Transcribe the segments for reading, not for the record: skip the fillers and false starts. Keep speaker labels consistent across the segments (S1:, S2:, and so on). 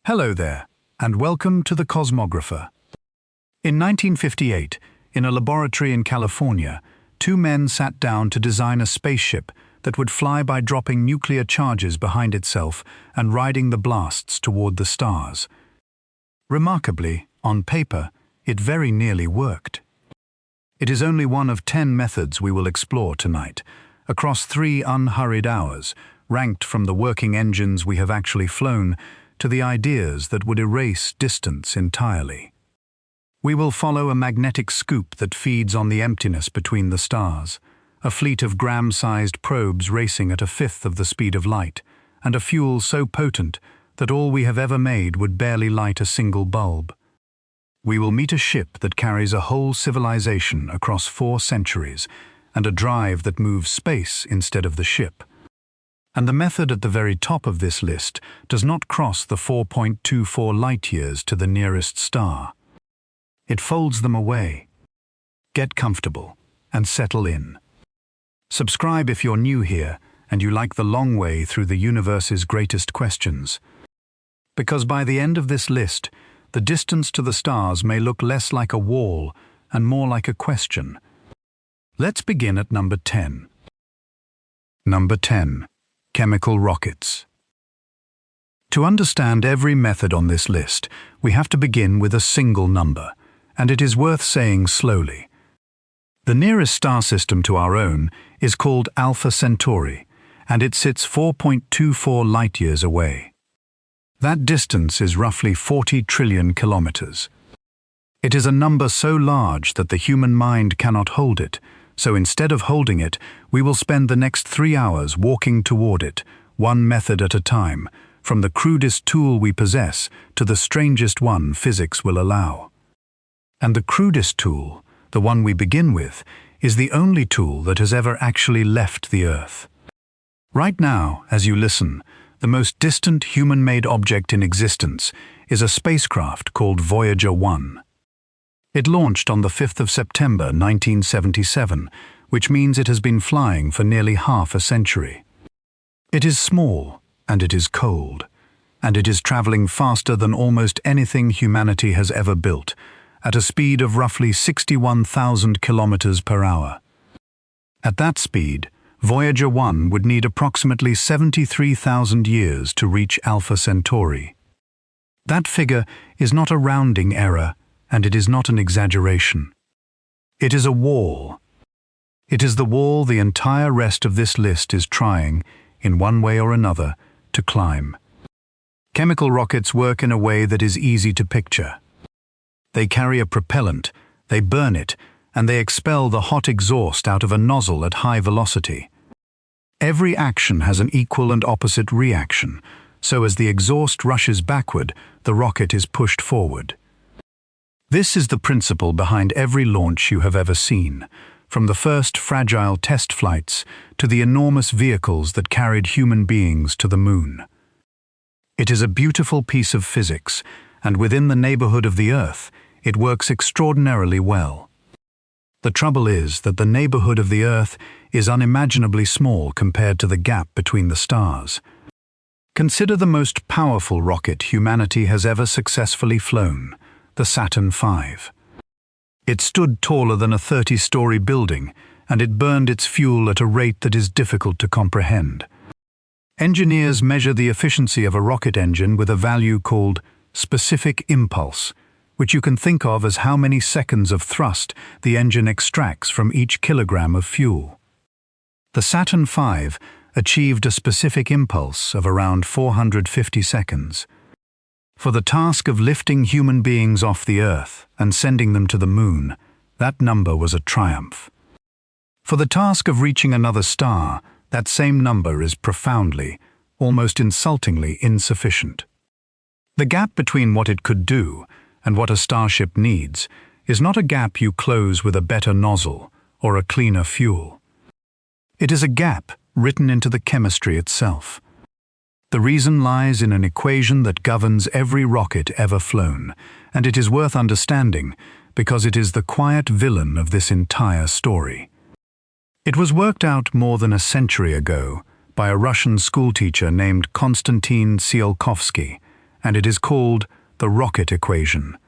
S1: Hello there, and welcome to The Cosmographer. In 1958, in a laboratory in California, two men sat down to design a spaceship that would fly by dropping nuclear charges behind itself and riding the blasts toward the stars. Remarkably, on paper, it very nearly worked. It is only one of 10 methods we will explore tonight, across 3 unhurried hours, ranked from the working engines we have actually flown to the ideas that would erase distance entirely. We will follow a magnetic scoop that feeds on the emptiness between the stars, a fleet of gram-sized probes racing at 1/5 of the speed of light, and a fuel so potent that all we have ever made would barely light a single bulb. We will meet a ship that carries a whole civilization across 4 centuries, and a drive that moves space instead of the ship. And the method at the very top of this list does not cross the 4.24 light-years to the nearest star. It folds them away. Get comfortable and settle in. Subscribe if you're new here and you like the long way through the universe's greatest questions. Because by the end of this list, the distance to the stars may look less like a wall and more like a question. Let's begin at number 10. Number 10. Chemical rockets. To understand every method on this list, we have to begin with a single number, and it is worth saying slowly. The nearest star system to our own is called Alpha Centauri, and it sits 4.24 light-years away. That distance is roughly 40 trillion kilometers. It is a number so large that the human mind cannot hold it, so instead of holding it, we will spend the next 3 hours walking toward it, one method at a time, from the crudest tool we possess to the strangest one physics will allow. And the crudest tool, the one we begin with, is the only tool that has ever actually left the Earth. Right now, as you listen, the most distant human-made object in existence is a spacecraft called Voyager 1. It launched on the 5th of September 1977, which means it has been flying for nearly half a century. It is small, and it is cold, and it is traveling faster than almost anything humanity has ever built, at a speed of roughly 61,000 kilometers per hour. At that speed, Voyager 1 would need approximately 73,000 years to reach Alpha Centauri. That figure is not a rounding error, and it is not an exaggeration. It is a wall. It is the wall the entire rest of this list is trying, in one way or another, to climb. Chemical rockets work in a way that is easy to picture. They carry a propellant, they burn it, and they expel the hot exhaust out of a nozzle at high velocity. Every action has an equal and opposite reaction, so as the exhaust rushes backward, the rocket is pushed forward. This is the principle behind every launch you have ever seen, from the first fragile test flights to the enormous vehicles that carried human beings to the moon. It is a beautiful piece of physics, and within the neighborhood of the Earth, it works extraordinarily well. The trouble is that the neighborhood of the Earth is unimaginably small compared to the gap between the stars. Consider the most powerful rocket humanity has ever successfully flown, the Saturn V. It stood taller than a 30-story building, and it burned its fuel at a rate that is difficult to comprehend. Engineers measure the efficiency of a rocket engine with a value called specific impulse, which you can think of as how many seconds of thrust the engine extracts from each kilogram of fuel. The Saturn V achieved a specific impulse of around 450 seconds. For the task of lifting human beings off the Earth and sending them to the moon, that number was a triumph. For the task of reaching another star, that same number is profoundly, almost insultingly insufficient. The gap between what it could do and what a starship needs is not a gap you close with a better nozzle or a cleaner fuel. It is a gap written into the chemistry itself. The reason lies in an equation that governs every rocket ever flown, and it is worth understanding because it is the quiet villain of this entire story. It was worked out more than a century ago by a Russian schoolteacher named Konstantin Tsiolkovsky, and it is called the rocket equation.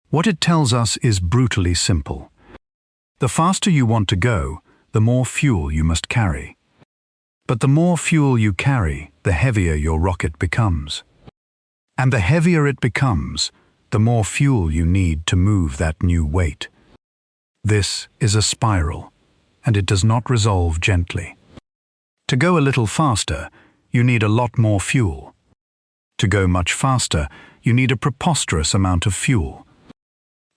S1: What it tells us is brutally simple. The faster you want to go, the more fuel you must carry. But the more fuel you carry, the heavier your rocket becomes. And the heavier it becomes, the more fuel you need to move that new weight. This is a spiral, and it does not resolve gently. To go a little faster, you need a lot more fuel. To go much faster, you need a preposterous amount of fuel.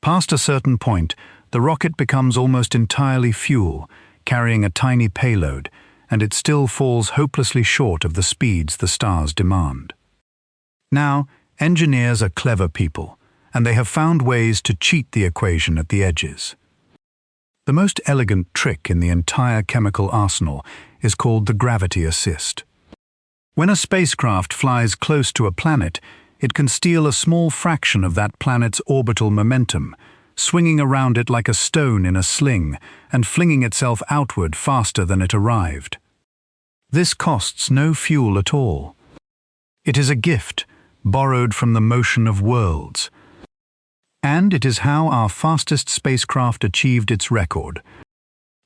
S1: Past a certain point, the rocket becomes almost entirely fuel, carrying a tiny payload, and it still falls hopelessly short of the speeds the stars demand. Now, engineers are clever people, and they have found ways to cheat the equation at the edges. The most elegant trick in the entire chemical arsenal is called the gravity assist. When a spacecraft flies close to a planet, it can steal a small fraction of that planet's orbital momentum, swinging around it like a stone in a sling and flinging itself outward faster than it arrived. This costs no fuel at all. It is a gift, borrowed from the motion of worlds. And it is how our fastest spacecraft achieved its record.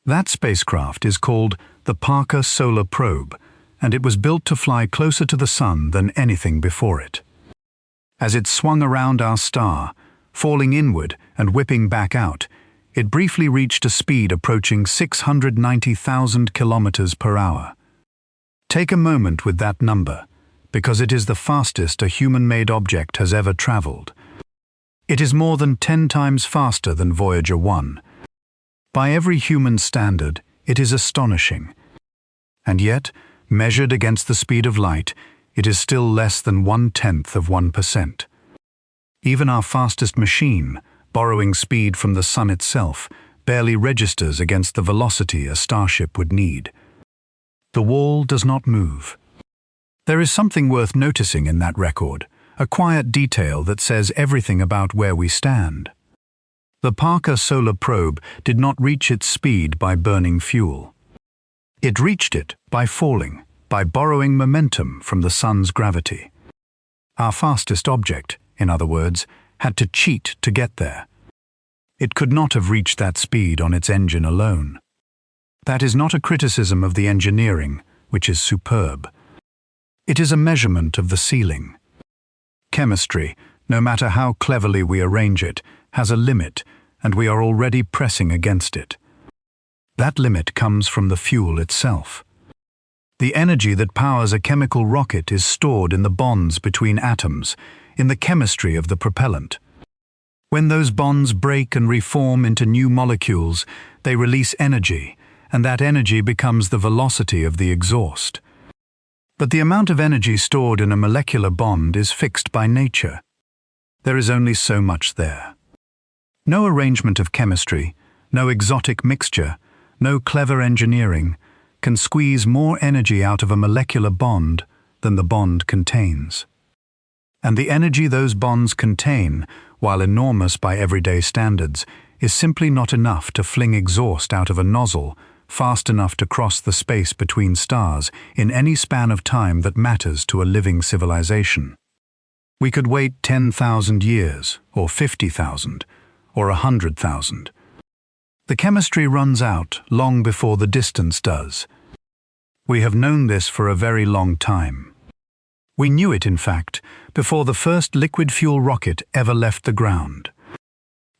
S1: That spacecraft is called the Parker Solar Probe, and it was built to fly closer to the Sun than anything before it. As it swung around our star, falling inward and whipping back out, it briefly reached a speed approaching 690,000 kilometers per hour. Take a moment with that number, because it is the fastest a human-made object has ever traveled. It is more than 10 times faster than Voyager 1. By every human standard, it is astonishing. And yet, measured against the speed of light, it is still less than 1/10 of 1%. Even our fastest machine, borrowing speed from the Sun itself, barely registers against the velocity a starship would need. The wall does not move. There is something worth noticing in that record, a quiet detail that says everything about where we stand. The Parker Solar Probe did not reach its speed by burning fuel. It reached it by falling, by borrowing momentum from the Sun's gravity. Our fastest object, in other words, had to cheat to get there. It could not have reached that speed on its engine alone. That is not a criticism of the engineering, which is superb. It is a measurement of the ceiling. Chemistry, no matter how cleverly we arrange it, has a limit, and we are already pressing against it. That limit comes from the fuel itself. The energy that powers a chemical rocket is stored in the bonds between atoms, in the chemistry of the propellant. When those bonds break and reform into new molecules, they release energy, and that energy becomes the velocity of the exhaust. But the amount of energy stored in a molecular bond is fixed by nature. There is only so much there. No arrangement of chemistry, no exotic mixture, no clever engineering can squeeze more energy out of a molecular bond than the bond contains. And the energy those bonds contain, while enormous by everyday standards, is simply not enough to fling exhaust out of a nozzle fast enough to cross the space between stars in any span of time that matters to a living civilization. We could wait 10,000 years, or 50,000, or 100,000. The chemistry runs out long before the distance does. We have known this for a very long time. We knew it, in fact, before the first liquid fuel rocket ever left the ground.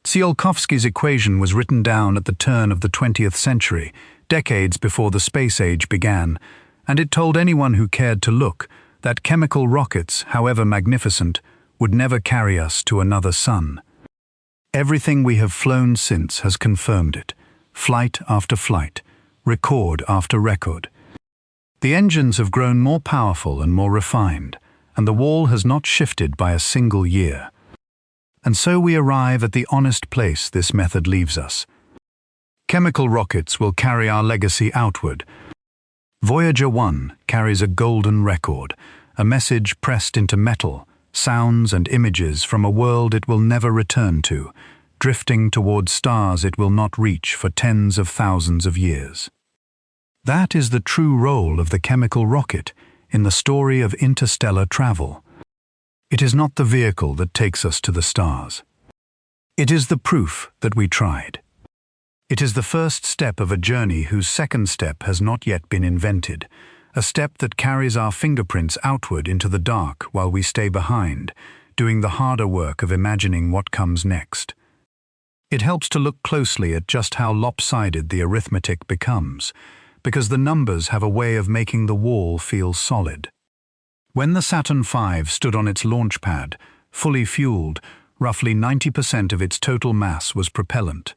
S1: Tsiolkovsky's equation was written down at the turn of the 20th century, decades before the space age began, and it told anyone who cared to look that chemical rockets, however magnificent, would never carry us to another sun. Everything we have flown since has confirmed it, flight after flight, record after record. The engines have grown more powerful and more refined, and the wall has not shifted by a single year. And so we arrive at the honest place this method leaves us. Chemical rockets will carry our legacy outward. Voyager 1 carries a golden record, a message pressed into metal, sounds and images from a world it will never return to, drifting towards stars it will not reach for tens of thousands of years. That is the true role of the chemical rocket in the story of interstellar travel. It is not the vehicle that takes us to the stars. It is the proof that we tried. It is the first step of a journey whose second step has not yet been invented, a step that carries our fingerprints outward into the dark while we stay behind, doing the harder work of imagining what comes next. It helps to look closely at just how lopsided the arithmetic becomes, because the numbers have a way of making the wall feel solid. When the Saturn V stood on its launch pad, fully fueled, roughly 90% of its total mass was propellant.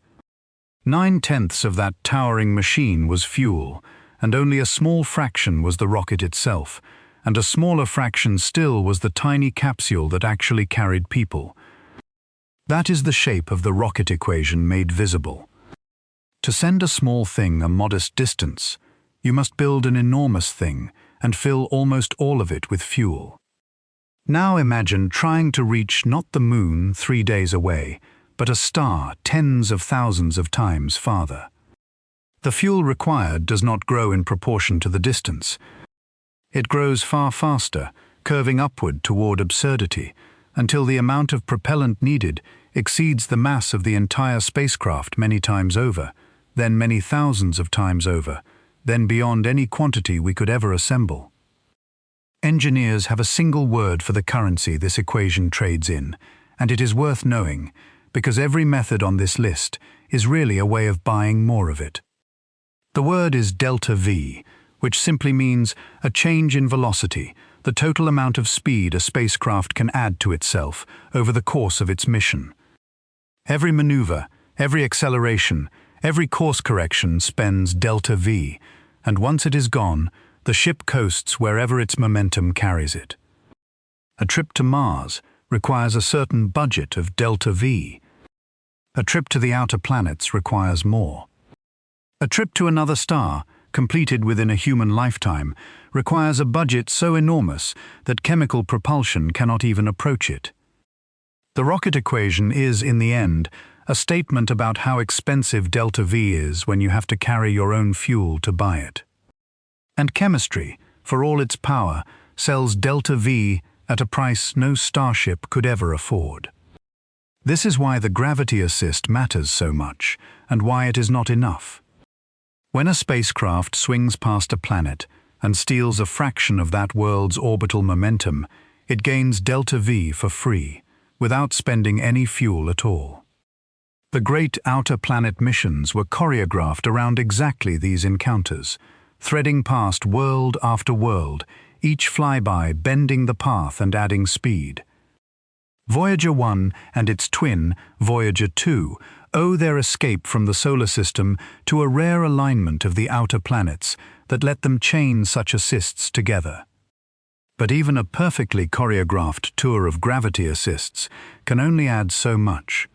S1: 9/10 of that towering machine was fuel, and only a small fraction was the rocket itself, and a smaller fraction still was the tiny capsule that actually carried people. That is the shape of the rocket equation made visible. To send a small thing a modest distance, you must build an enormous thing and fill almost all of it with fuel. Now imagine trying to reach not the moon 3 days away, but a star tens of thousands of times farther. The fuel required does not grow in proportion to the distance. It grows far faster, curving upward toward absurdity, until the amount of propellant needed exceeds the mass of the entire spacecraft many times over, then many thousands of times over, then beyond any quantity we could ever assemble. Engineers have a single word for the currency this equation trades in, and it is worth knowing, because every method on this list is really a way of buying more of it. The word is delta V, which simply means a change in velocity, the total amount of speed a spacecraft can add to itself over the course of its mission. Every maneuver, every acceleration, every course correction spends delta V, and once it is gone, the ship coasts wherever its momentum carries it. A trip to Mars requires a certain budget of delta V. A trip to the outer planets requires more. A trip to another star, completed within a human lifetime, requires a budget so enormous that chemical propulsion cannot even approach it. The rocket equation is, in the end, a statement about how expensive delta V is when you have to carry your own fuel to buy it. And chemistry, for all its power, sells delta V at a price no starship could ever afford. This is why the gravity assist matters so much, and why it is not enough. When a spacecraft swings past a planet and steals a fraction of that world's orbital momentum, it gains delta V for free, without spending any fuel at all. The great outer planet missions were choreographed around exactly these encounters, threading past world after world, each flyby bending the path and adding speed. Voyager 1 and its twin, Voyager 2, owe their escape from the solar system to a rare alignment of the outer planets that let them chain such assists together. But even a perfectly choreographed tour of gravity assists can only add so much.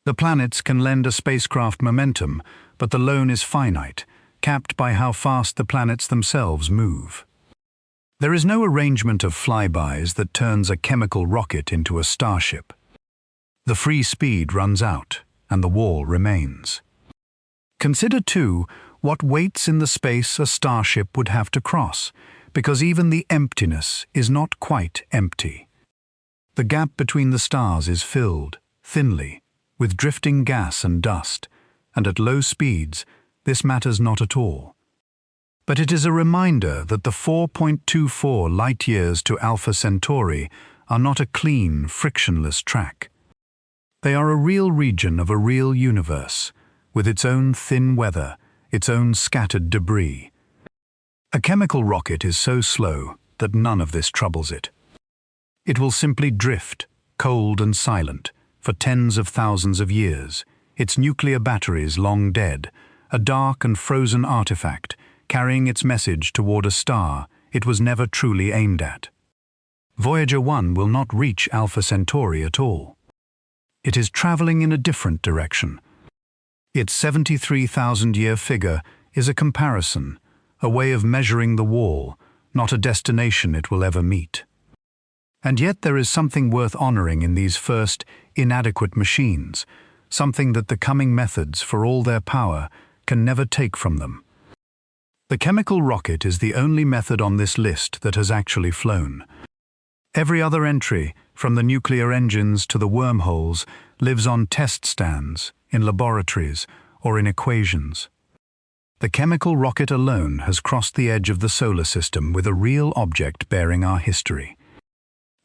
S1: The planets can lend a spacecraft momentum, but the loan is finite, capped by how fast the planets themselves move. There is no arrangement of flybys that turns a chemical rocket into a starship. The free speed runs out, and the wall remains. Consider, too, what weights in the space a starship would have to cross, because even the emptiness is not quite empty. The gap between the stars is filled, thinly, with drifting gas and dust, and at low speeds, this matters not at all. But it is a reminder that the 4.24 light-years to Alpha Centauri are not a clean, frictionless track. They are a real region of a real universe, with its own thin weather, its own scattered debris. A chemical rocket is so slow that none of this troubles it. It will simply drift, cold and silent, for tens of thousands of years, its nuclear batteries long dead, a dark and frozen artifact, carrying its message toward a star it was never truly aimed at. Voyager 1 will not reach Alpha Centauri at all. It is traveling in a different direction. Its 73,000-year figure is a comparison, a way of measuring the wall, not a destination it will ever meet. And yet there is something worth honoring in these first, inadequate machines, something that the coming methods, for all their power, can never take from them. The chemical rocket is the only method on this list that has actually flown. Every other entry, from the nuclear engines to the wormholes, lives on test stands, in laboratories, or in equations. The chemical rocket alone has crossed the edge of the solar system with a real object bearing our history.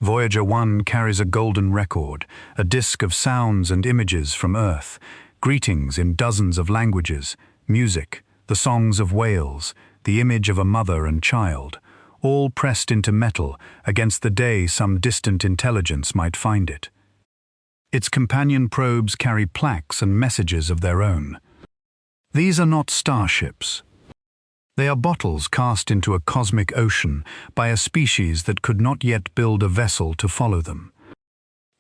S1: Voyager 1 carries a golden record, a disk of sounds and images from Earth, greetings in dozens of languages, music, the songs of whales, the image of a mother and child, all pressed into metal against the day some distant intelligence might find it. Its companion probes carry plaques and messages of their own. These are not starships. They are bottles cast into a cosmic ocean by a species that could not yet build a vessel to follow them.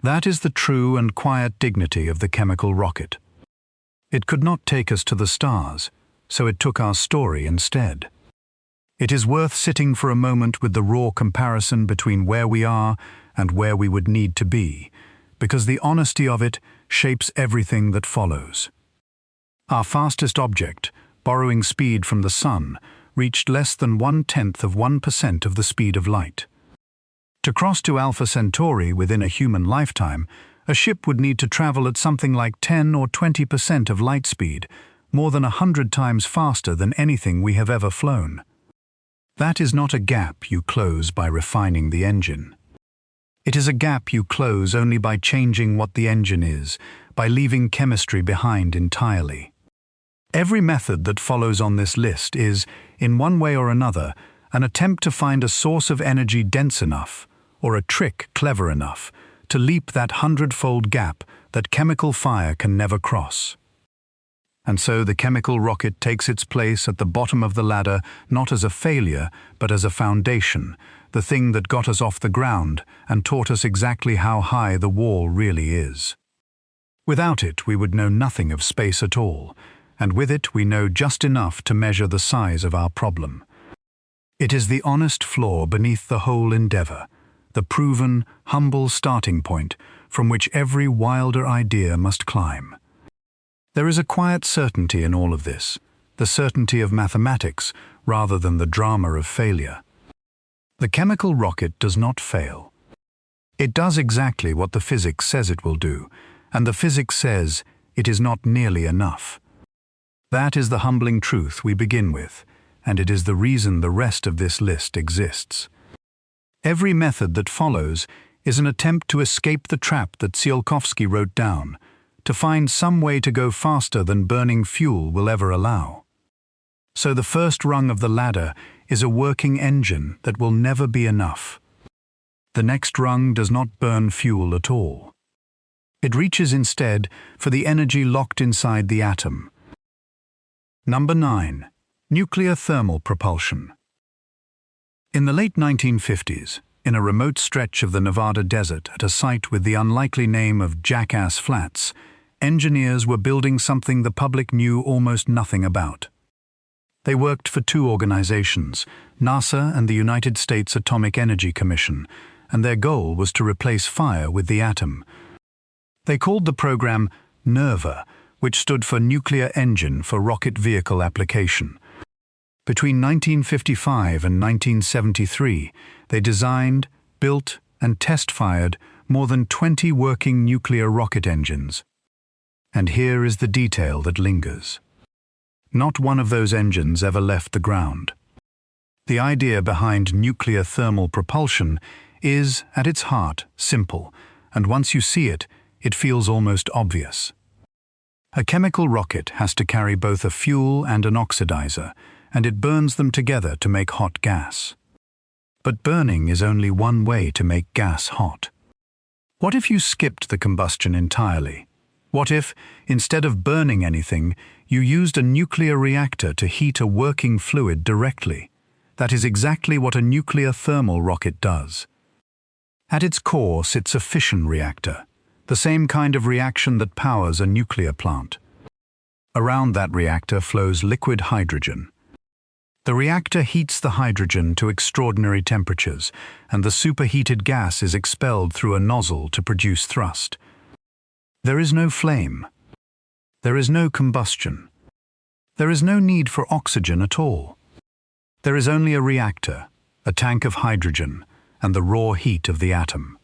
S1: That is the true and quiet dignity of the chemical rocket. It could not take us to the stars, so it took our story instead. It is worth sitting for a moment with the raw comparison between where we are and where we would need to be, because the honesty of it shapes everything that follows. Our fastest object, borrowing speed from the Sun, reached less than 0.1% of the speed of light. To cross to Alpha Centauri within a human lifetime, a ship would need to travel at something like 10 or 20% of light speed, more than 100 times faster than anything we have ever flown. That is not a gap you close by refining the engine. It is a gap you close only by changing what the engine is, by leaving chemistry behind entirely. Every method that follows on this list is, in one way or another, an attempt to find a source of energy dense enough, or a trick clever enough, to leap that 100-fold gap that chemical fire can never cross. And so the chemical rocket takes its place at the bottom of the ladder not as a failure, but as a foundation, the thing that got us off the ground and taught us exactly how high the wall really is. Without it, we would know nothing of space at all, and with it we know just enough to measure the size of our problem. It is the honest flaw beneath the whole endeavor, the proven, humble starting point from which every wilder idea must climb. There is a quiet certainty in all of this, the certainty of mathematics rather than the drama of failure. The chemical rocket does not fail. It does exactly what the physics says it will do, and the physics says it is not nearly enough. That is the humbling truth we begin with, and it is the reason the rest of this list exists. Every method that follows is an attempt to escape the trap that Tsiolkovsky wrote down, to find some way to go faster than burning fuel will ever allow. So the first rung of the ladder is a working engine that will never be enough. The next rung does not burn fuel at all. It reaches instead for the energy locked inside the atom. Number 9. Nuclear thermal propulsion. In the late 1950s, in a remote stretch of the Nevada desert at a site with the unlikely name of Jackass Flats, engineers were building something the public knew almost nothing about. They worked for two organizations, NASA and the United States Atomic Energy Commission, and their goal was to replace fire with the atom. They called the program NERVA, which stood for Nuclear Engine for Rocket Vehicle Application. Between 1955 and 1973, they designed, built, and test-fired more than 20 working nuclear rocket engines. And here is the detail that lingers. Not one of those engines ever left the ground. The idea behind nuclear thermal propulsion is, at its heart, simple, and once you see it, it feels almost obvious. A chemical rocket has to carry both a fuel and an oxidizer, and it burns them together to make hot gas. But burning is only one way to make gas hot. What if you skipped the combustion entirely? What if, instead of burning anything, you used a nuclear reactor to heat a working fluid directly? That is exactly what a nuclear thermal rocket does. At its core sits a fission reactor, the same kind of reaction that powers a nuclear plant. Around that reactor flows liquid hydrogen. The reactor heats the hydrogen to extraordinary temperatures, and the superheated gas is expelled through a nozzle to produce thrust. There is no flame. There is no combustion. There is no need for oxygen at all. There is only a reactor, a tank of hydrogen, and the raw heat of the atom.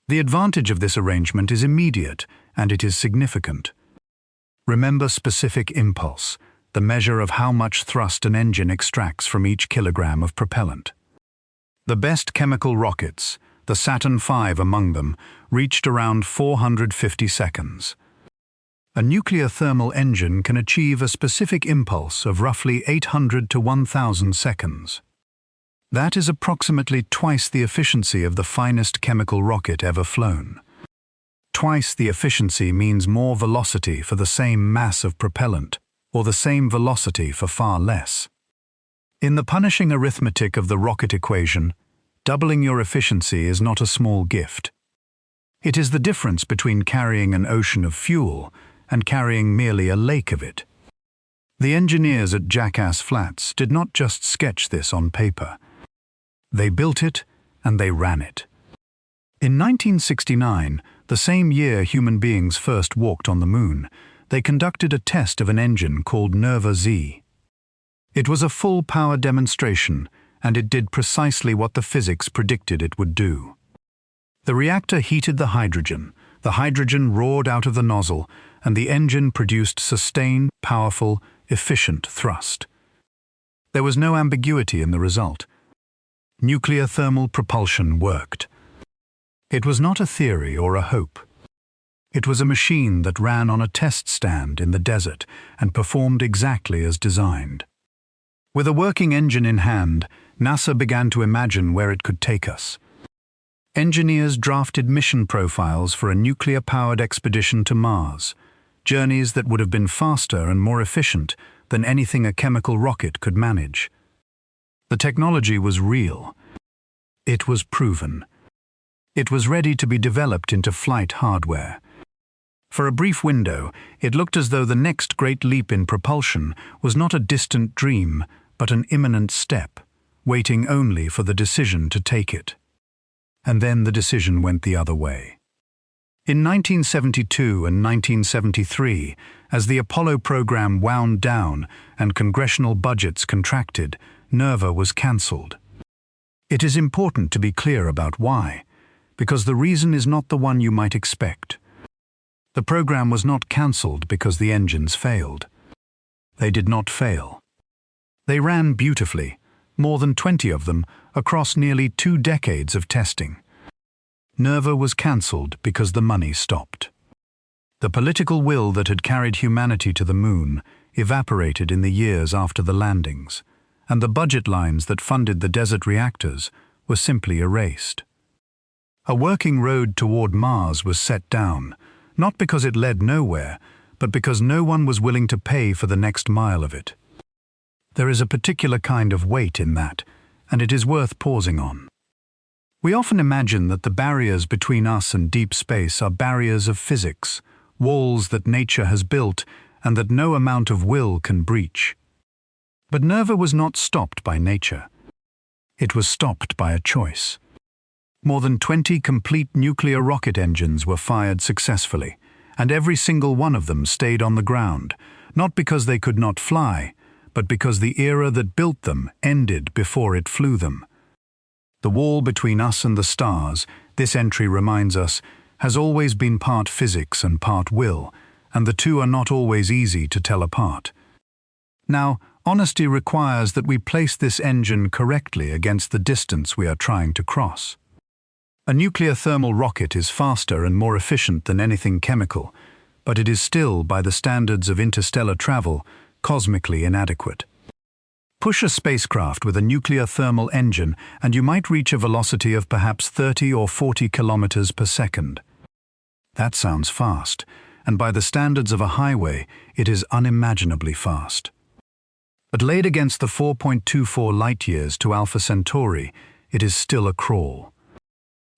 S1: The advantage of this arrangement is immediate, and it is significant. Remember specific impulse, the measure of how much thrust an engine extracts from each kilogram of propellant. The best chemical rockets, the Saturn V among them, reached around 450 seconds. A nuclear thermal engine can achieve a specific impulse of roughly 800 to 1000 seconds. That is approximately twice the efficiency of the finest chemical rocket ever flown. Twice the efficiency means more velocity for the same mass of propellant, or the same velocity for far less. In the punishing arithmetic of the rocket equation, doubling your efficiency is not a small gift. It is the difference between carrying an ocean of fuel and carrying merely a lake of it. The engineers at Jackass Flats did not just sketch this on paper. They built it and they ran it. In 1969, the same year human beings first walked on the moon, they conducted a test of an engine called Nerva-Z. It was a full-power demonstration, and it did precisely what the physics predicted it would do. The reactor heated the hydrogen roared out of the nozzle, and the engine produced sustained, powerful, efficient thrust. There was no ambiguity in the result. Nuclear thermal propulsion worked. It was not a theory or a hope. It was a machine that ran on a test stand in the desert and performed exactly as designed. With a working engine in hand, NASA began to imagine where it could take us. Engineers drafted mission profiles for a nuclear-powered expedition to Mars, journeys that would have been faster and more efficient than anything a chemical rocket could manage. The technology was real. It was proven. It was ready to be developed into flight hardware. For a brief window, it looked as though the next great leap in propulsion was not a distant dream, but an imminent step, waiting only for the decision to take it. And then the decision went the other way. In 1972 and 1973, as the Apollo program wound down and congressional budgets contracted, Nerva was cancelled. It is important to be clear about why, because the reason is not the one you might expect. The program was not cancelled because the engines failed. They did not fail. They ran beautifully, more than 20 of them, across nearly 2 decades of testing. Nerva was cancelled because the money stopped. The political will that had carried humanity to the moon evaporated in the years after the landings, and the budget lines that funded the desert reactors were simply erased. A working road toward Mars was set down, not because it led nowhere, but because no one was willing to pay for the next mile of it. There is a particular kind of weight in that, and it is worth pausing on. We often imagine that the barriers between us and deep space are barriers of physics, walls that nature has built and that no amount of will can breach. But Nerva was not stopped by nature. It was stopped by a choice. More than 20 complete nuclear rocket engines were fired successfully, and every single one of them stayed on the ground, not because they could not fly, but because the era that built them ended before it flew them. The wall between us and the stars, this entry reminds us, has always been part physics and part will, and the two are not always easy to tell apart. Now, honesty requires that we place this engine correctly against the distance we are trying to cross. A nuclear thermal rocket is faster and more efficient than anything chemical, but it is still, by the standards of interstellar travel, cosmically inadequate. Push a spacecraft with a nuclear thermal engine and you might reach a velocity of perhaps 30 or 40 kilometers per second. That sounds fast, and by the standards of a highway, it is unimaginably fast. But laid against the 4.24 light-years to Alpha Centauri, it is still a crawl.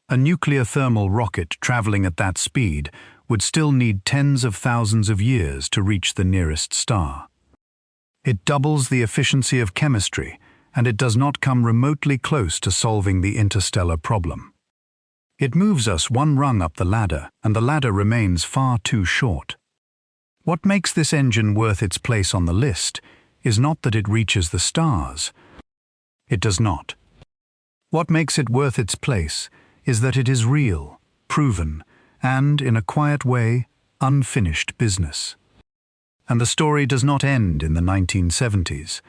S1: A nuclear thermal rocket traveling at that speed would still need tens of thousands of years to reach the nearest star. It doubles the efficiency of chemistry, and it does not come remotely close to solving the interstellar problem. It moves us one rung up the ladder, and the ladder remains far too short. What makes this engine worth its place on the list is not that it reaches the stars. It does not. What makes it worth its place is that it is real, proven, and, in a quiet way, unfinished business. And the story does not end in the 1970s.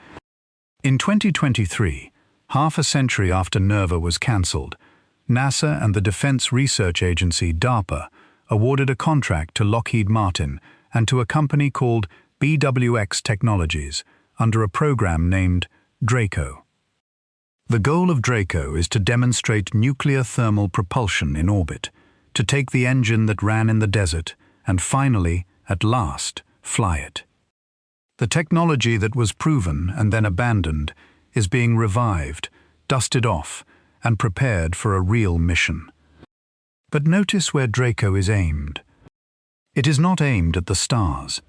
S1: In 2023, half a century after NERVA was cancelled, NASA and the Defense Research Agency DARPA awarded a contract to Lockheed Martin and to a company called BWX Technologies under a program named Draco. The goal of Draco is to demonstrate nuclear thermal propulsion in orbit, to take the engine that ran in the desert and finally, at last, fly it. The technology that was proven and then abandoned is being revived, dusted off, and prepared for a real mission. But notice where Draco is aimed. It is not aimed at the stars.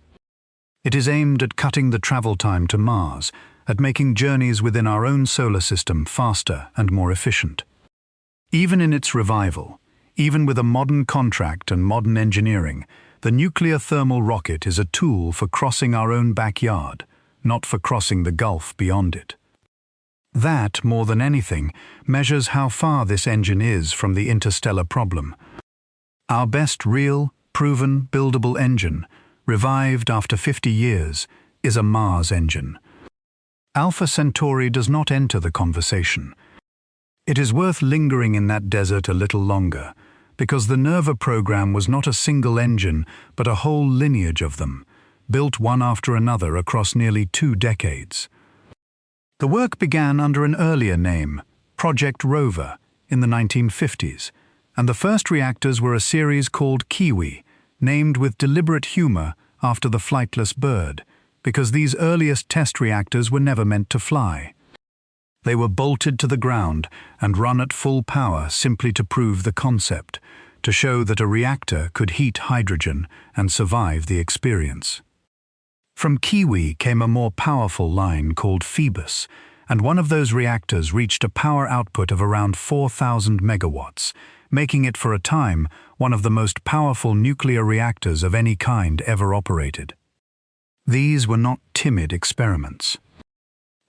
S1: It is aimed at cutting the travel time to Mars, at making journeys within our own solar system faster and more efficient. Even in its revival, even with a modern contract and modern engineering, the nuclear thermal rocket is a tool for crossing our own backyard, not for crossing the gulf beyond it. That, more than anything, measures how far this engine is from the interstellar problem. Our best real, proven, buildable engine, revived after 50 years, is a Mars engine. Alpha Centauri does not enter the conversation. It is worth lingering in that desert a little longer, because the NERVA program was not a single engine, but a whole lineage of them, built one after another across nearly 2 decades. The work began under an earlier name, Project Rover, in the 1950s, and the first reactors were a series called Kiwi, named with deliberate humor after the flightless bird, because these earliest test reactors were never meant to fly. They were bolted to the ground and run at full power simply to prove the concept, to show that a reactor could heat hydrogen and survive the experience. From Kiwi came a more powerful line called Phoebus, and one of those reactors reached a power output of around 4,000 megawatts, making it for a time one of the most powerful nuclear reactors of any kind ever operated. These were not timid experiments.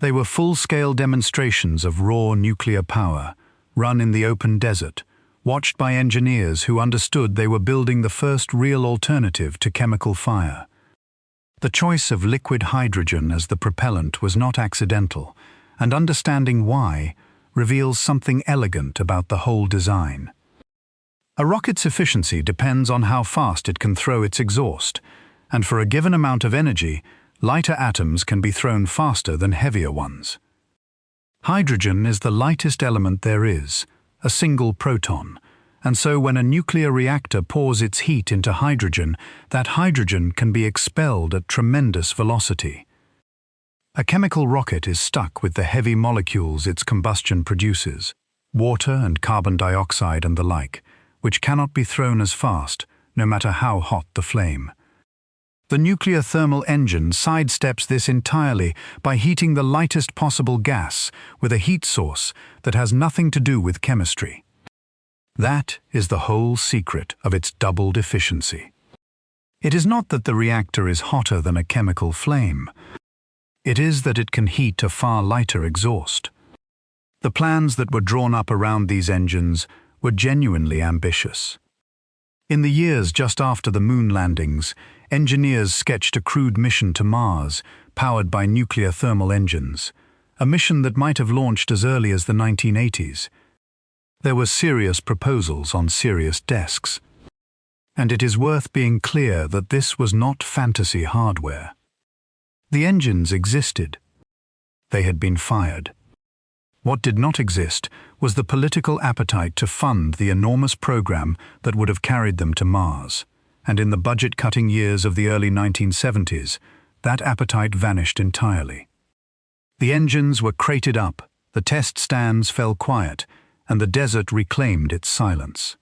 S1: They were full-scale demonstrations of raw nuclear power, run in the open desert, watched by engineers who understood they were building the first real alternative to chemical fire. The choice of liquid hydrogen as the propellant was not accidental, and understanding why reveals something elegant about the whole design. A rocket's efficiency depends on how fast it can throw its exhaust, and for a given amount of energy, lighter atoms can be thrown faster than heavier ones. Hydrogen is the lightest element there is, a single proton, and so when a nuclear reactor pours its heat into hydrogen, that hydrogen can be expelled at tremendous velocity. A chemical rocket is stuck with the heavy molecules its combustion produces, water and carbon dioxide and the like, which cannot be thrown as fast, no matter how hot the flame. The nuclear thermal engine sidesteps this entirely by heating the lightest possible gas with a heat source that has nothing to do with chemistry. That is the whole secret of its doubled efficiency. It is not that the reactor is hotter than a chemical flame. It is that it can heat a far lighter exhaust. The plans that were drawn up around these engines were genuinely ambitious. In the years just after the moon landings, engineers sketched a crude mission to Mars, powered by nuclear thermal engines, a mission that might have launched as early as the 1980s. There were serious proposals on serious desks. And it is worth being clear that this was not fantasy hardware. The engines existed. They had been fired. What did not exist was the political appetite to fund the enormous program that would have carried them to Mars. And in the budget-cutting years of the early 1970s, that appetite vanished entirely. The engines were crated up, the test stands fell quiet, and the desert reclaimed its silence.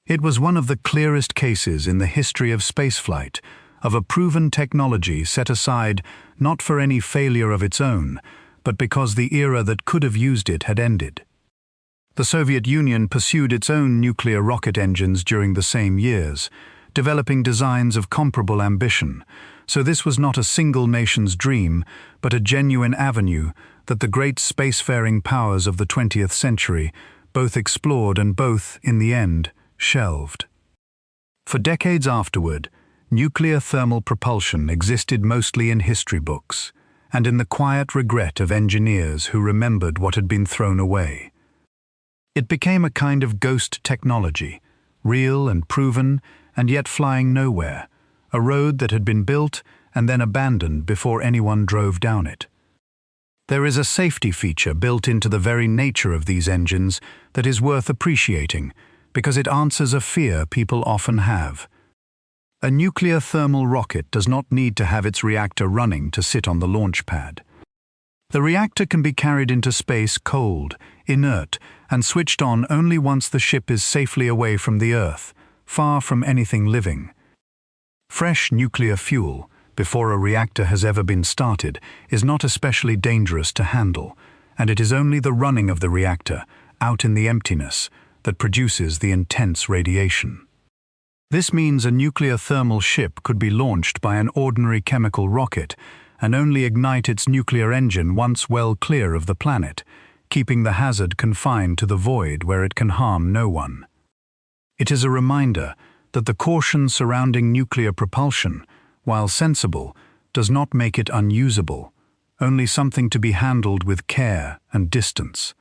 S1: It was one of the clearest cases in the history of spaceflight of a proven technology set aside not for any failure of its own, but because the era that could have used it had ended. The Soviet Union pursued its own nuclear rocket engines during the same years, developing designs of comparable ambition, so this was not a single nation's dream, but a genuine avenue that the great spacefaring powers of the 20th century both explored and both, in the end, shelved. For decades afterward, nuclear thermal propulsion existed mostly in history books, and in the quiet regret of engineers who remembered what had been thrown away. It became a kind of ghost technology, real and proven, and yet flying nowhere, a road that had been built and then abandoned before anyone drove down it. There is a safety feature built into the very nature of these engines that is worth appreciating, because it answers a fear people often have. A nuclear thermal rocket does not need to have its reactor running to sit on the launch pad. The reactor can be carried into space cold, inert, and switched on only once the ship is safely away from the Earth, far from anything living. Fresh nuclear fuel, before a reactor has ever been started, is not especially dangerous to handle, and it is only the running of the reactor, out in the emptiness, that produces the intense radiation. This means a nuclear thermal ship could be launched by an ordinary chemical rocket and only ignite its nuclear engine once well clear of the planet, keeping the hazard confined to the void where it can harm no one. It is a reminder that the caution surrounding nuclear propulsion, while sensible, does not make it unusable, only something to be handled with care and distance.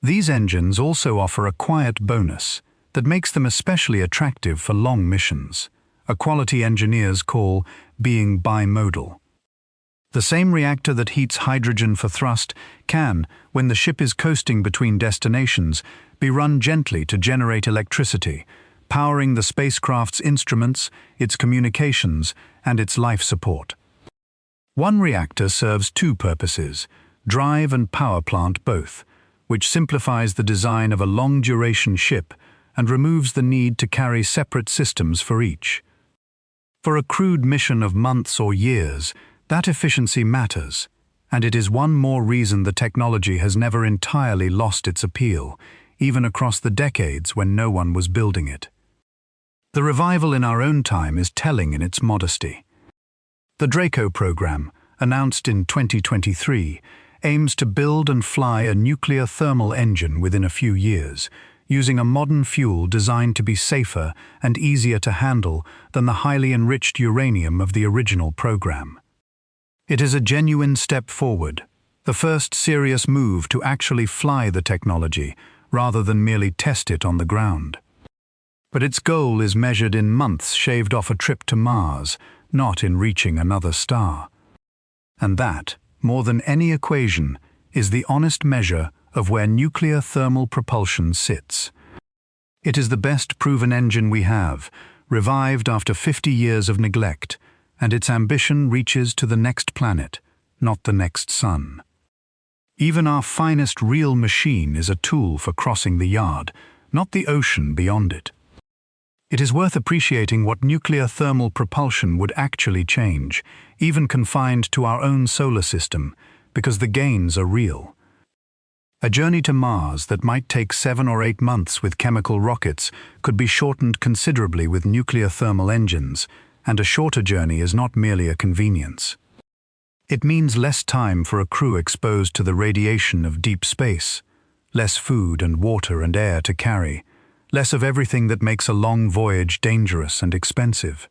S1: These engines also offer a quiet bonus that makes them especially attractive for long missions, a quality engineers call being bimodal. The same reactor that heats hydrogen for thrust can, when the ship is coasting between destinations, be run gently to generate electricity, powering the spacecraft's instruments, its communications, and its life support. One reactor serves two purposes, drive and power plant both, which simplifies the design of a long-duration ship and removes the need to carry separate systems for each. For a crewed mission of months or years, that efficiency matters, and it is one more reason the technology has never entirely lost its appeal, even across the decades when no one was building it. The revival in our own time is telling in its modesty. The Draco program, announced in 2023, aims to build and fly a nuclear thermal engine within a few years, using a modern fuel designed to be safer and easier to handle than the highly enriched uranium of the original program. It is a genuine step forward, the first serious move to actually fly the technology rather than merely test it on the ground. But its goal is measured in months shaved off a trip to Mars, not in reaching another star. And that, more than any equation, is the honest measure of where nuclear thermal propulsion sits. It is the best proven engine we have, revived after 50 years of neglect, and its ambition reaches to the next planet, not the next sun. Even our finest real machine is a tool for crossing the yard, not the ocean beyond it. It is worth appreciating what nuclear thermal propulsion would actually change, even confined to our own solar system, because the gains are real. A journey to Mars that might take 7 or 8 months with chemical rockets could be shortened considerably with nuclear thermal engines, and a shorter journey is not merely a convenience. It means less time for a crew exposed to the radiation of deep space, less food and water and air to carry, less of everything that makes a long voyage dangerous and expensive.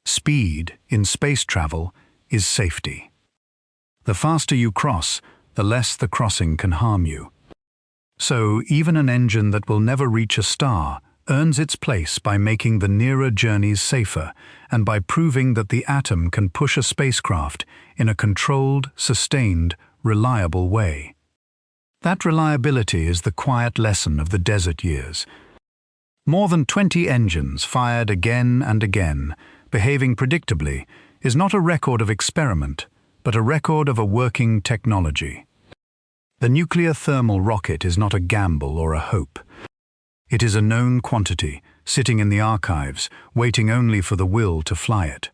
S1: Speed in space travel is safety. The faster you cross, the less the crossing can harm you. So even an engine that will never reach a star earns its place by making the nearer journeys safer and by proving that the atom can push a spacecraft in a controlled, sustained, reliable way. That reliability is the quiet lesson of the desert years. More than 20 engines fired again and again, behaving predictably, is not a record of experiment, but a record of a working technology. The nuclear thermal rocket is not a gamble or a hope. It is a known quantity, sitting in the archives, waiting only for the will to fly it.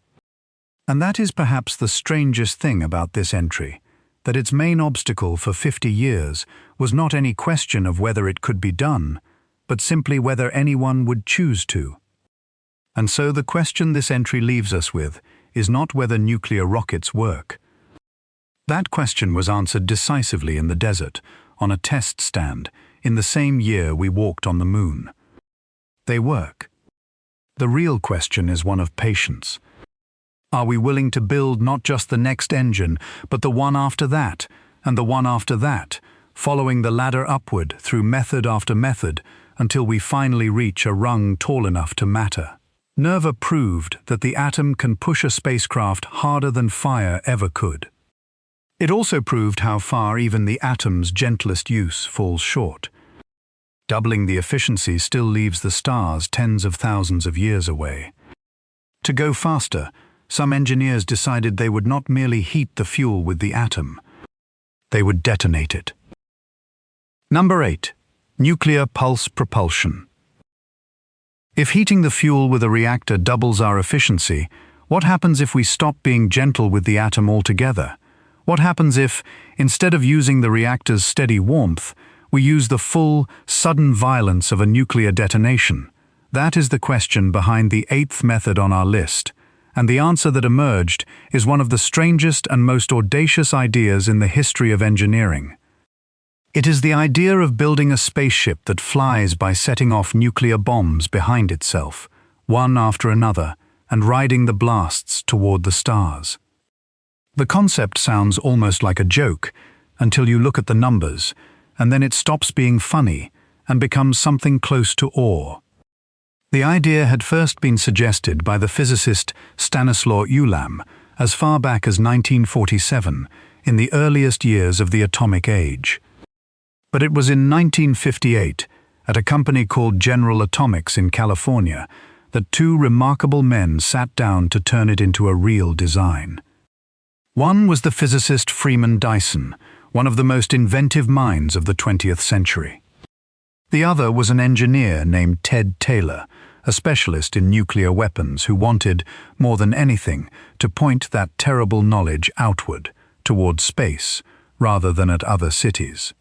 S1: And that is perhaps the strangest thing about this entry, that its main obstacle for 50 years was not any question of whether it could be done, but simply whether anyone would choose to. And so the question this entry leaves us with is not whether nuclear rockets work. That question was answered decisively in the desert, on a test stand, in the same year we walked on the moon. They work. The real question is one of patience. Are we willing to build not just the next engine, but the one after that, and the one after that, following the ladder upward through method after method, until we finally reach a rung tall enough to matter? Nerva proved that the atom can push a spacecraft harder than fire ever could. It also proved how far even the atom's gentlest use falls short. Doubling the efficiency still leaves the stars tens of thousands of years away. To go faster, some engineers decided they would not merely heat the fuel with the atom. They would detonate it. Number 8. Nuclear pulse propulsion. If heating the fuel with a reactor doubles our efficiency, what happens if we stop being gentle with the atom altogether? What happens if, instead of using the reactor's steady warmth, we use the full, sudden violence of a nuclear detonation? That is the question behind the 8th method on our list, and the answer that emerged is one of the strangest and most audacious ideas in the history of engineering. It is the idea of building a spaceship that flies by setting off nuclear bombs behind itself, one after another, and riding the blasts toward the stars. The concept sounds almost like a joke until you look at the numbers, and then it stops being funny and becomes something close to awe. The idea had first been suggested by the physicist Stanislaw Ulam as far back as 1947, in the earliest years of the atomic age. But it was in 1958, at a company called General Atomics in California, that two remarkable men sat down to turn it into a real design. One was the physicist Freeman Dyson, one of the most inventive minds of the 20th century. The other was an engineer named Ted Taylor, a specialist in nuclear weapons who wanted, more than anything, to point that terrible knowledge outward, toward space, rather than at other cities.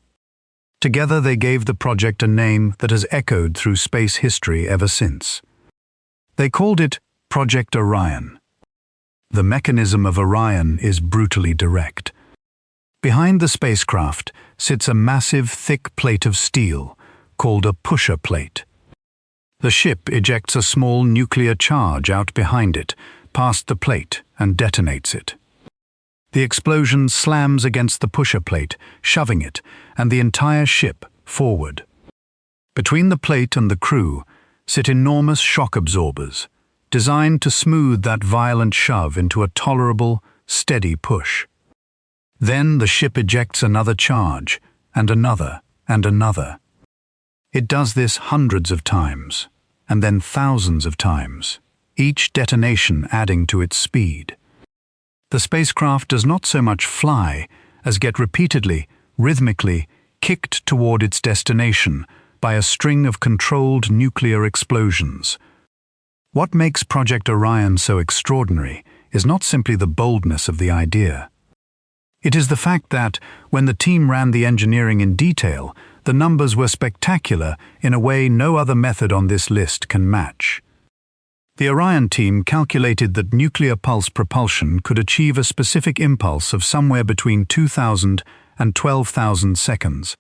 S1: Together they gave the project a name that has echoed through space history ever since. They called it Project Orion. The mechanism of Orion is brutally direct. Behind the spacecraft sits a massive, thick plate of steel, called a pusher plate. The ship ejects a small nuclear charge out behind it, past the plate, and detonates it. The explosion slams against the pusher plate, shoving it, and the entire ship, forward. Between the plate and the crew sit enormous shock absorbers, designed to smooth that violent shove into a tolerable, steady push. Then the ship ejects another charge, and another, and another. It does this hundreds of times, and then thousands of times, each detonation adding to its speed. The spacecraft does not so much fly as get repeatedly, rhythmically, kicked toward its destination by a string of controlled nuclear explosions. What makes Project Orion so extraordinary is not simply the boldness of the idea. It is the fact that, when the team ran the engineering in detail, the numbers were spectacular in a way no other method on this list can match. The Orion team calculated that nuclear pulse propulsion could achieve a specific impulse of somewhere between 2,000 and 12,000 seconds.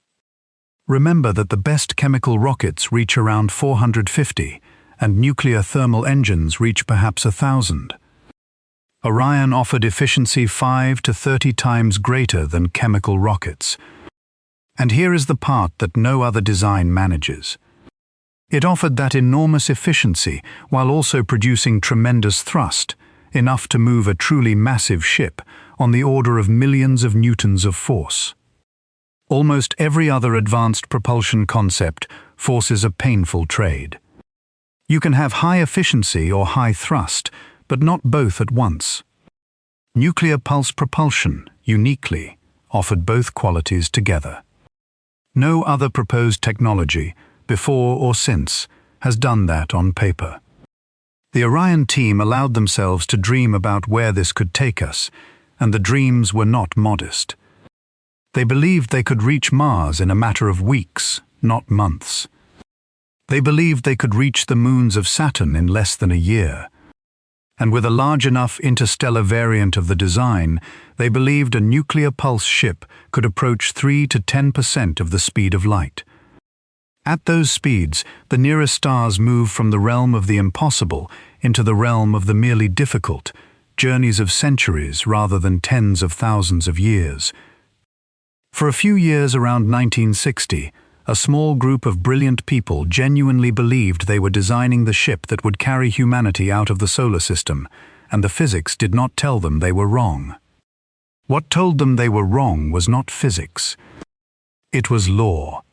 S1: Remember that the best chemical rockets reach around 450, and nuclear thermal engines reach perhaps 1,000. Orion offered efficiency 5 to 30 times greater than chemical rockets. And here is the part that no other design manages. It offered that enormous efficiency while also producing tremendous thrust, enough to move a truly massive ship on the order of millions of newtons of force. Almost every other advanced propulsion concept forces a painful trade. You can have high efficiency or high thrust, but not both at once. Nuclear pulse propulsion, uniquely, offered both qualities together. No other proposed technology, before or since, has done that on paper. The Orion team allowed themselves to dream about where this could take us, and the dreams were not modest. They believed they could reach Mars in a matter of weeks, not months. They believed they could reach the moons of Saturn in less than a year. and with a large enough interstellar variant of the design, they believed a nuclear pulse ship could approach 3 to 10% of the speed of light. At those speeds, the nearest stars move from the realm of the impossible into the realm of the merely difficult, journeys of centuries rather than tens of thousands of years. For a few years around 1960, a small group of brilliant people genuinely believed they were designing the ship that would carry humanity out of the solar system, and the physics did not tell them they were wrong. What told them they were wrong was not physics. It was law.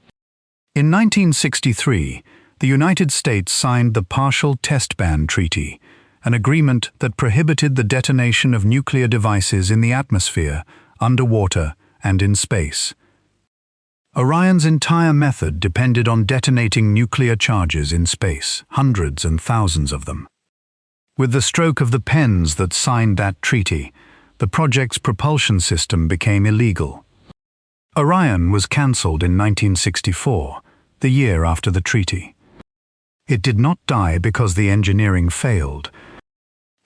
S1: In 1963, the United States signed the Partial Test Ban Treaty, an agreement that prohibited the detonation of nuclear devices in the atmosphere, underwater, and in space. Orion's entire method depended on detonating nuclear charges in space, hundreds and thousands of them. With the stroke of the pens that signed that treaty, the project's propulsion system became illegal. Orion was cancelled in 1964, the year after the treaty. It did not die because the engineering failed.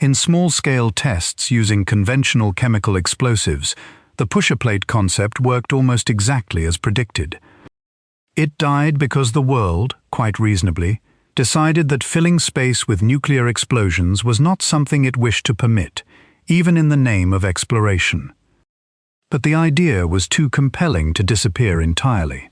S1: In small-scale tests using conventional chemical explosives, the pusher-plate concept worked almost exactly as predicted. It died because the world, quite reasonably, decided that filling space with nuclear explosions was not something it wished to permit, even in the name of exploration. But the idea was too compelling to disappear entirely.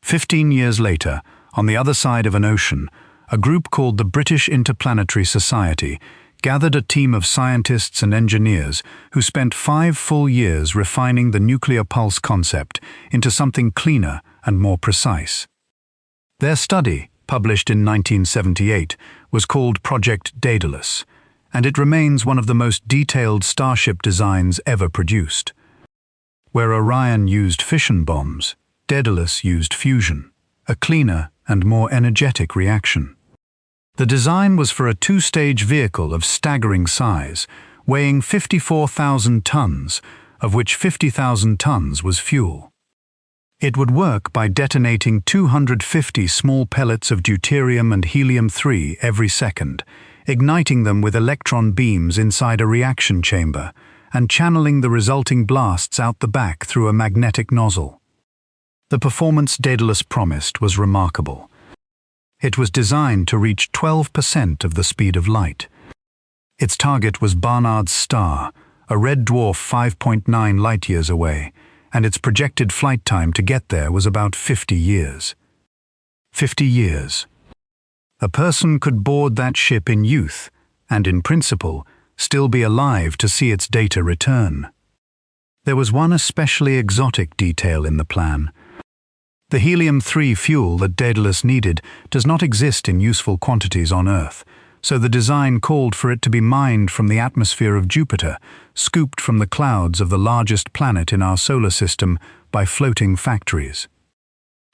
S1: 15 years later, on the other side of an ocean, a group called the British Interplanetary Society gathered a team of scientists and engineers who spent 5 full years refining the nuclear pulse concept into something cleaner and more precise. Their study, published in 1978, was called Project Daedalus, and it remains one of the most detailed starship designs ever produced. Where Orion used fission bombs, Daedalus used fusion, a cleaner and more energetic reaction. The design was for a 2-stage vehicle of staggering size, weighing 54,000 tons, of which 50,000 tons was fuel. It would work by detonating 250 small pellets of deuterium and helium-3 every second, igniting them with electron beams inside a reaction chamber, and channeling the resulting blasts out the back through a magnetic nozzle. The performance Daedalus promised was remarkable. It was designed to reach 12% of the speed of light. Its target was Barnard's star, a red dwarf 5.9 light-years away, and its projected flight time to get there was about 50 years. 50 years. A person could board that ship in youth, and in principle, still be alive to see its data return. There was one especially exotic detail in the plan. The helium-3 fuel that Daedalus needed does not exist in useful quantities on Earth, so the design called for it to be mined from the atmosphere of Jupiter, scooped from the clouds of the largest planet in our solar system by floating factories.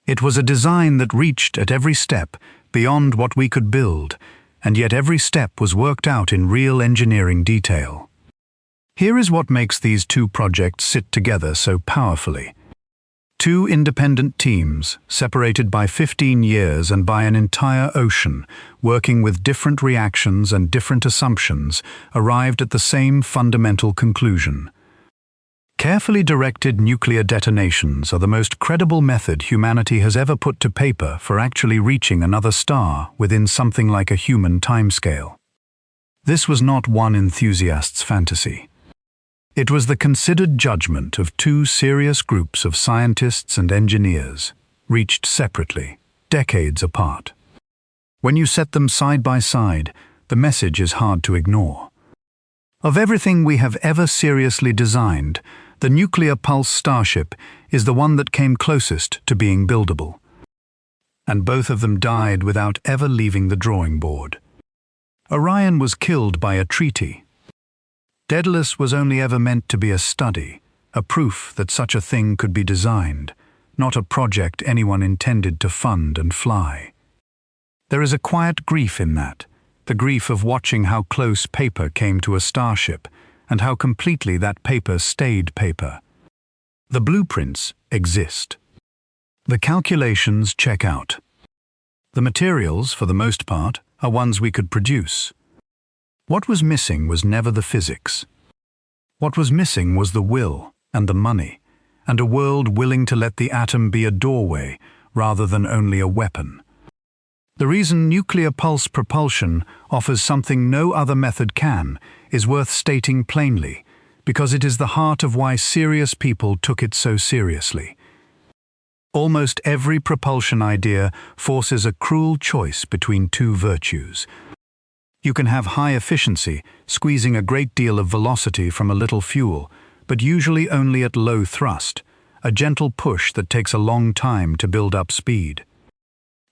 S1: It was a design that reached at every step beyond what we could build, and yet every step was worked out in real engineering detail. Here is what makes these two projects sit together so powerfully. Two independent teams, separated by 15 years and by an entire ocean, working with different reactions and different assumptions, arrived at the same fundamental conclusion. Carefully directed nuclear detonations are the most credible method humanity has ever put to paper for actually reaching another star within something like a human timescale. This was not one enthusiast's fantasy. It was the considered judgment of two serious groups of scientists and engineers, reached separately, decades apart. When you set them side by side, the message is hard to ignore. Of everything we have ever seriously designed, the nuclear pulse starship is the one that came closest to being buildable. And both of them died without ever leaving the drawing board. Orion was killed by a treaty. Daedalus was only ever meant to be a study, a proof that such a thing could be designed, not a project anyone intended to fund and fly. There is a quiet grief in that, the grief of watching how close paper came to a starship, and how completely that paper stayed paper. The blueprints exist. The calculations check out. The materials, for the most part, are ones we could produce. What was missing was never the physics. What was missing was the will and the money, and a world willing to let the atom be a doorway rather than only a weapon. The reason nuclear pulse propulsion offers something no other method can is worth stating plainly, because it is the heart of why serious people took it so seriously. Almost every propulsion idea forces a cruel choice between two virtues. You can have high efficiency, squeezing a great deal of velocity from a little fuel, but usually only at low thrust, a gentle push that takes a long time to build up speed.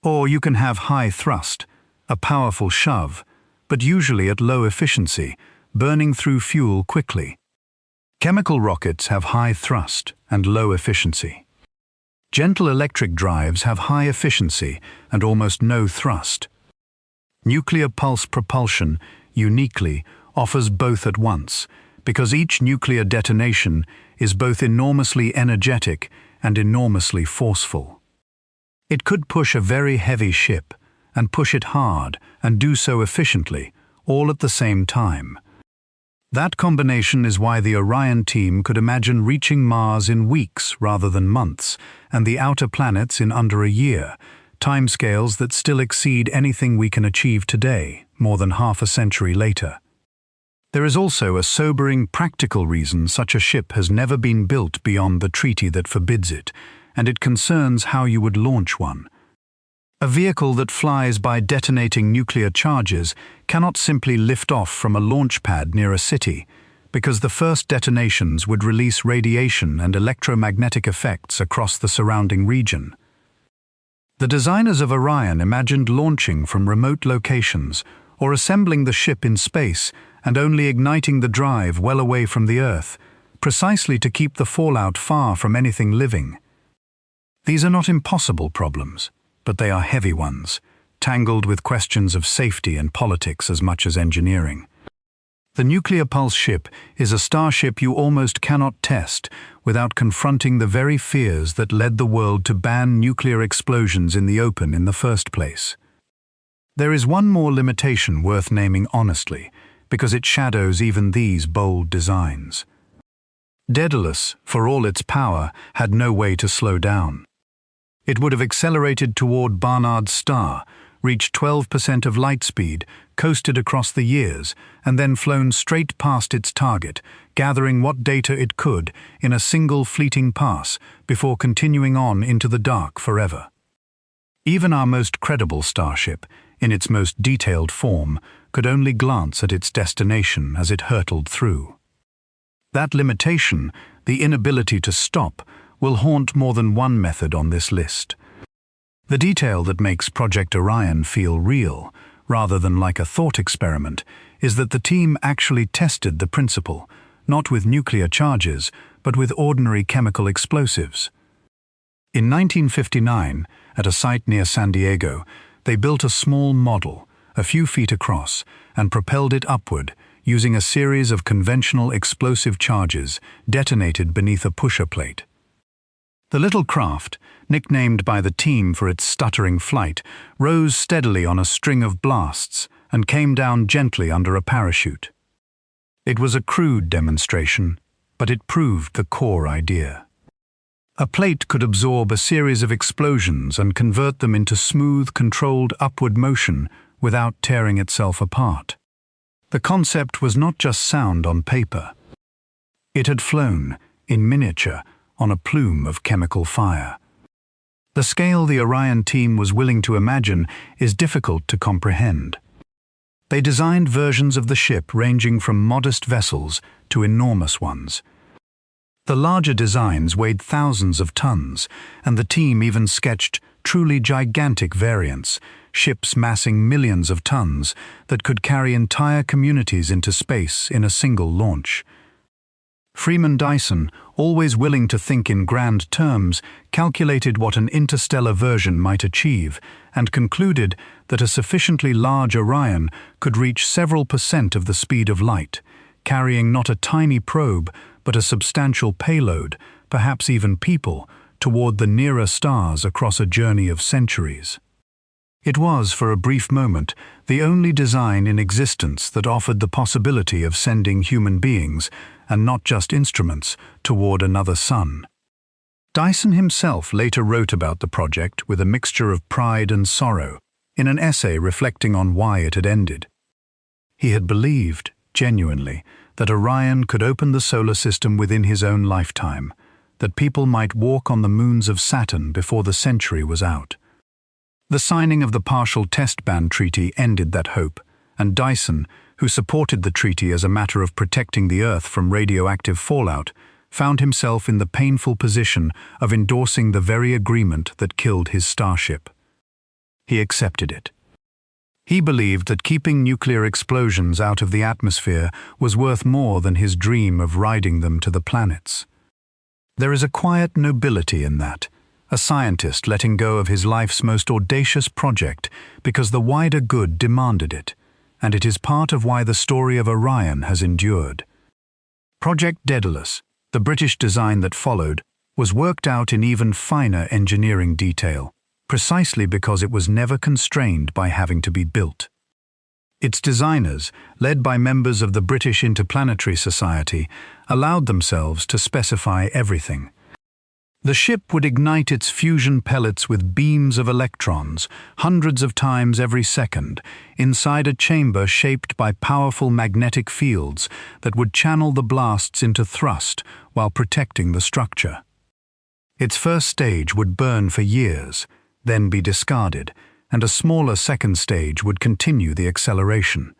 S1: Or you can have high thrust, a powerful shove, but usually at low efficiency, burning through fuel quickly. Chemical rockets have high thrust and low efficiency. Gentle electric drives have high efficiency and almost no thrust. Nuclear pulse propulsion, uniquely, offers both at once, because each nuclear detonation is both enormously energetic and enormously forceful. It could push a very heavy ship, and push it hard, and do so efficiently, all at the same time. That combination is why the Orion team could imagine reaching Mars in weeks rather than months, and the outer planets in under a year, timescales that still exceed anything we can achieve today, more than half a century later. There is also a sobering practical reason such a ship has never been built beyond the treaty that forbids it, and it concerns how you would launch one. A vehicle that flies by detonating nuclear charges cannot simply lift off from a launch pad near a city, because the first detonations would release radiation and electromagnetic effects across the surrounding region. The designers of Orion imagined launching from remote locations, or assembling the ship in space and only igniting the drive well away from the Earth, precisely to keep the fallout far from anything living. These are not impossible problems, but they are heavy ones, tangled with questions of safety and politics as much as engineering. The nuclear pulse ship is a starship you almost cannot test without confronting the very fears that led the world to ban nuclear explosions in the open in the first place. There is one more limitation worth naming honestly, because it shadows even these bold designs. Daedalus, for all its power, had no way to slow down. It would have accelerated toward Barnard's star, reached 12% of light speed, coasted across the years, and then flown straight past its target, gathering what data it could in a single fleeting pass before continuing on into the dark forever. Even our most credible starship, in its most detailed form, could only glance at its destination as it hurtled through. That limitation, the inability to stop, will haunt more than one method on this list. The detail that makes Project Orion feel real, rather than like a thought experiment, is that the team actually tested the principle, not with nuclear charges, but with ordinary chemical explosives. In 1959, at a site near San Diego, they built a small model, a few feet across, and propelled it upward, using a series of conventional explosive charges detonated beneath a pusher plate. The little craft, nicknamed by the team for its stuttering flight, rose steadily on a string of blasts and came down gently under a parachute. It was a crude demonstration, but it proved the core idea. A plate could absorb a series of explosions and convert them into smooth, controlled upward motion without tearing itself apart. The concept was not just sound on paper. It had flown, in miniature, on a plume of chemical fire. The scale the Orion team was willing to imagine is difficult to comprehend. They designed versions of the ship ranging from modest vessels to enormous ones. The larger designs weighed thousands of tons, and the team even sketched truly gigantic variants, ships massing millions of tons that could carry entire communities into space in a single launch. Freeman Dyson, always willing to think in grand terms, calculated what an interstellar version might achieve and concluded that a sufficiently large Orion could reach several % of the speed of light, carrying not a tiny probe but a substantial payload, perhaps even people, toward the nearer stars across a journey of centuries. It was, for a brief moment, the only design in existence that offered the possibility of sending human beings, and not just instruments, toward another sun. Dyson himself later wrote about the project with a mixture of pride and sorrow, in an essay reflecting on why it had ended. He had believed, genuinely, that Orion could open the solar system within his own lifetime, that people might walk on the moons of Saturn before the century was out. The signing of the Partial Test Ban Treaty ended that hope, and Dyson, who supported the treaty as a matter of protecting the Earth from radioactive fallout, found himself in the painful position of endorsing the very agreement that killed his starship. He accepted it. He believed that keeping nuclear explosions out of the atmosphere was worth more than his dream of riding them to the planets. There is a quiet nobility in that, a scientist letting go of his life's most audacious project because the wider good demanded it, and it is part of why the story of Orion has endured. Project Daedalus, the British design that followed, was worked out in even finer engineering detail, precisely because it was never constrained by having to be built. Its designers, led by members of the British Interplanetary Society, allowed themselves to specify everything. The ship would ignite its fusion pellets with beams of electrons, hundreds of times every second, inside a chamber shaped by powerful magnetic fields that would channel the blasts into thrust while protecting the structure. Its first stage would burn for years, then be discarded, and a smaller second stage would continue the acceleration.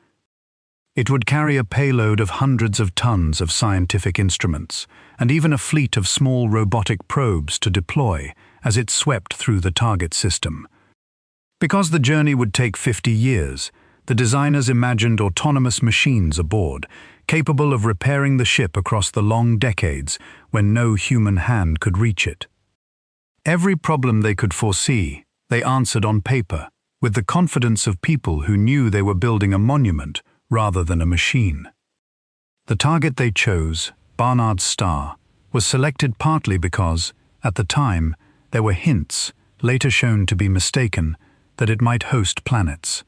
S1: It would carry a payload of hundreds of tons of scientific instruments, and even a fleet of small robotic probes to deploy as it swept through the target system. Because the journey would take 50 years, the designers imagined autonomous machines aboard, capable of repairing the ship across the long decades when no human hand could reach it. Every problem they could foresee, they answered on paper, with the confidence of people who knew they were building a monument rather than a machine. The target they chose, Barnard's star, was selected partly because, at the time, there were hints, later shown to be mistaken, that it might host planets.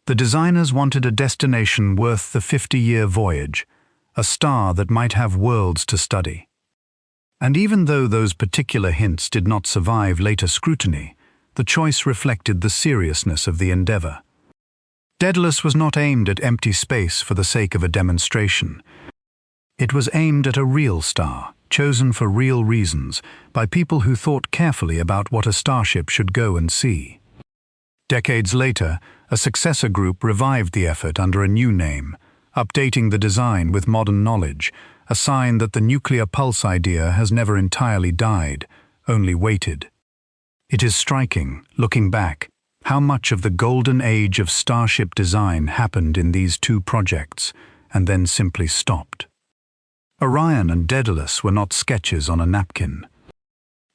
S1: The designers wanted a destination worth the 50-year voyage, a star that might have worlds to study. And even though those particular hints did not survive later scrutiny, the choice reflected the seriousness of the endeavor. Daedalus was not aimed at empty space for the sake of a demonstration. It was aimed at a real star, chosen for real reasons, by people who thought carefully about what a starship should go and see. Decades later, a successor group revived the effort under a new name, updating the design with modern knowledge, a sign that the nuclear pulse idea has never entirely died, only waited. It is striking, looking back, how much of the golden age of starship design happened in these two projects, and then simply stopped. Orion and Daedalus were not sketches on a napkin.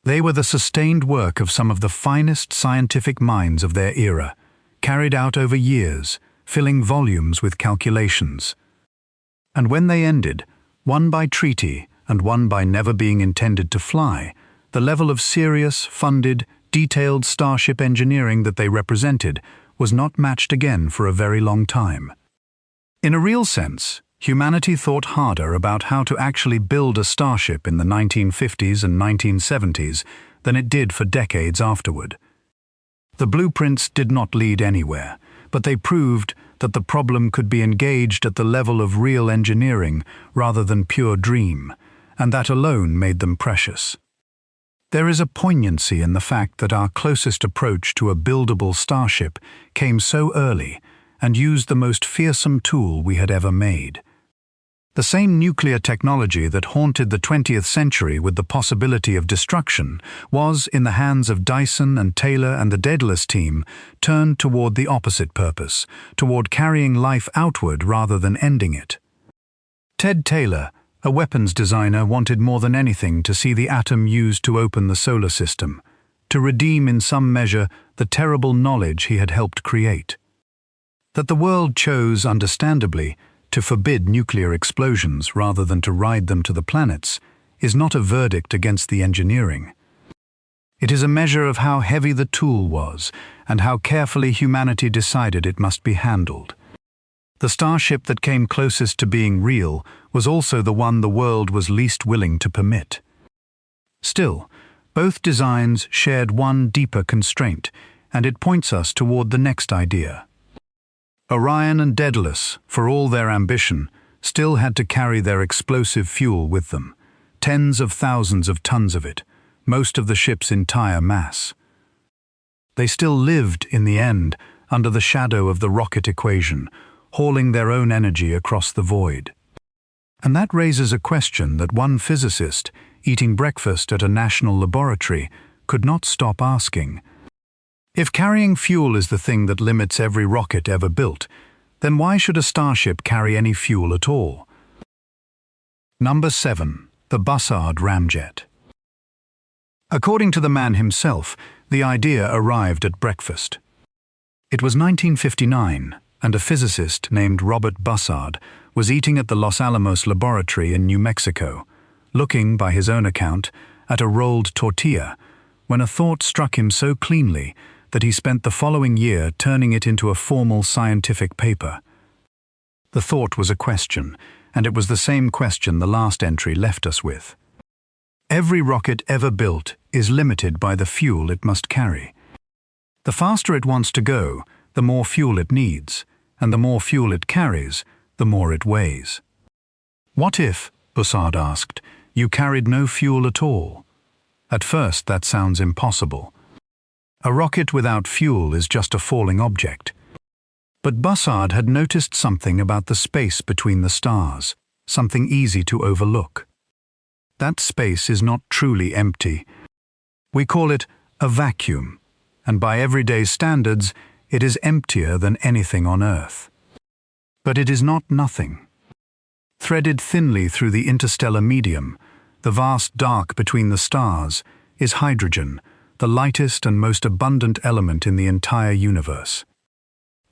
S1: They were the sustained work of some of the finest scientific minds of their era, carried out over years, filling volumes with calculations. And when they ended, one by treaty and one by never being intended to fly, the level of serious, funded, detailed starship engineering that they represented was not matched again for a very long time. In a real sense, humanity thought harder about how to actually build a starship in the 1950s and 1970s than it did for decades afterward. The blueprints did not lead anywhere, but they proved that the problem could be engaged at the level of real engineering rather than pure dream, and that alone made them precious. There is a poignancy in the fact that our closest approach to a buildable starship came so early and used the most fearsome tool we had ever made. The same nuclear technology that haunted the 20th century with the possibility of destruction was, in the hands of Dyson and Taylor and the Daedalus team, turned toward the opposite purpose, toward carrying life outward rather than ending it. Ted Taylor, a weapons designer, wanted more than anything to see the atom used to open the solar system, to redeem in some measure the terrible knowledge he had helped create. That the world chose, understandably, to forbid nuclear explosions rather than to ride them to the planets is not a verdict against the engineering. It is a measure of how heavy the tool was and how carefully humanity decided it must be handled. The starship that came closest to being real was also the one the world was least willing to permit. Still, both designs shared one deeper constraint, and it points us toward the next idea. Orion and Daedalus, for all their ambition, still had to carry their explosive fuel with them, tens of thousands of tons of it, most of the ship's entire mass. They still lived, in the end, under the shadow of the rocket equation, hauling their own energy across the void. And that raises a question that one physicist, eating breakfast at a national laboratory, could not stop asking. If carrying fuel is the thing that limits every rocket ever built, then why should a starship carry any fuel at all? Number 7. The Bussard Ramjet. According to the man himself, the idea arrived at breakfast. It was 1959, and a physicist named Robert Bussard was eating at the Los Alamos laboratory in New Mexico, looking, by his own account, at a rolled tortilla, when a thought struck him so cleanly that he spent the following year turning it into a formal scientific paper. The thought was a question, and it was the same question the last entry left us with. Every rocket ever built is limited by the fuel it must carry. The faster it wants to go, the more fuel it needs, and the more fuel it carries, the more it weighs. What if, Bussard asked, you carried no fuel at all? At first that sounds impossible. A rocket without fuel is just a falling object. But Bussard had noticed something about the space between the stars, something easy to overlook. That space is not truly empty. We call it a vacuum, and by everyday standards, it is emptier than anything on Earth. But it is not nothing. Threaded thinly through the interstellar medium, the vast dark between the stars, is hydrogen, the lightest and most abundant element in the entire universe.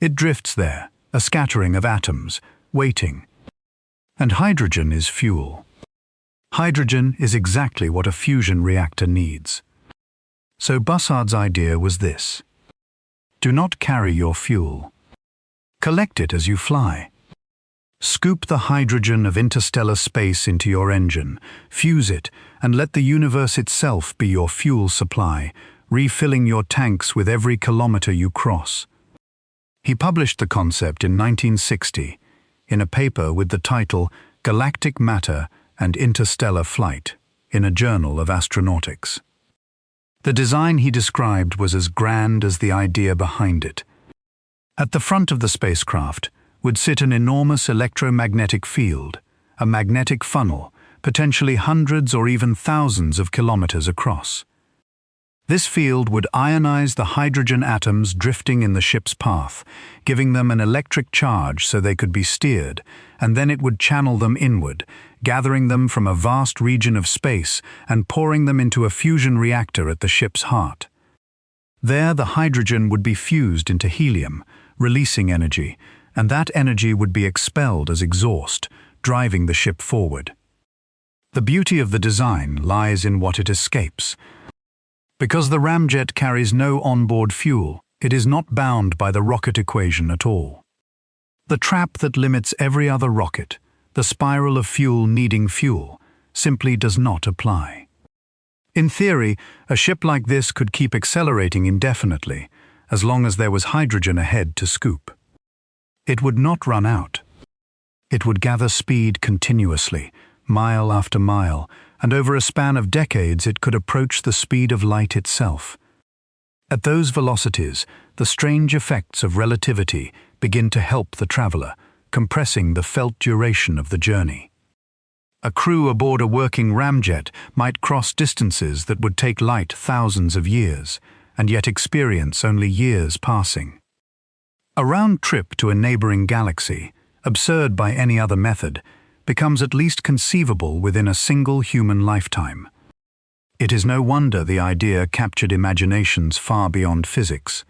S1: It drifts there, a scattering of atoms, waiting. And hydrogen is fuel. Hydrogen is exactly what a fusion reactor needs. So Bussard's idea was this: do not carry your fuel. Collect it as you fly. Scoop the hydrogen of interstellar space into your engine, fuse it, and let the universe itself be your fuel supply, refilling your tanks with every kilometer you cross. He published the concept in 1960 in a paper with the title Galactic Matter and Interstellar Flight in a journal of astronautics. The design he described was as grand as the idea behind it. At the front of the spacecraft would sit an enormous electromagnetic field, a magnetic funnel, potentially hundreds or even thousands of kilometers across. This field would ionize the hydrogen atoms drifting in the ship's path, giving them an electric charge so they could be steered, and then it would channel them inward, gathering them from a vast region of space and pouring them into a fusion reactor at the ship's heart. There the hydrogen would be fused into helium, releasing energy, and that energy would be expelled as exhaust, driving the ship forward. The beauty of the design lies in what it escapes. Because the ramjet carries no onboard fuel, it is not bound by the rocket equation at all. The trap that limits every other rocket, the spiral of fuel needing fuel, simply does not apply. In theory, a ship like this could keep accelerating indefinitely, as long as there was hydrogen ahead to scoop. It would not run out. It would gather speed continuously, mile after mile, and over a span of decades it could approach the speed of light itself. At those velocities, the strange effects of relativity begin to help the traveler, compressing the felt duration of the journey. A crew aboard a working ramjet might cross distances that would take light thousands of years, and yet experience only years passing. A round trip to a neighboring galaxy, absurd by any other method, becomes at least conceivable within a single human lifetime. It is no wonder the idea captured imaginations far beyond physics.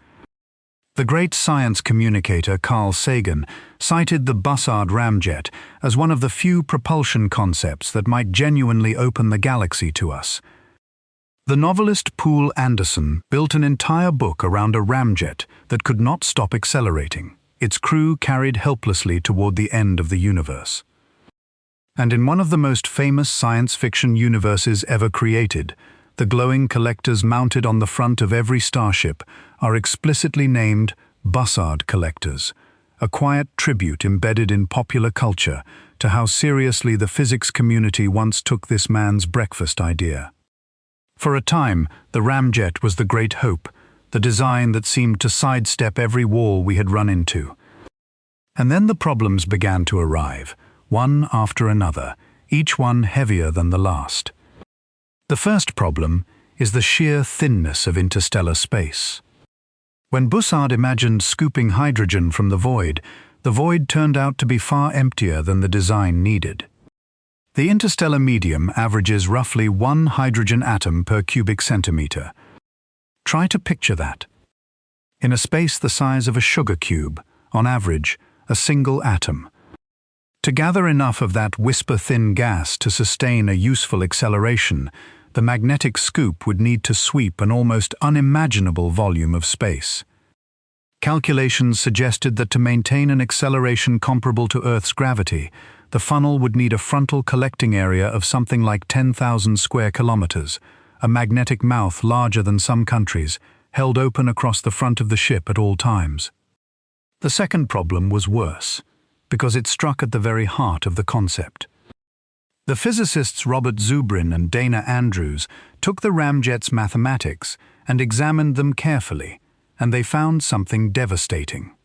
S1: The great science communicator Carl Sagan cited the Bussard ramjet as one of the few propulsion concepts that might genuinely open the galaxy to us. The novelist Poul Anderson built an entire book around a ramjet that could not stop accelerating, its crew carried helplessly toward the end of the universe. And in one of the most famous science fiction universes ever created, the glowing collectors mounted on the front of every starship are explicitly named Bussard collectors, a quiet tribute embedded in popular culture to how seriously the physics community once took this man's breakfast idea. For a time, the Ramjet was the great hope, the design that seemed to sidestep every wall we had run into. And then the problems began to arrive, one after another, each one heavier than the last. The first problem is the sheer thinness of interstellar space. When Bussard imagined scooping hydrogen from the void turned out to be far emptier than the design needed. The interstellar medium averages roughly 1 hydrogen atom per cubic centimeter. Try to picture that. In a space the size of a sugar cube, on average, a single atom. To gather enough of that whisper-thin gas to sustain a useful acceleration, the magnetic scoop would need to sweep an almost unimaginable volume of space. Calculations suggested that to maintain an acceleration comparable to Earth's gravity, the funnel would need a frontal collecting area of something like 10,000 square kilometers, a magnetic mouth larger than some countries, held open across the front of the ship at all times. The second problem was worse, because it struck at the very heart of the concept. The physicists Robert Zubrin and Dana Andrews took the ramjet's mathematics and examined them carefully, and they found something devastating.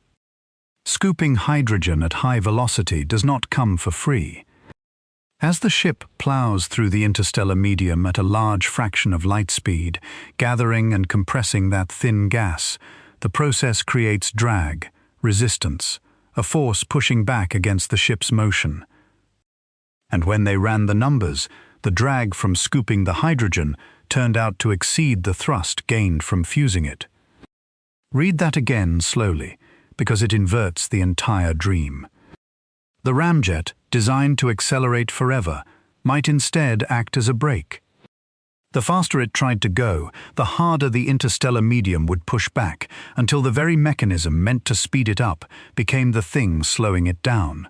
S1: Scooping hydrogen at high velocity does not come for free. As the ship plows through the interstellar medium at a large fraction of light speed, gathering and compressing that thin gas, the process creates drag, resistance, a force pushing back against the ship's motion. And when they ran the numbers, the drag from scooping the hydrogen turned out to exceed the thrust gained from fusing it. Read that again slowly, because it inverts the entire dream. The ramjet, designed to accelerate forever, might instead act as a brake. The faster it tried to go, the harder the interstellar medium would push back, until the very mechanism meant to speed it up became the thing slowing it down.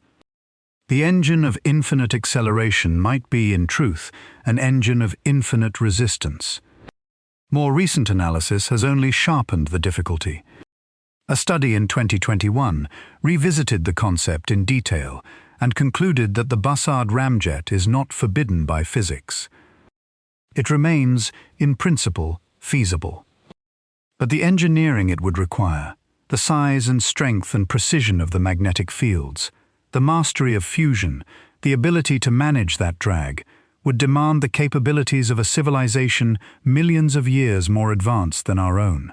S1: The engine of infinite acceleration might be, in truth, an engine of infinite resistance. More recent analysis has only sharpened the difficulty. A study in 2021 revisited the concept in detail and concluded that the Bussard ramjet is not forbidden by physics. It remains, in principle, feasible. But the engineering it would require, the size and strength and precision of the magnetic fields, the mastery of fusion, the ability to manage that drag, would demand the capabilities of a civilization millions of years more advanced than our own.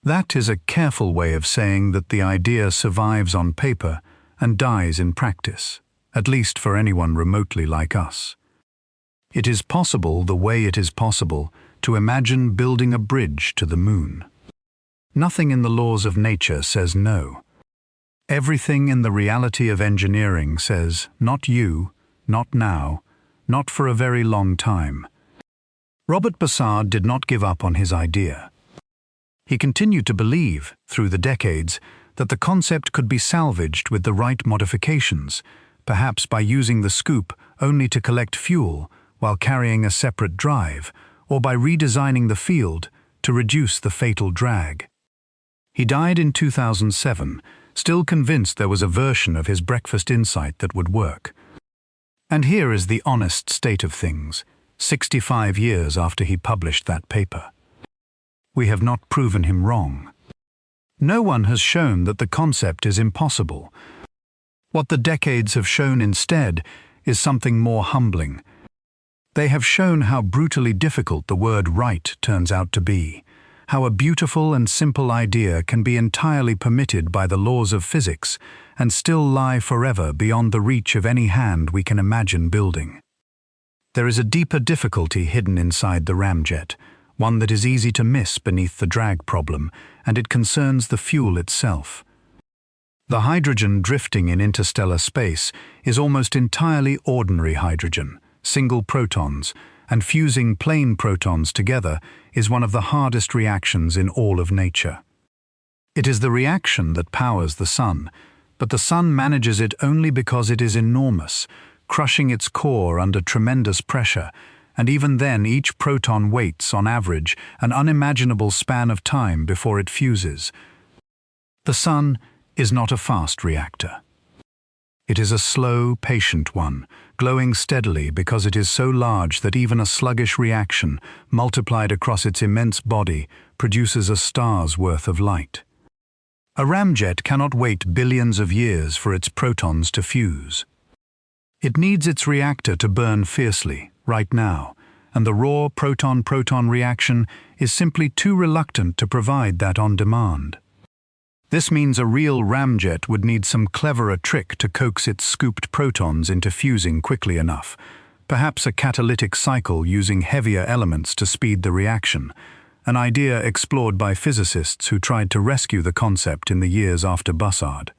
S1: That is a careful way of saying that the idea survives on paper and dies in practice, at least for anyone remotely like us. It is possible, the way it is possible, to imagine building a bridge to the moon. Nothing in the laws of nature says no. Everything in the reality of engineering says, not you, not now, not for a very long time. Robert Bussard did not give up on his idea. He continued to believe, through the decades, that the concept could be salvaged with the right modifications, perhaps by using the scoop only to collect fuel while carrying a separate drive, or by redesigning the field to reduce the fatal drag. He died in 2007, still convinced there was a version of his breakfast insight that would work. And here is the honest state of things, 65 years after he published that paper. We have not proven him wrong. No one has shown that the concept is impossible. What the decades have shown instead is something more humbling. They have shown how brutally difficult the word right turns out to be, how a beautiful and simple idea can be entirely permitted by the laws of physics and still lie forever beyond the reach of any hand we can imagine building. There is a deeper difficulty hidden inside the ramjet, one that is easy to miss beneath the drag problem, and it concerns the fuel itself. The hydrogen drifting in interstellar space is almost entirely ordinary hydrogen, single protons, and fusing plane protons together is one of the hardest reactions in all of nature. It is the reaction that powers the Sun, but the Sun manages it only because it is enormous, crushing its core under tremendous pressure, and even then each proton waits, on average, an unimaginable span of time before it fuses. The Sun is not a fast reactor. It is a slow, patient one, glowing steadily because it is so large that even a sluggish reaction, multiplied across its immense body, produces a star's worth of light. A ramjet cannot wait billions of years for its protons to fuse. It needs its reactor to burn fiercely, right now, and the raw proton-proton reaction is simply too reluctant to provide that on demand. This means a real ramjet would need some cleverer trick to coax its scooped protons into fusing quickly enough, perhaps a catalytic cycle using heavier elements to speed the reaction, an idea explored by physicists who tried to rescue the concept in the years after Bussard.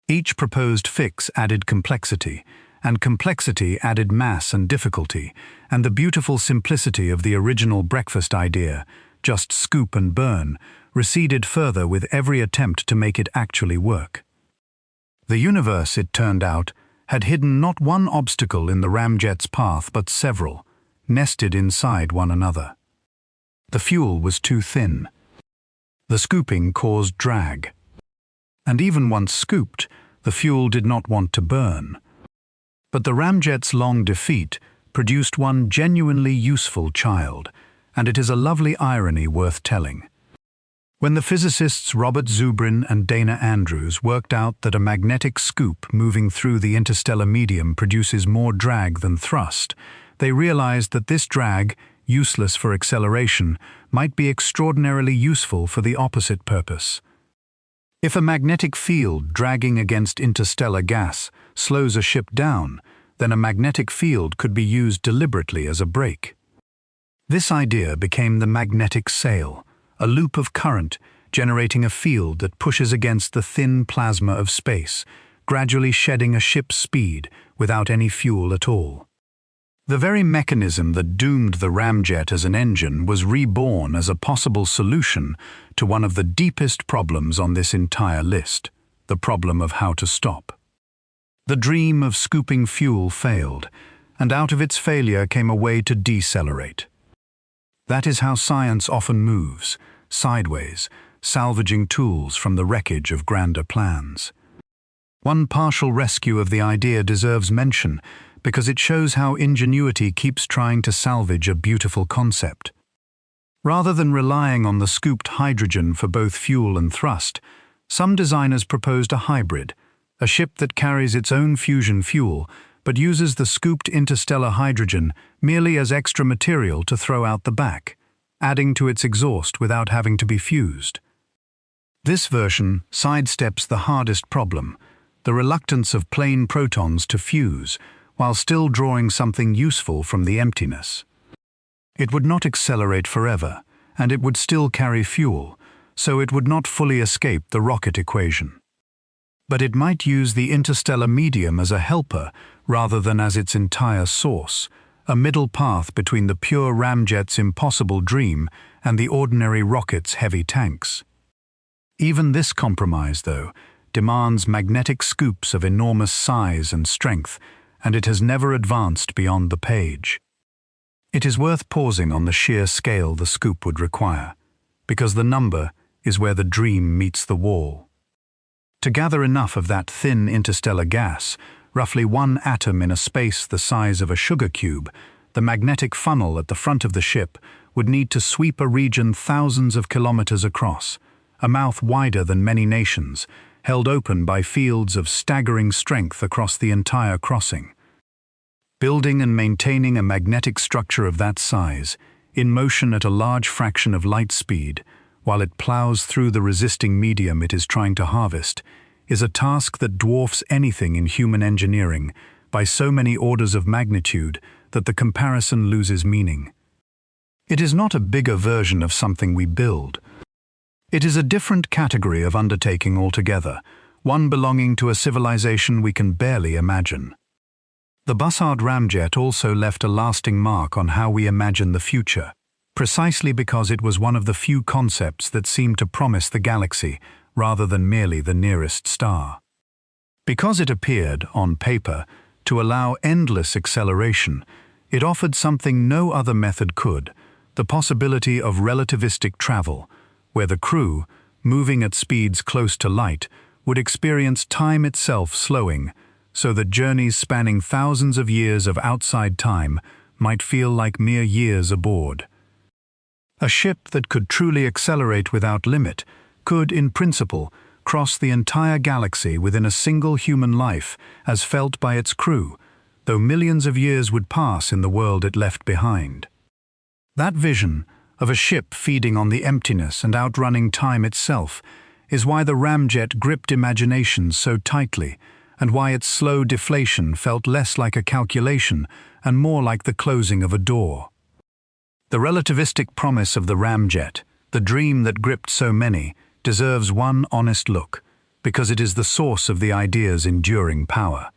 S1: Each proposed fix added complexity, and complexity added mass and difficulty, and the beautiful simplicity of the original breakfast idea, just scoop and burn, receded further with every attempt to make it actually work. The universe, it turned out, had hidden not one obstacle in the ramjet's path but several, nested inside one another. The fuel was too thin. The scooping caused drag. And even once scooped, the fuel did not want to burn. But the ramjet's long defeat produced one genuinely useful child, and it is a lovely irony worth telling. When the physicists Robert Zubrin and Dana Andrews worked out that a magnetic scoop moving through the interstellar medium produces more drag than thrust, they realized that this drag, useless for acceleration, might be extraordinarily useful for the opposite purpose. If a magnetic field dragging against interstellar gas slows a ship down, then a magnetic field could be used deliberately as a brake. This idea became the magnetic sail, a loop of current generating a field that pushes against the thin plasma of space, gradually shedding a ship's speed without any fuel at all. The very mechanism that doomed the ramjet as an engine was reborn as a possible solution to one of the deepest problems on this entire list, the problem of how to stop. The dream of scooping fuel failed, and out of its failure came a way to decelerate. That is how science often moves, sideways, salvaging tools from the wreckage of grander plans. One partial rescue of the idea deserves mention because it shows how ingenuity keeps trying to salvage a beautiful concept. Rather than relying on the scooped hydrogen for both fuel and thrust, some designers proposed a hybrid, a ship that carries its own fusion fuel but uses the scooped interstellar hydrogen merely as extra material to throw out the back, adding to its exhaust without having to be fused. This version sidesteps the hardest problem, the reluctance of plane protons to fuse, while still drawing something useful from the emptiness. It would not accelerate forever, and it would still carry fuel, so it would not fully escape the rocket equation. But it might use the interstellar medium as a helper rather than as its entire source, a middle path between the pure ramjet's impossible dream and the ordinary rocket's heavy tanks. Even this compromise, though, demands magnetic scoops of enormous size and strength, and it has never advanced beyond the page. It is worth pausing on the sheer scale the scoop would require, because the number is where the dream meets the wall. To gather enough of that thin interstellar gas, roughly one atom in a space the size of a sugar cube, the magnetic funnel at the front of the ship would need to sweep a region thousands of kilometers across, a mouth wider than many nations, held open by fields of staggering strength across the entire crossing. Building and maintaining a magnetic structure of that size, in motion at a large fraction of light speed, while it plows through the resisting medium it is trying to harvest, is a task that dwarfs anything in human engineering by so many orders of magnitude that the comparison loses meaning. It is not a bigger version of something we build. It is a different category of undertaking altogether, one belonging to a civilization we can barely imagine. The Bussard ramjet also left a lasting mark on how we imagine the future, precisely because it was one of the few concepts that seemed to promise the galaxy rather than merely the nearest star. Because it appeared, on paper, to allow endless acceleration, it offered something no other method could, the possibility of relativistic travel, where the crew, moving at speeds close to light, would experience time itself slowing, so that journeys spanning thousands of years of outside time might feel like mere years aboard. A ship that could truly accelerate without limit could, in principle, cross the entire galaxy within a single human life as felt by its crew, though millions of years would pass in the world it left behind. That vision, of a ship feeding on the emptiness and outrunning time itself, is why the ramjet gripped imaginations so tightly, and why its slow deflation felt less like a calculation and more like the closing of a door. The relativistic promise of the ramjet, the dream that gripped so many, deserves one honest look, because it is the source of the idea's enduring power.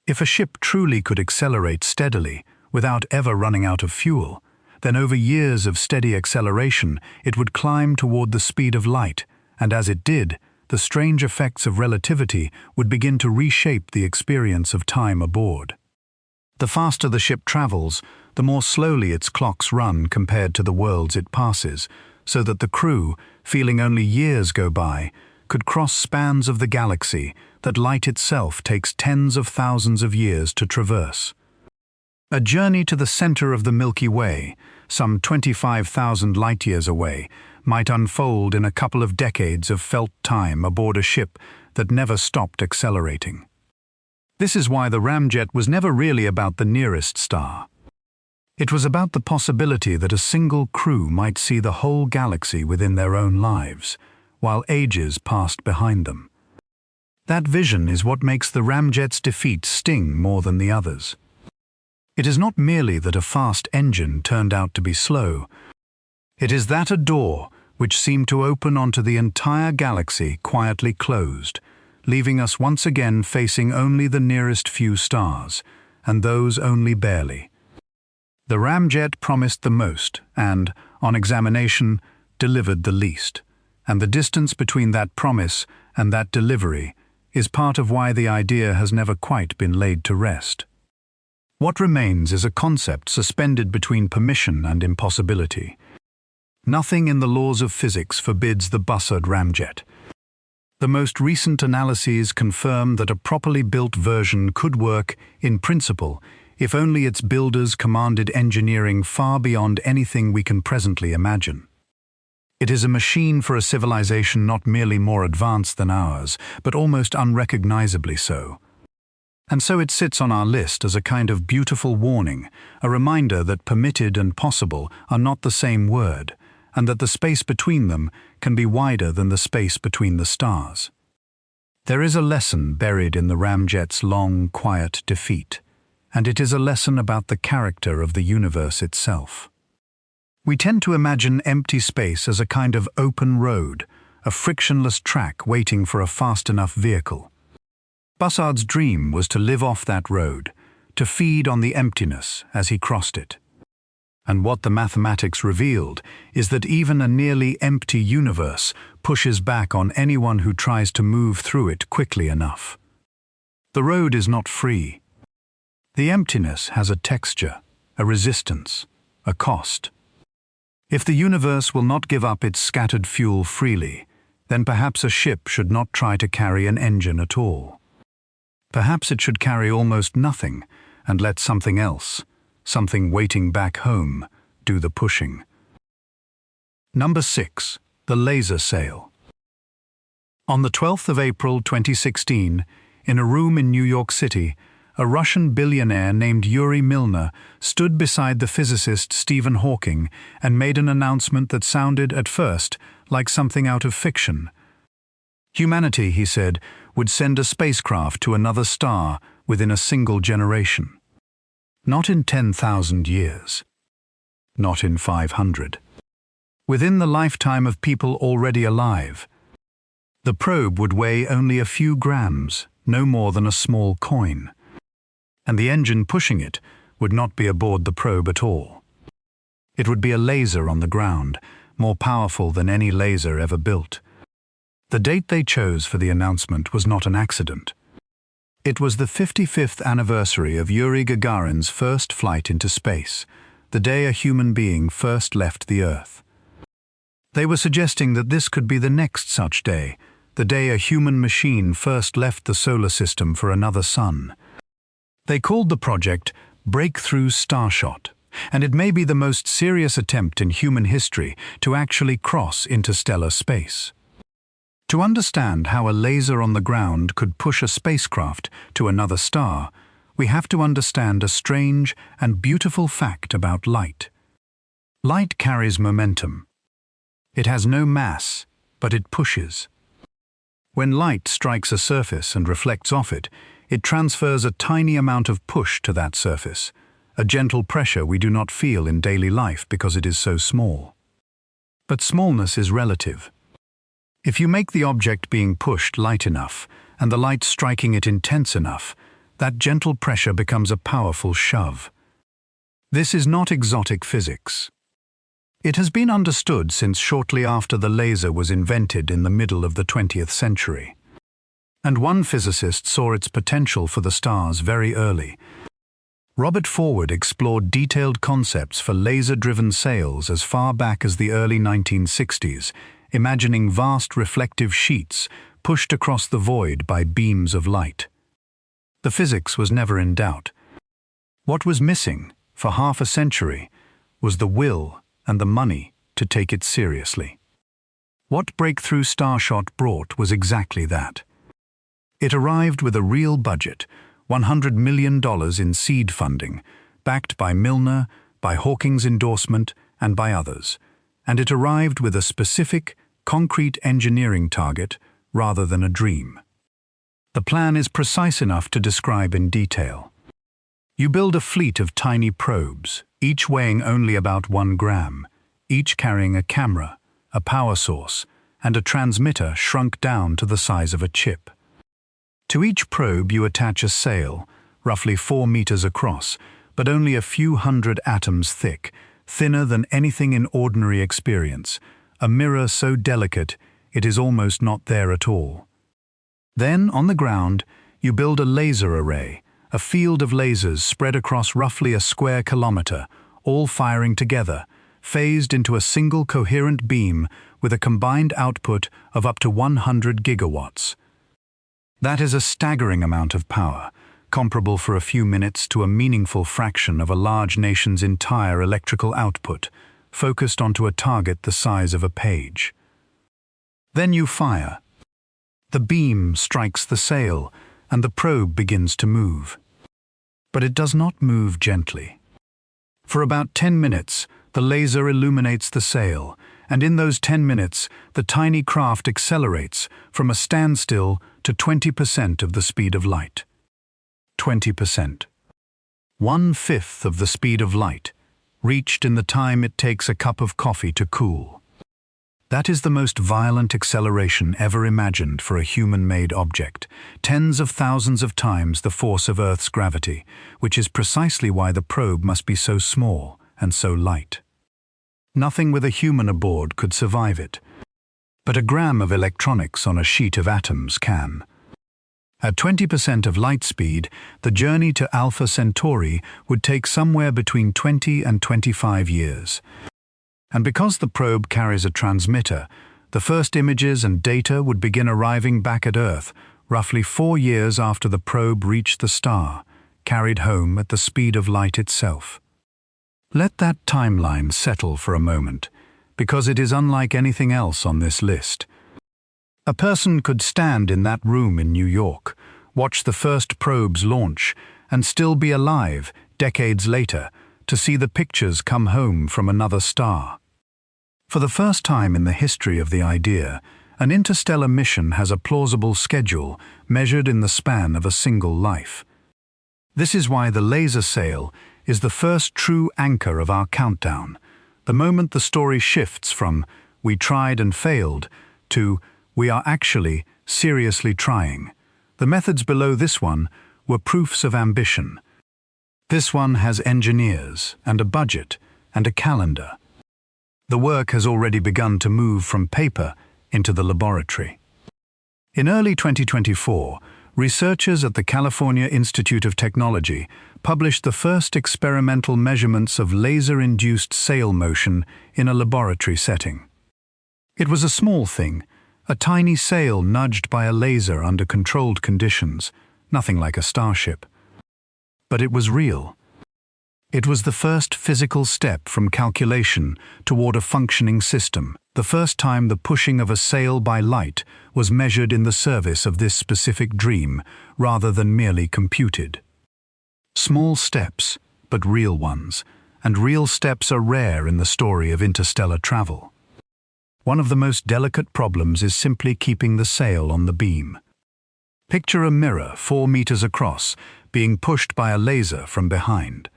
S1: If a ship truly could accelerate steadily, without ever running out of fuel, then over years of steady acceleration it would climb toward the speed of light, and as it did, the strange effects of relativity would begin to reshape the experience of time aboard. The faster the ship travels, the more slowly its clocks run compared to the worlds it passes, so that the crew, feeling only years go by, could cross spans of the galaxy that light itself takes tens of thousands of years to traverse. A journey to the center of the Milky Way, some 25,000 light-years away, might unfold in a couple of decades of felt time aboard a ship that never stopped accelerating. This is why the ramjet was never really about the nearest star. It was about the possibility that a single crew might see the whole galaxy within their own lives, while ages passed behind them. That vision is what makes the ramjet's defeat sting more than the others. It is not merely that a fast engine turned out to be slow. It is that a door, which seemed to open onto the entire galaxy, quietly closed, leaving us once again facing only the nearest few stars, and those only barely. The ramjet promised the most and, on examination, delivered the least, and the distance between that promise and that delivery is part of why the idea has never quite been laid to rest. What remains is a concept suspended between permission and impossibility. Nothing in the laws of physics forbids the Bussard ramjet. The most recent analyses confirm that a properly built version could work, in principle, if only its builders commanded engineering far beyond anything we can presently imagine. It is a machine for a civilization not merely more advanced than ours, but almost unrecognizably so. And so it sits on our list as a kind of beautiful warning, a reminder that permitted and possible are not the same word, and that the space between them can be wider than the space between the stars. There is a lesson buried in the ramjet's long, quiet defeat, and it is a lesson about the character of the universe itself. We tend to imagine empty space as a kind of open road, a frictionless track waiting for a fast enough vehicle. Bussard's dream was to live off that road, to feed on the emptiness as he crossed it. And what the mathematics revealed is that even a nearly empty universe pushes back on anyone who tries to move through it quickly enough. The road is not free. The emptiness has a texture, a resistance, a cost. If the universe will not give up its scattered fuel freely, then perhaps a ship should not try to carry an engine at all. Perhaps it should carry almost nothing and let something else, something waiting back home, do the pushing. Number 6. The laser sail. On the 12th of April 2016, in a room in New York City, a Russian billionaire named Yuri Milner stood beside the physicist Stephen Hawking and made an announcement that sounded, at first, like something out of fiction. Humanity, he said, would send a spacecraft to another star within a single generation. Not in 10,000 years. Not in 500. Within the lifetime of people already alive. The probe would weigh only a few grams, no more than a small coin. And the engine pushing it would not be aboard the probe at all. It would be a laser on the ground, more powerful than any laser ever built. The date they chose for the announcement was not an accident. It was the 55th anniversary of Yuri Gagarin's first flight into space, the day a human being first left the Earth. They were suggesting that this could be the next such day, the day a human machine first left the solar system for another sun. They called the project Breakthrough Starshot, and it may be the most serious attempt in human history to actually cross interstellar space. To understand how a laser on the ground could push a spacecraft to another star, we have to understand a strange and beautiful fact about light. Light carries momentum. It has no mass, but it pushes. When light strikes a surface and reflects off it, it transfers a tiny amount of push to that surface, a gentle pressure we do not feel in daily life because it is so small. But smallness is relative. If you make the object being pushed light enough, and the light striking it intense enough, that gentle pressure becomes a powerful shove. This is not exotic physics. It has been understood since shortly after the laser was invented in the middle of the 20th century. And one physicist saw its potential for the stars very early. Robert Forward explored detailed concepts for laser-driven sails as far back as the early 1960s, imagining vast reflective sheets pushed across the void by beams of light. The physics was never in doubt. What was missing, for half a century, was the will and the money to take it seriously. What Breakthrough Starshot brought was exactly that. It arrived with a real budget, $100 million in seed funding, backed by Milner, by Hawking's endorsement, and by others. And it arrived with a specific, concrete engineering target rather than a dream. The plan is precise enough to describe in detail. You build a fleet of tiny probes, each weighing only about 1 gram, each carrying a camera, a power source, and a transmitter shrunk down to the size of a chip. To each probe you attach a sail, roughly 4 meters across, but only a few hundred atoms thick, thinner than anything in ordinary experience, a mirror so delicate it is almost not there at all. Then, on the ground, you build a laser array, a field of lasers spread across roughly a square kilometer, all firing together, phased into a single coherent beam with a combined output of up to 100 gigawatts. That is a staggering amount of power, comparable for a few minutes to a meaningful fraction of a large nation's entire electrical output, focused onto a target the size of a page. Then you fire. The beam strikes the sail, and the probe begins to move. But it does not move gently. For about 10 minutes, the laser illuminates the sail, and in those 10 minutes, the tiny craft accelerates from a standstill to 20% of the speed of light. 20%. 1/5 of the speed of light, reached in the time it takes a cup of coffee to cool. That is the most violent acceleration ever imagined for a human-made object, tens of thousands of times the force of Earth's gravity, which is precisely why the probe must be so small and so light. Nothing with a human aboard could survive it, but a gram of electronics on a sheet of atoms can. At 20% of light speed, the journey to Alpha Centauri would take somewhere between 20 and 25 years. And because the probe carries a transmitter, the first images and data would begin arriving back at Earth roughly 4 years after the probe reached the star, carried home at the speed of light itself. Let that timeline settle for a moment, because it is unlike anything else on this list. A person could stand in that room in New York, watch the first probe's launch, and still be alive, decades later, to see the pictures come home from another star. For the first time in the history of the idea, an interstellar mission has a plausible schedule measured in the span of a single life. This is why the laser sail is the first true anchor of our countdown, the moment the story shifts from "we tried and failed" to "we are actually, seriously trying." The methods below this one were proofs of ambition, This one has engineers and a budget and a calendar. The work has already begun to move from paper into the laboratory. In early 2024, researchers at the California Institute of Technology published the first experimental measurements of laser-induced sail motion in a laboratory setting. It was a small thing, a tiny sail nudged by a laser under controlled conditions, nothing like a starship. But it was real. It was the first physical step from calculation toward a functioning system, the first time the pushing of a sail by light was measured in the service of this specific dream, rather than merely computed. Small steps, but real ones, and real steps are rare in the story of interstellar travel. One of the most delicate problems is simply keeping the sail on the beam. Picture a mirror 4 meters across, being pushed by a laser from behind.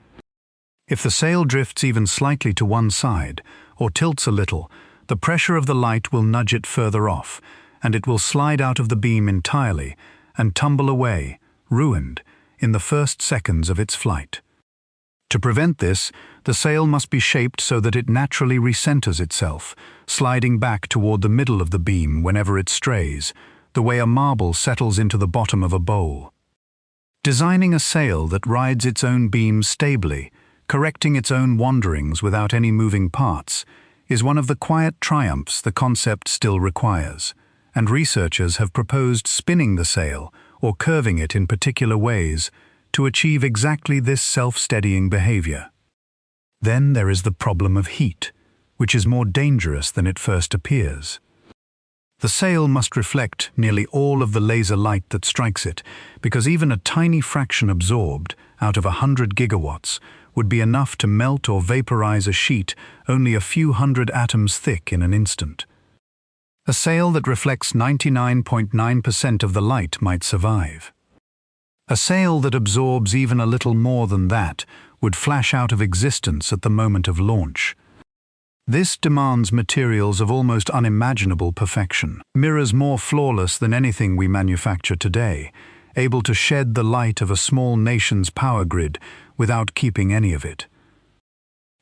S1: If the sail drifts even slightly to one side, or tilts a little, the pressure of the light will nudge it further off, and it will slide out of the beam entirely and tumble away, ruined, in the first seconds of its flight. To prevent this, the sail must be shaped so that it naturally recenters itself, sliding back toward the middle of the beam whenever it strays, the way a marble settles into the bottom of a bowl. Designing a sail that rides its own beam stably, correcting its own wanderings without any moving parts, is one of the quiet triumphs the concept still requires, and researchers have proposed spinning the sail or curving it in particular ways to achieve exactly this self-steadying behavior. Then there is the problem of heat, which is more dangerous than it first appears. The sail must reflect nearly all of the laser light that strikes it, because even a tiny fraction absorbed, out of 100 gigawatts, would be enough to melt or vaporize a sheet only a few hundred atoms thick in an instant. A sail that reflects 99.9% of the light might survive. A sail that absorbs even a little more than that would flash out of existence at the moment of launch. This demands materials of almost unimaginable perfection, mirrors more flawless than anything we manufacture today, able to shed the light of a small nation's power grid without keeping any of it.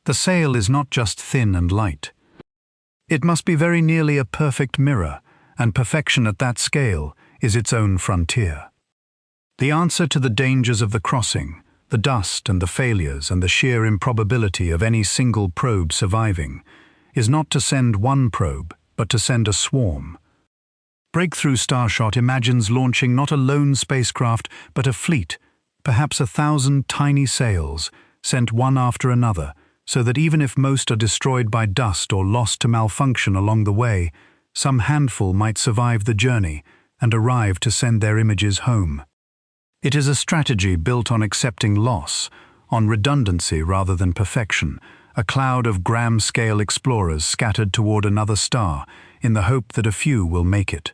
S1: The sail is not just thin and light. It must be very nearly a perfect mirror, and perfection at that scale is its own frontier. The answer to the dangers of the crossing, the dust and the failures and the sheer improbability of any single probe surviving, is not to send one probe, but to send a swarm. Breakthrough Starshot imagines launching not a lone spacecraft, but a fleet, perhaps 1,000 tiny sails, sent one after another, so that even if most are destroyed by dust or lost to malfunction along the way, some handful might survive the journey and arrive to send their images home. It is a strategy built on accepting loss, on redundancy rather than perfection, a cloud of gram-scale explorers scattered toward another star in the hope that a few will make it.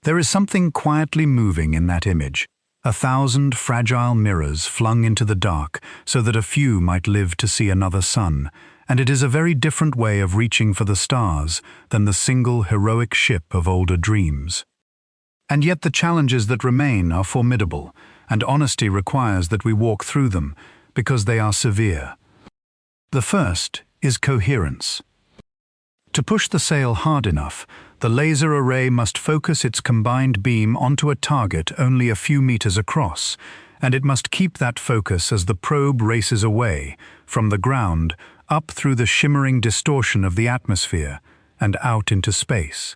S1: There is something quietly moving in that image, 1,000 fragile mirrors flung into the dark so that a few might live to see another sun, and it is a very different way of reaching for the stars than the single heroic ship of older dreams. And yet the challenges that remain are formidable, and honesty requires that we walk through them, because they are severe. The first is coherence. To push the sail hard enough, the laser array must focus its combined beam onto a target only a few meters across, and it must keep that focus as the probe races away, from the ground, up through the shimmering distortion of the atmosphere, and out into space.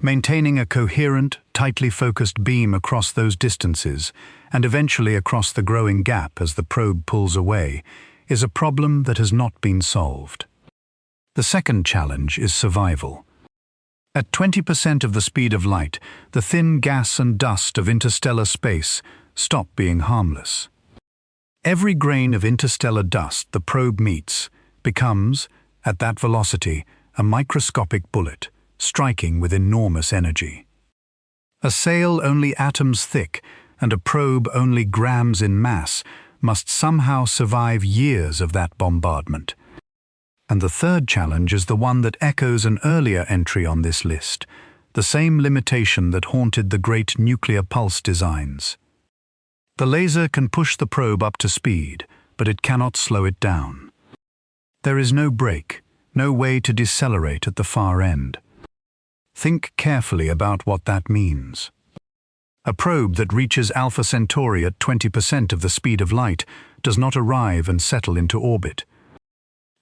S1: Maintaining a coherent, tightly focused beam across those distances, and eventually across the growing gap as the probe pulls away, is a problem that has not been solved. The second challenge is survival. At 20% of the speed of light, the thin gas and dust of interstellar space stop being harmless. Every grain of interstellar dust the probe meets becomes, at that velocity, a microscopic bullet, striking with enormous energy. A sail only atoms thick and a probe only grams in mass must somehow survive years of that bombardment. And the third challenge is the one that echoes an earlier entry on this list, the same limitation that haunted the great nuclear pulse designs. The laser can push the probe up to speed, but it cannot slow it down. There is no brake, no way to decelerate at the far end. Think carefully about what that means. A probe that reaches Alpha Centauri at 20% of the speed of light does not arrive and settle into orbit.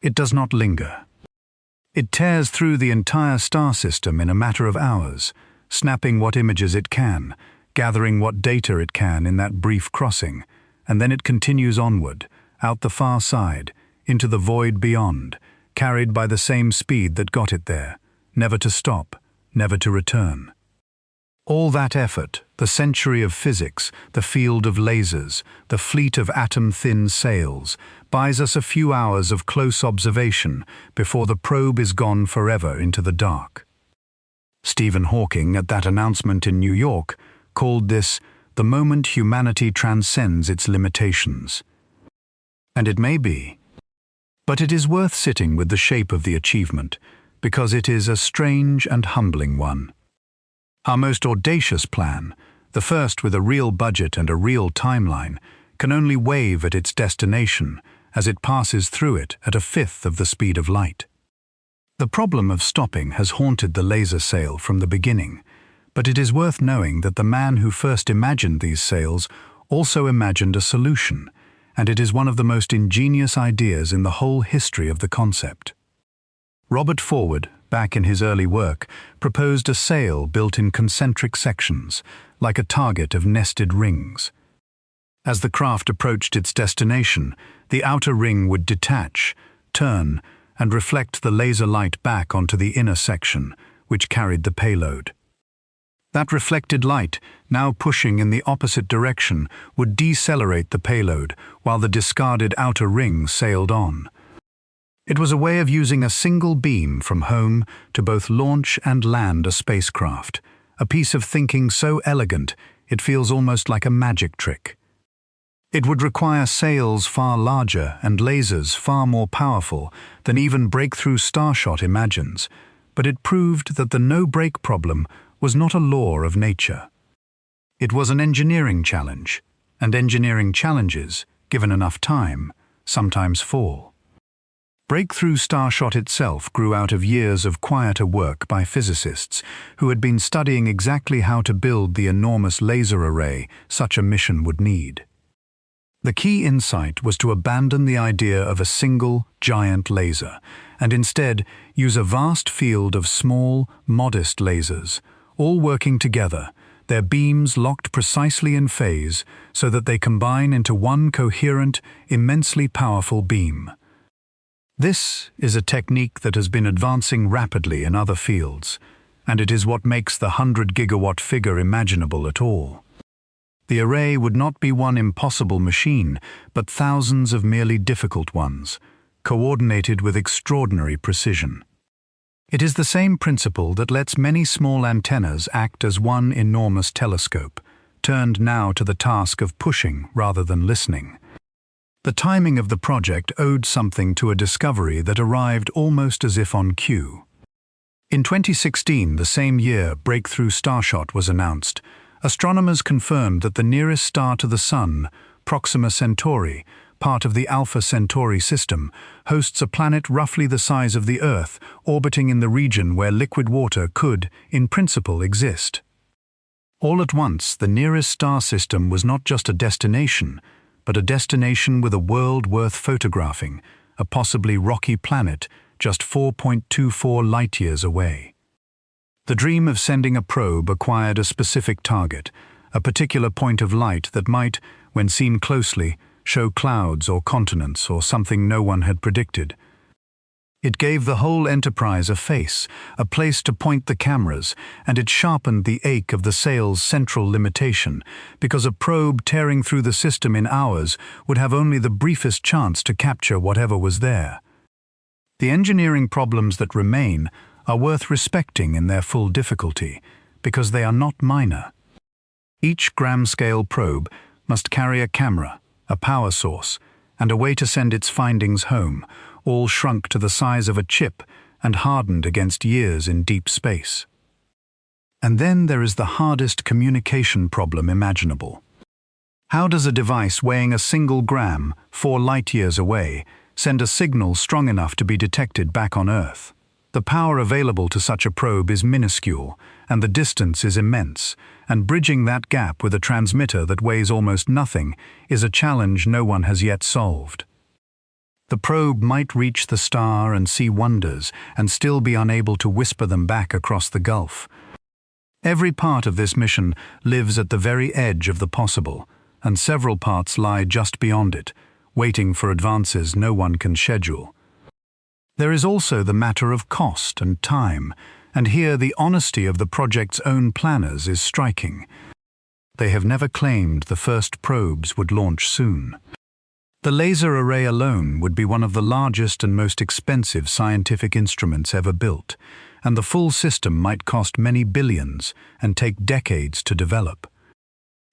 S1: It does not linger. It tears through the entire star system in a matter of hours, snapping what images it can, gathering what data it can in that brief crossing, and then it continues onward, out the far side, into the void beyond, carried by the same speed that got it there, never to stop, never to return. All that effort, the century of physics, the field of lasers, the fleet of atom-thin sails, buys us a few hours of close observation before the probe is gone forever into the dark. Stephen Hawking, at that announcement in New York, called this the moment humanity transcends its limitations. And it may be. But it is worth sitting with the shape of the achievement, because it is a strange and humbling one. Our most audacious plan, the first with a real budget and a real timeline, can only wave at its destination as it passes through it at a fifth of the speed of light. The problem of stopping has haunted the laser sail from the beginning, but it is worth knowing that the man who first imagined these sails also imagined a solution, and it is one of the most ingenious ideas in the whole history of the concept. Robert Forward, back in his early work, proposed a sail built in concentric sections, like a target of nested rings. As the craft approached its destination, the outer ring would detach, turn, and reflect the laser light back onto the inner section, which carried the payload. That reflected light, now pushing in the opposite direction, would decelerate the payload while the discarded outer ring sailed on. It was a way of using a single beam from home to both launch and land a spacecraft, a piece of thinking so elegant it feels almost like a magic trick. It would require sails far larger and lasers far more powerful than even Breakthrough Starshot imagines, but it proved that the no-brake problem was not a law of nature. It was an engineering challenge, and engineering challenges, given enough time, sometimes fall. Breakthrough Starshot itself grew out of years of quieter work by physicists who had been studying exactly how to build the enormous laser array such a mission would need. The key insight was to abandon the idea of a single, giant laser, and instead use a vast field of small, modest lasers, all working together, their beams locked precisely in phase so that they combine into one coherent, immensely powerful beam. This is a technique that has been advancing rapidly in other fields, and it is what makes the 100-gigawatt figure imaginable at all. The array would not be one impossible machine, but thousands of merely difficult ones, coordinated with extraordinary precision. It is the same principle that lets many small antennas act as one enormous telescope, turned now to the task of pushing rather than listening. The timing of the project owed something to a discovery that arrived almost as if on cue. In 2016, the same year Breakthrough Starshot was announced, astronomers confirmed that the nearest star to the Sun, Proxima Centauri, part of the Alpha Centauri system, hosts a planet roughly the size of the Earth, orbiting in the region where liquid water could, in principle, exist. All at once, the nearest star system was not just a destination, but a destination with a world worth photographing, a possibly rocky planet just 4.24 light-years away. The dream of sending a probe acquired a specific target, a particular point of light that might, when seen closely, show clouds or continents or something no one had predicted. It gave the whole enterprise a face, a place to point the cameras, and it sharpened the ache of the sail's central limitation, because a probe tearing through the system in hours would have only the briefest chance to capture whatever was there. The engineering problems that remain are worth respecting in their full difficulty, because they are not minor. Each gram-scale probe must carry a camera, a power source, and a way to send its findings home, all shrunk to the size of a chip and hardened against years in deep space. And then there is the hardest communication problem imaginable. How does a device weighing a single gram, 4 light-years away, send a signal strong enough to be detected back on Earth? The power available to such a probe is minuscule, and the distance is immense, and bridging that gap with a transmitter that weighs almost nothing is a challenge no one has yet solved. The probe might reach the star and see wonders, and still be unable to whisper them back across the gulf. Every part of this mission lives at the very edge of the possible, and several parts lie just beyond it, waiting for advances no one can schedule. There is also the matter of cost and time, and here the honesty of the project's own planners is striking. They have never claimed the first probes would launch soon. The laser array alone would be one of the largest and most expensive scientific instruments ever built, and the full system might cost many billions and take decades to develop.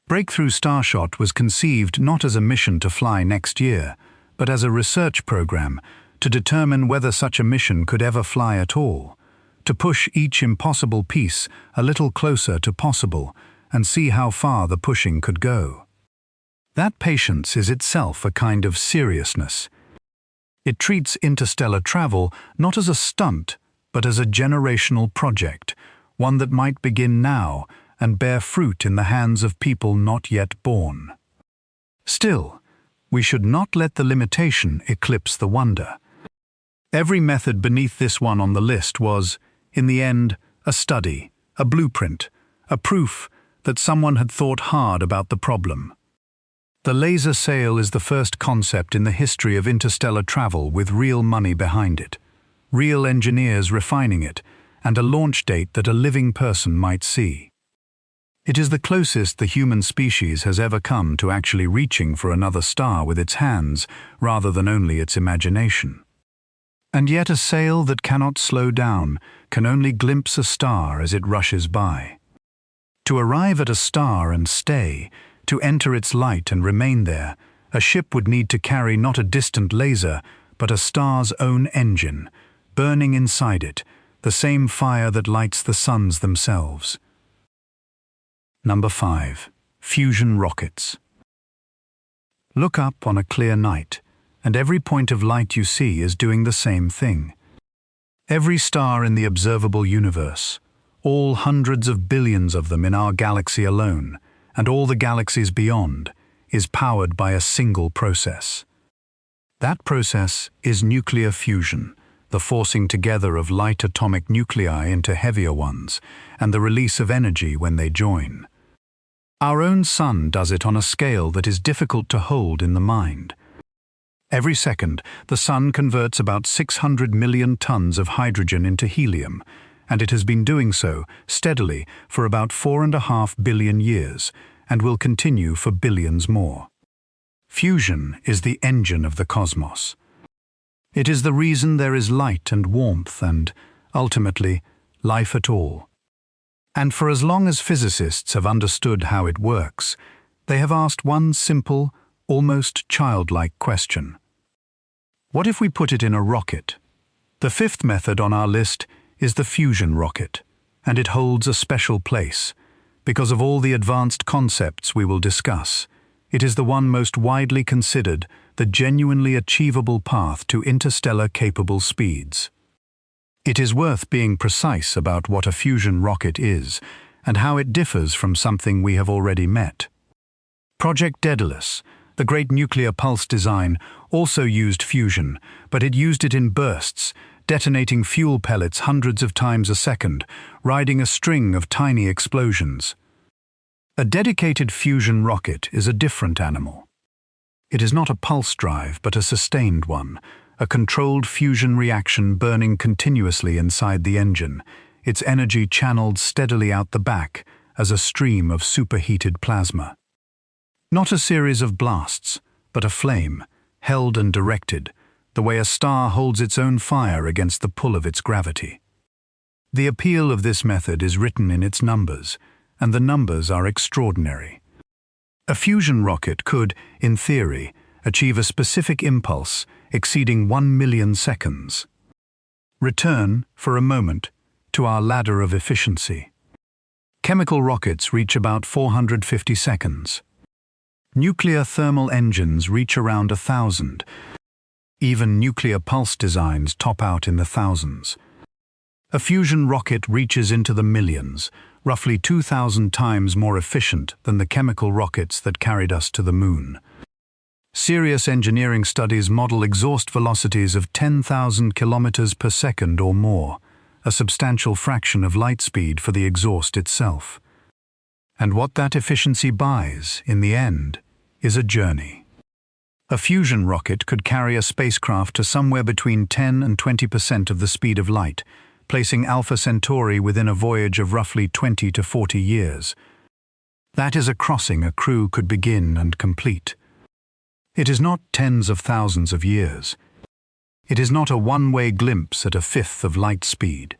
S1: Breakthrough Starshot was conceived not as a mission to fly next year, but as a research program to determine whether such a mission could ever fly at all, to push each impossible piece a little closer to possible and see how far the pushing could go. That patience is itself a kind of seriousness. It treats interstellar travel not as a stunt, but as a generational project, one that might begin now and bear fruit in the hands of people not yet born. Still, we should not let the limitation eclipse the wonder. Every method beneath this one on the list was, in the end, a study, a blueprint, a proof that someone had thought hard about the problem. The laser sail is the first concept in the history of interstellar travel with real money behind it, real engineers refining it, and a launch date that a living person might see. It is the closest the human species has ever come to actually reaching for another star with its hands rather than only its imagination. And yet a sail that cannot slow down can only glimpse a star as it rushes by. To arrive at a star and stay, to enter its light and remain there, a ship would need to carry not a distant laser, but a star's own engine, burning inside it, the same fire that lights the suns themselves. Number 5. Fusion rockets. Look up on a clear night, and every point of light you see is doing the same thing. Every star in the observable universe, all hundreds of billions of them in our galaxy alone, and all the galaxies beyond, is powered by a single process. That process is nuclear fusion, the forcing together of light atomic nuclei into heavier ones, and the release of energy when they join. Our own sun does it on a scale that is difficult to hold in the mind. Every second, the sun converts about 600 million tons of hydrogen into helium, and it has been doing so steadily for about 4.5 billion years, and will continue for billions more. Fusion is the engine of the cosmos. It is the reason there is light and warmth and, ultimately, life at all. And for as long as physicists have understood how it works, they have asked one simple, almost childlike question. What if we put it in a rocket? The 5th method on our list is the fusion rocket, and it holds a special place. Because of all the advanced concepts we will discuss, it is the one most widely considered the genuinely achievable path to interstellar capable speeds. It is worth being precise about what a fusion rocket is and how it differs from something we have already met. Project Daedalus, the great nuclear pulse design, also used fusion, but it used it in bursts, detonating fuel pellets hundreds of times a second, riding a string of tiny explosions. A dedicated fusion rocket is a different animal. It is not a pulse drive, but a sustained one, a controlled fusion reaction burning continuously inside the engine, its energy channeled steadily out the back as a stream of superheated plasma. Not a series of blasts, but a flame, held and directed, the way a star holds its own fire against the pull of its gravity. The appeal of this method is written in its numbers, and the numbers are extraordinary. A fusion rocket could, in theory, achieve a specific impulse exceeding 1 million seconds. Return, for a moment, to our ladder of efficiency. Chemical rockets reach about 450 seconds. Nuclear thermal engines reach around 1,000. Even nuclear pulse designs top out in the thousands. A fusion rocket reaches into the millions, roughly 2,000 times more efficient than the chemical rockets that carried us to the moon. Serious engineering studies model exhaust velocities of 10,000 kilometers per second or more, a substantial fraction of light speed for the exhaust itself. And what that efficiency buys, in the end, is a journey. A fusion rocket could carry a spacecraft to somewhere between 10 and 20% of the speed of light, placing Alpha Centauri within a voyage of roughly 20 to 40 years. That is a crossing a crew could begin and complete. It is not tens of thousands of years. It is not a one-way glimpse at a fifth of light speed.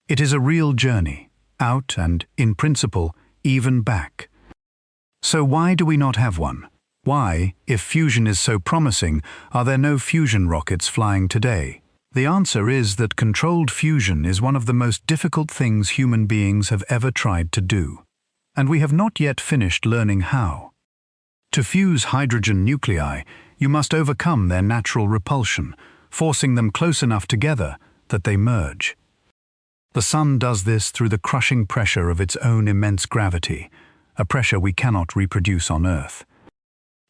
S1: It is a real journey, out and, in principle, even back. So why do we not have one? Why, if fusion is so promising, are there no fusion rockets flying today? The answer is that controlled fusion is one of the most difficult things human beings have ever tried to do. And we have not yet finished learning how. To fuse hydrogen nuclei, you must overcome their natural repulsion, forcing them close enough together that they merge. The Sun does this through the crushing pressure of its own immense gravity, a pressure we cannot reproduce on Earth.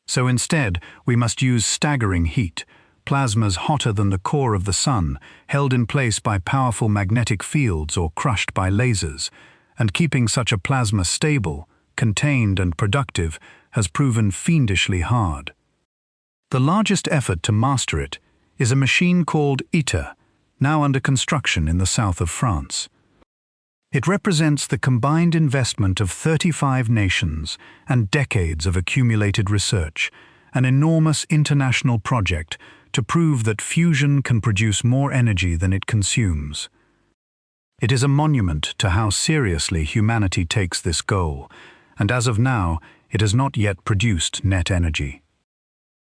S1: So instead, we must use staggering heat, plasmas hotter than the core of the Sun, held in place by powerful magnetic fields or crushed by lasers, and keeping such a plasma stable, contained and productive has proven fiendishly hard. The largest effort to master it is a machine called ITER, now under construction in the south of France. It represents the combined investment of 35 nations and decades of accumulated research, an enormous international project to prove that fusion can produce more energy than it consumes. It is a monument to how seriously humanity takes this goal, and as of now, it has not yet produced net energy.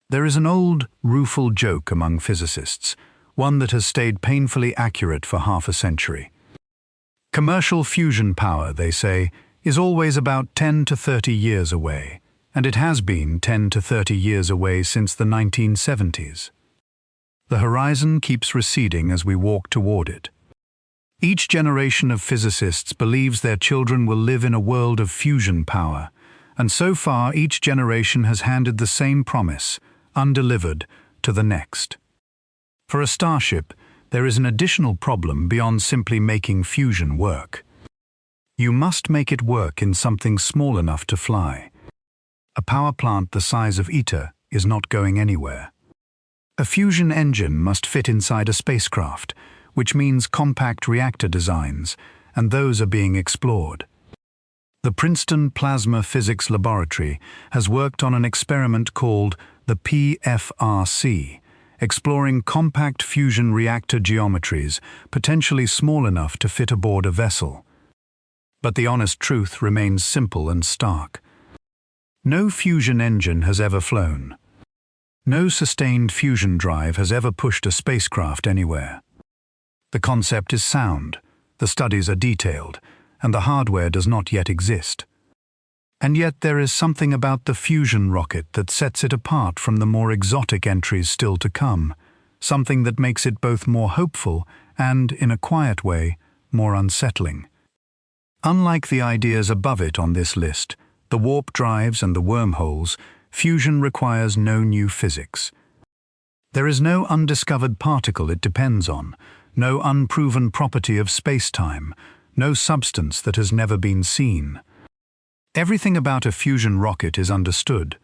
S1: There is an old, rueful joke among physicists, one that has stayed painfully accurate for half a century. Commercial fusion power, they say, is always about 10 to 30 years away, and it has been 10 to 30 years away since the 1970s. The horizon keeps receding as we walk toward it. Each generation of physicists believes their children will live in a world of fusion power, and so far each generation has handed the same promise, undelivered, to the next. For a starship, there is an additional problem beyond simply making fusion work. You must make it work in something small enough to fly. A power plant the size of ITER is not going anywhere. A fusion engine must fit inside a spacecraft, which means compact reactor designs, and those are being explored. The Princeton Plasma Physics Laboratory has worked on an experiment called the PFRC, exploring compact fusion reactor geometries, potentially small enough to fit aboard a vessel. But the honest truth remains simple and stark. No fusion engine has ever flown. No sustained fusion drive has ever pushed a spacecraft anywhere. The concept is sound, the studies are detailed, and the hardware does not yet exist. And yet there is something about the fusion rocket that sets it apart from the more exotic entries still to come, something that makes it both more hopeful and, in a quiet way, more unsettling. Unlike the ideas above it on this list, the warp drives and the wormholes, fusion requires no new physics. There is no undiscovered particle it depends on, no unproven property of space-time, no substance that has never been seen. Everything about a fusion rocket is understood.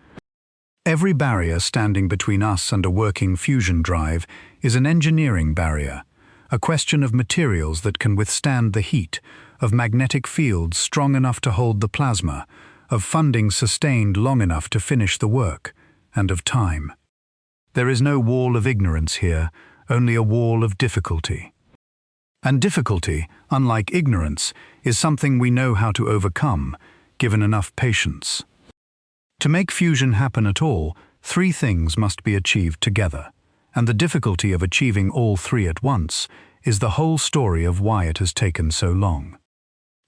S1: Every barrier standing between us and a working fusion drive is an engineering barrier, a question of materials that can withstand the heat, of magnetic fields strong enough to hold the plasma, of funding sustained long enough to finish the work, and of time. There is no wall of ignorance here, only a wall of difficulty. And difficulty, unlike ignorance, is something we know how to overcome, given enough patience. To make fusion happen at all, three things must be achieved together, and the difficulty of achieving all three at once is the whole story of why it has taken so long.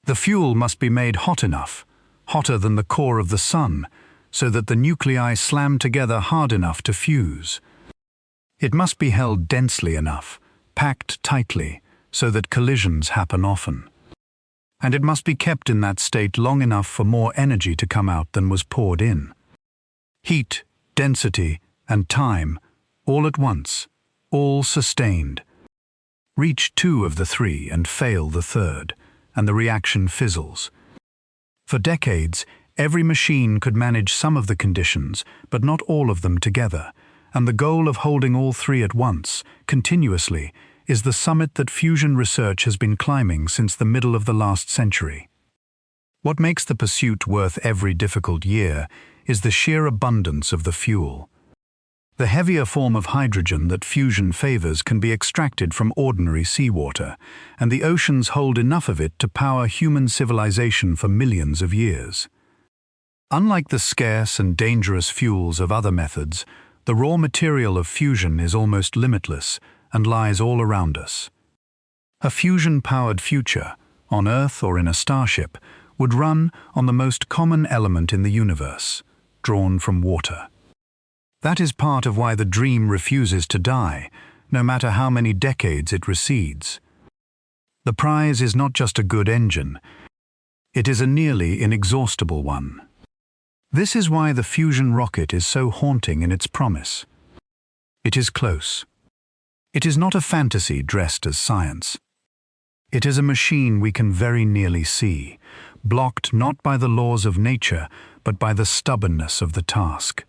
S1: The fuel must be made hot enough, hotter than the core of the Sun, so that the nuclei slam together hard enough to fuse. It must be held densely enough, packed tightly, so that collisions happen often. And it must be kept in that state long enough for more energy to come out than was poured in. Heat, density, and time, all at once, all sustained. Reach two of the three and fail the third, and the reaction fizzles. For decades, every machine could manage some of the conditions, but not all of them together, and the goal of holding all three at once, continuously, is the summit that fusion research has been climbing since the middle of the last century. What makes the pursuit worth every difficult year is the sheer abundance of the fuel. The heavier form of hydrogen that fusion favors can be extracted from ordinary seawater, and the oceans hold enough of it to power human civilization for millions of years. Unlike the scarce and dangerous fuels of other methods, the raw material of fusion is almost limitless and lies all around us. A fusion-powered future, on Earth or in a starship, would run on the most common element in the universe, drawn from water. That is part of why the dream refuses to die, no matter how many decades it recedes. The prize is not just a good engine, it is a nearly inexhaustible one. This is why the fusion rocket is so haunting in its promise. It is close. It is not a fantasy dressed as science. It is a machine we can very nearly see, blocked not by the laws of nature, but by the stubbornness of the task.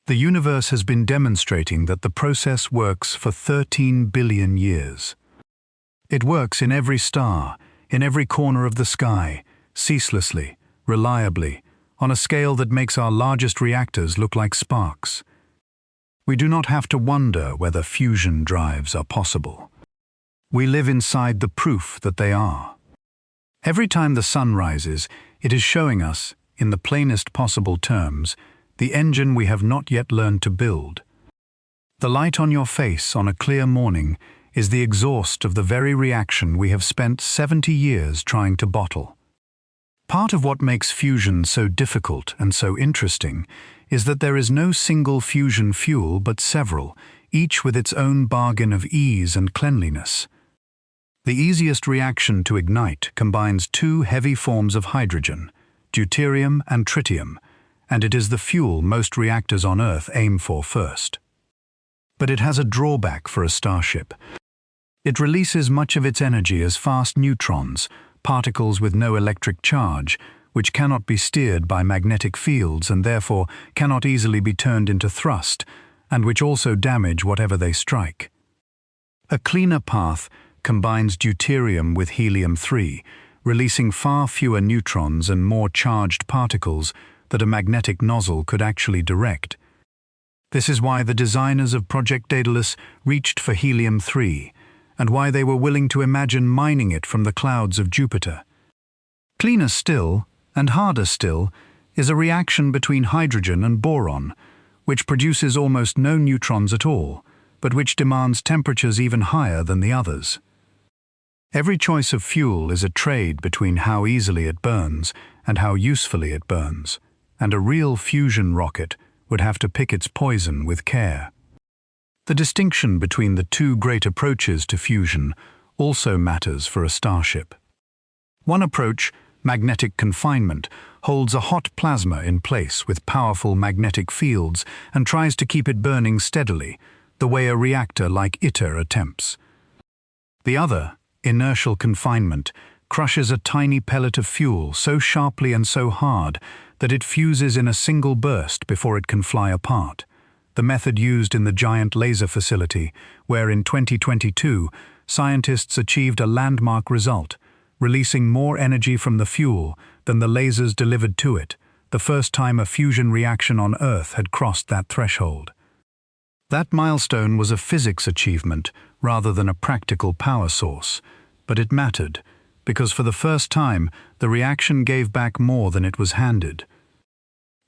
S1: The universe has been demonstrating that the process works for 13 billion years. It works in every star, in every corner of the sky, ceaselessly, reliably, on a scale that makes our largest reactors look like sparks. We do not have to wonder whether fusion drives are possible. We live inside the proof that they are. Every time the sun rises, it is showing us, in the plainest possible terms, the engine we have not yet learned to build. The light on your face on a clear morning is the exhaust of the very reaction we have spent 70 years trying to bottle. Part of what makes fusion so difficult and so interesting is that there is no single fusion fuel but several, each with its own bargain of ease and cleanliness. The easiest reaction to ignite combines two heavy forms of hydrogen, deuterium and tritium, and it is the fuel most reactors on Earth aim for first. But it has a drawback for a starship. It releases much of its energy as fast neutrons, particles with no electric charge, which cannot be steered by magnetic fields and therefore cannot easily be turned into thrust, and which also damage whatever they strike. A cleaner path combines deuterium with helium-3, releasing far fewer neutrons and more charged particles that a magnetic nozzle could actually direct. This is why the designers of Project Daedalus reached for helium-3, and why they were willing to imagine mining it from the clouds of Jupiter. Cleaner still, and harder still, is a reaction between hydrogen and boron, which produces almost no neutrons at all, but which demands temperatures even higher than the others. Every choice of fuel is a trade between how easily it burns and how usefully it burns, and a real fusion rocket would have to pick its poison with care. The distinction between the two great approaches to fusion also matters for a starship. One approach, magnetic confinement, holds a hot plasma in place with powerful magnetic fields and tries to keep it burning steadily, the way a reactor like ITER attempts. The other, inertial confinement, crushes a tiny pellet of fuel so sharply and so hard that it fuses in a single burst before it can fly apart. The method used in the Giant Laser Facility, where in 2022, scientists achieved a landmark result, releasing more energy from the fuel than the lasers delivered to it, the first time a fusion reaction on Earth had crossed that threshold. That milestone was a physics achievement rather than a practical power source, but it mattered, because for the first time, the reaction gave back more than it was handed.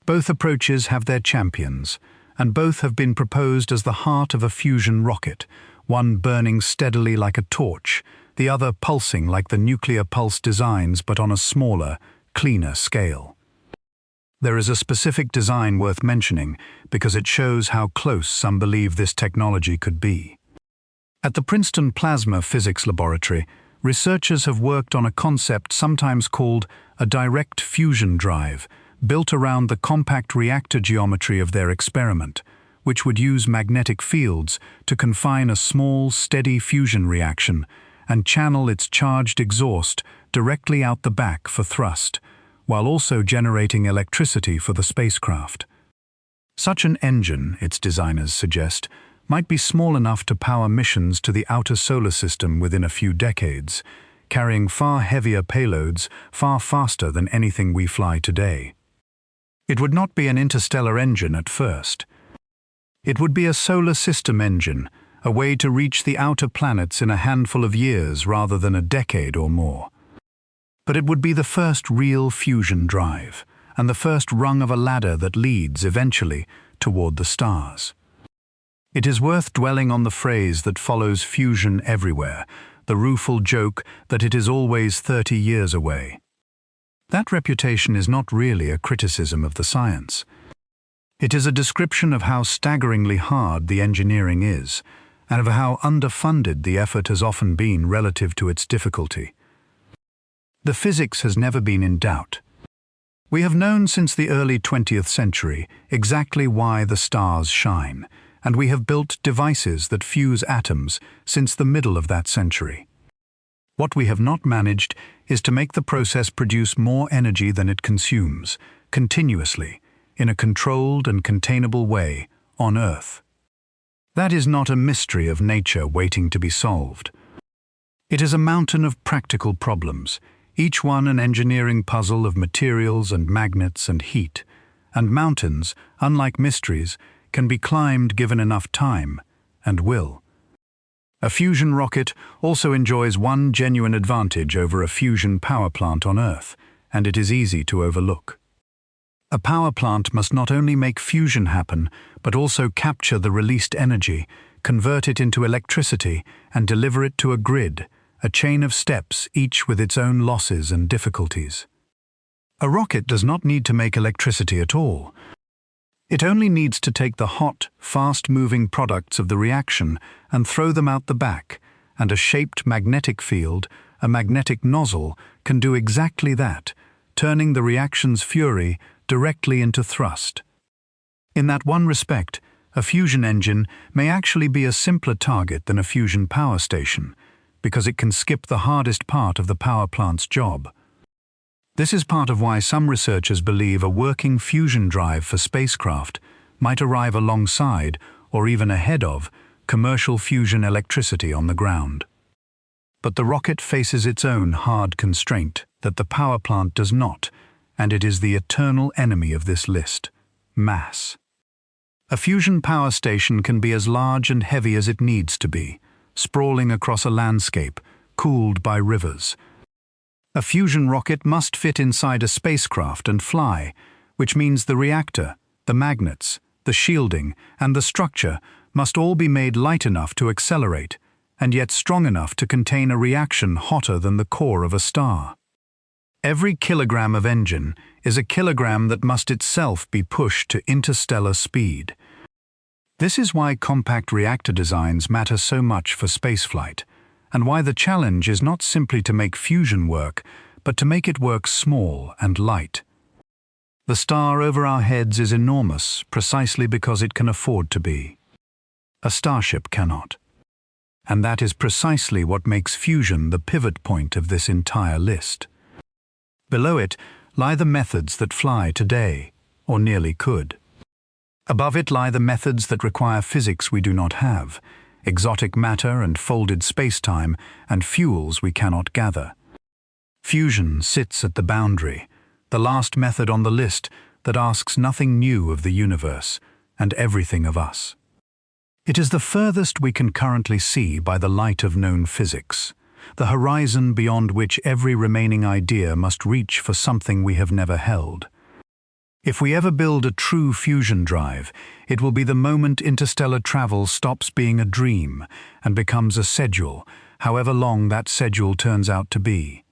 S1: Both approaches have their champions, and both have been proposed as the heart of a fusion rocket, one burning steadily like a torch, the other pulsing like the nuclear pulse designs but on a smaller, cleaner scale. There is a specific design worth mentioning because it shows how close some believe this technology could be. At the Princeton Plasma Physics Laboratory, researchers have worked on a concept sometimes called a direct fusion drive, built around the compact reactor geometry of their experiment, which would use magnetic fields to confine a small, steady fusion reaction and channel its charged exhaust directly out the back for thrust, while also generating electricity for the spacecraft. Such an engine, its designers suggest, might be small enough to power missions to the outer solar system within a few decades, carrying far heavier payloads far faster than anything we fly today. It would not be an interstellar engine at first. It would be a solar system engine, a way to reach the outer planets in a handful of years rather than a decade or more. But it would be the first real fusion drive, and the first rung of a ladder that leads, eventually, toward the stars. It is worth dwelling on the phrase that follows fusion everywhere, the rueful joke that it is always 30 years away. That reputation is not really a criticism of the science. It is a description of how staggeringly hard the engineering is, and of how underfunded the effort has often been relative to its difficulty. The physics has never been in doubt. We have known since the early 20th century exactly why the stars shine, and we have built devices that fuse atoms since the middle of that century. What we have not managed is to make the process produce more energy than it consumes, continuously, in a controlled and containable way, on Earth. That is not a mystery of nature waiting to be solved. It is a mountain of practical problems, each one an engineering puzzle of materials and magnets and heat, and mountains, unlike mysteries, can be climbed given enough time and will. A fusion rocket also enjoys one genuine advantage over a fusion power plant on Earth, and it is easy to overlook. A power plant must not only make fusion happen, but also capture the released energy, convert it into electricity, and deliver it to a grid, a chain of steps, each with its own losses and difficulties. A rocket does not need to make electricity at all. It only needs to take the hot, fast-moving products of the reaction and throw them out the back, and a shaped magnetic field, a magnetic nozzle, can do exactly that, turning the reaction's fury directly into thrust. In that one respect, a fusion engine may actually be a simpler target than a fusion power station, because it can skip the hardest part of the power plant's job. This is part of why some researchers believe a working fusion drive for spacecraft might arrive alongside, or even ahead of, commercial fusion electricity on the ground. But the rocket faces its own hard constraint that the power plant does not, and it is the eternal enemy of this list: mass. A fusion power station can be as large and heavy as it needs to be, sprawling across a landscape, cooled by rivers. A fusion rocket must fit inside a spacecraft and fly, which means the reactor, the magnets, the shielding, and the structure must all be made light enough to accelerate, and yet strong enough to contain a reaction hotter than the core of a star. Every kilogram of engine is a kilogram that must itself be pushed to interstellar speed. This is why compact reactor designs matter so much for spaceflight, and why the challenge is not simply to make fusion work, but to make it work small and light. The star over our heads is enormous precisely because it can afford to be. A starship cannot. And that is precisely what makes fusion the pivot point of this entire list. Below it lie the methods that fly today, or nearly could. Above it lie the methods that require physics we do not have, exotic matter and folded space-time, and fuels we cannot gather. Fusion sits at the boundary, the last method on the list that asks nothing new of the universe and everything of us. It is the furthest we can currently see by the light of known physics, the horizon beyond which every remaining idea must reach for something we have never held. If we ever build a true fusion drive, it will be the moment interstellar travel stops being a dream and becomes a schedule, however long that schedule turns out to be.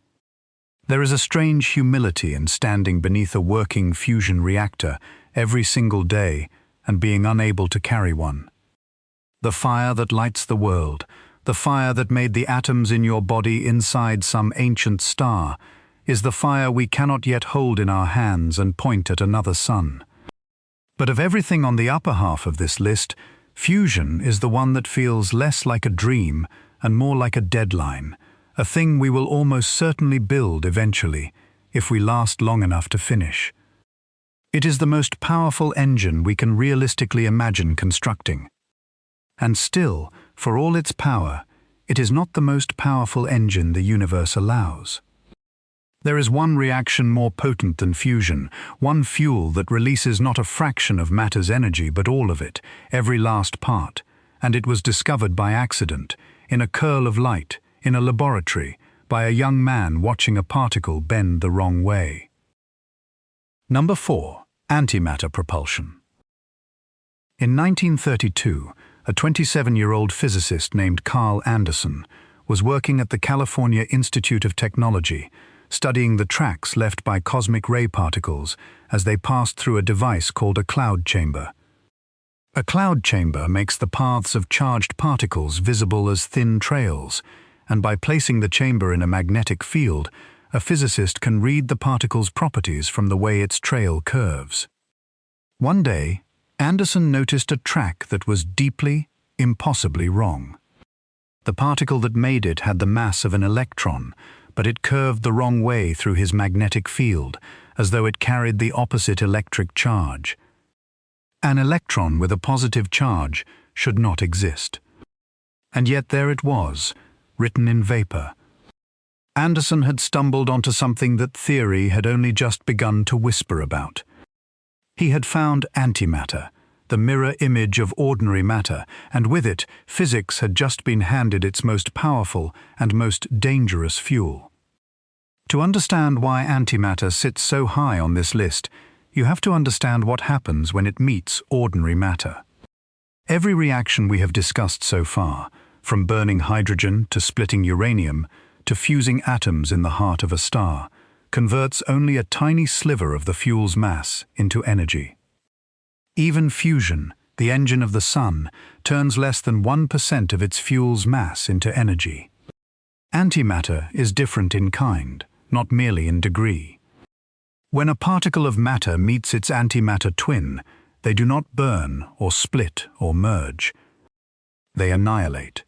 S1: There is a strange humility in standing beneath a working fusion reactor every single day and being unable to carry one. The fire that lights the world, the fire that made the atoms in your body inside some ancient star, is the fire we cannot yet hold in our hands and point at another sun. But of everything on the upper half of this list, fusion is the one that feels less like a dream and more like a deadline, a thing we will almost certainly build eventually, if we last long enough to finish. It is the most powerful engine we can realistically imagine constructing. And still, for all its power, it is not the most powerful engine the universe allows. There is one reaction more potent than fusion, one fuel that releases not a fraction of matter's energy but all of it, every last part, and it was discovered by accident, in a curl of light, in a laboratory, by a young man watching a particle bend the wrong way. Number 4. Antimatter propulsion. In 1932, a 27-year-old physicist named Carl Anderson was working at the California Institute of Technology, studying the tracks left by cosmic ray particles as they passed through a device called a cloud chamber. A cloud chamber makes the paths of charged particles visible as thin trails, and by placing the chamber in a magnetic field, a physicist can read the particle's properties from the way its trail curves. One day, Anderson noticed a track that was deeply, impossibly wrong. The particle that made it had the mass of an electron, but it curved the wrong way through his magnetic field, as though it carried the opposite electric charge. An electron with a positive charge should not exist. And yet there it was, written in vapor. Anderson had stumbled onto something that theory had only just begun to whisper about. He had found antimatter, the mirror image of ordinary matter, and with it, physics had just been handed its most powerful and most dangerous fuel. To understand why antimatter sits so high on this list, you have to understand what happens when it meets ordinary matter. Every reaction we have discussed so far, from burning hydrogen to splitting uranium, to fusing atoms in the heart of a star, converts only a tiny sliver of the fuel's mass into energy. Even fusion, the engine of the sun, turns less than 1% of its fuel's mass into energy. Antimatter is different in kind, not merely in degree. When a particle of matter meets its antimatter twin, they do not burn or split or merge. They annihilate.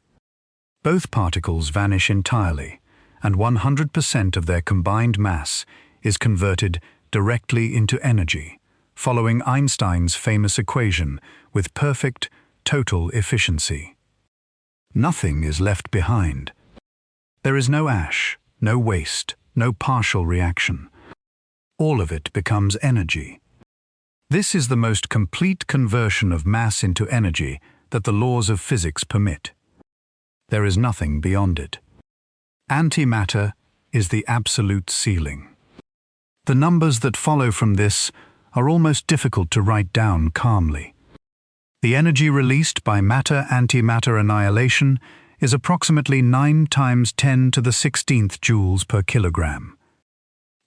S1: Both particles vanish entirely, and 100% of their combined mass is converted directly into energy, following Einstein's famous equation with perfect, total efficiency. Nothing is left behind. There is no ash, no waste, no partial reaction. All of it becomes energy. This is the most complete conversion of mass into energy that the laws of physics permit. There is nothing beyond it. Antimatter is the absolute ceiling. The numbers that follow from this are almost difficult to write down calmly. The energy released by matter-antimatter annihilation is approximately 9 times 10 to the 16th joules per kilogram.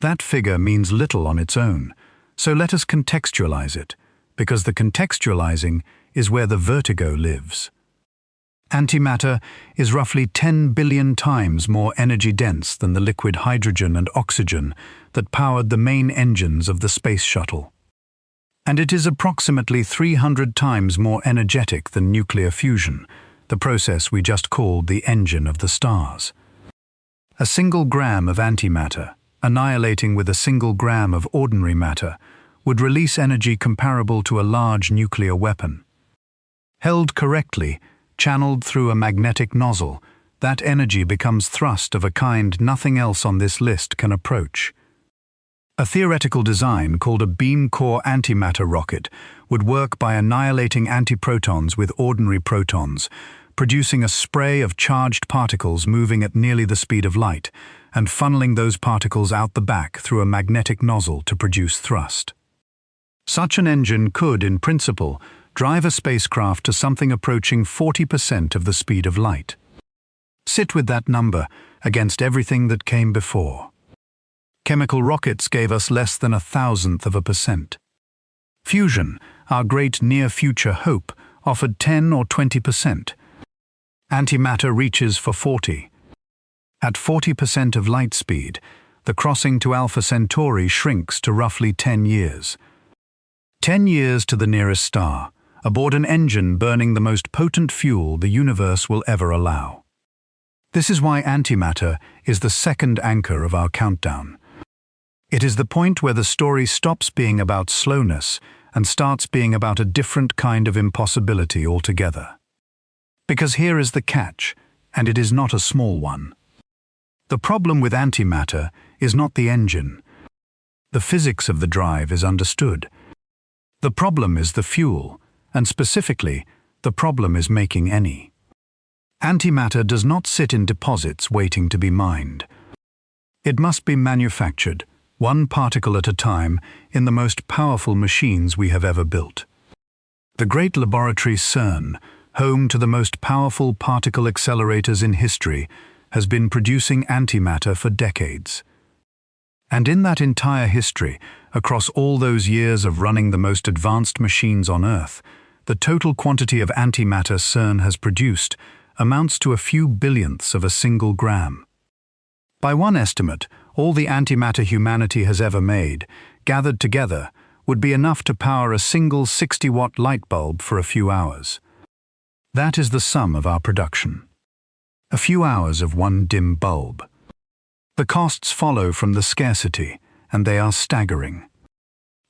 S1: That figure means little on its own, so let us contextualize it, because the contextualizing is where the vertigo lives. Antimatter is roughly 10 billion times more energy-dense than the liquid hydrogen and oxygen that powered the main engines of the space shuttle. And it is approximately 300 times more energetic than nuclear fusion, the process we just called the engine of the stars. A single gram of antimatter, annihilating with a single gram of ordinary matter, would release energy comparable to a large nuclear weapon. Held correctly, channeled through a magnetic nozzle, that energy becomes thrust of a kind nothing else on this list can approach. A theoretical design called a beam core antimatter rocket would work by annihilating antiprotons with ordinary protons, producing a spray of charged particles moving at nearly the speed of light, and funneling those particles out the back through a magnetic nozzle to produce thrust. Such an engine could, in principle, drive a spacecraft to something approaching 40% of the speed of light. Sit with that number against everything that came before. Chemical rockets gave us less than 1/1000%. Fusion, our great near-future hope, offered 10 or 20%. Antimatter reaches for 40. At 40% of light speed, the crossing to Alpha Centauri shrinks to roughly 10 years. 10 years to the nearest star, aboard an engine burning the most potent fuel the universe will ever allow. This is why antimatter is the second anchor of our countdown. It is the point where the story stops being about slowness and starts being about a different kind of impossibility altogether. Because here is the catch, and it is not a small one. The problem with antimatter is not the engine. The physics of the drive is understood. The problem is the fuel, and specifically, the problem is making any. Antimatter does not sit in deposits waiting to be mined. It must be manufactured, one particle at a time, in the most powerful machines we have ever built. The great laboratory CERN, home to the most powerful particle accelerators in history, has been producing antimatter for decades. And in that entire history, across all those years of running the most advanced machines on Earth, the total quantity of antimatter CERN has produced amounts to a few billionths of a single gram. By one estimate, all the antimatter humanity has ever made, gathered together, would be enough to power a single 60-watt light bulb for a few hours. That is the sum of our production. A few hours of one dim bulb. The costs follow from the scarcity, and they are staggering.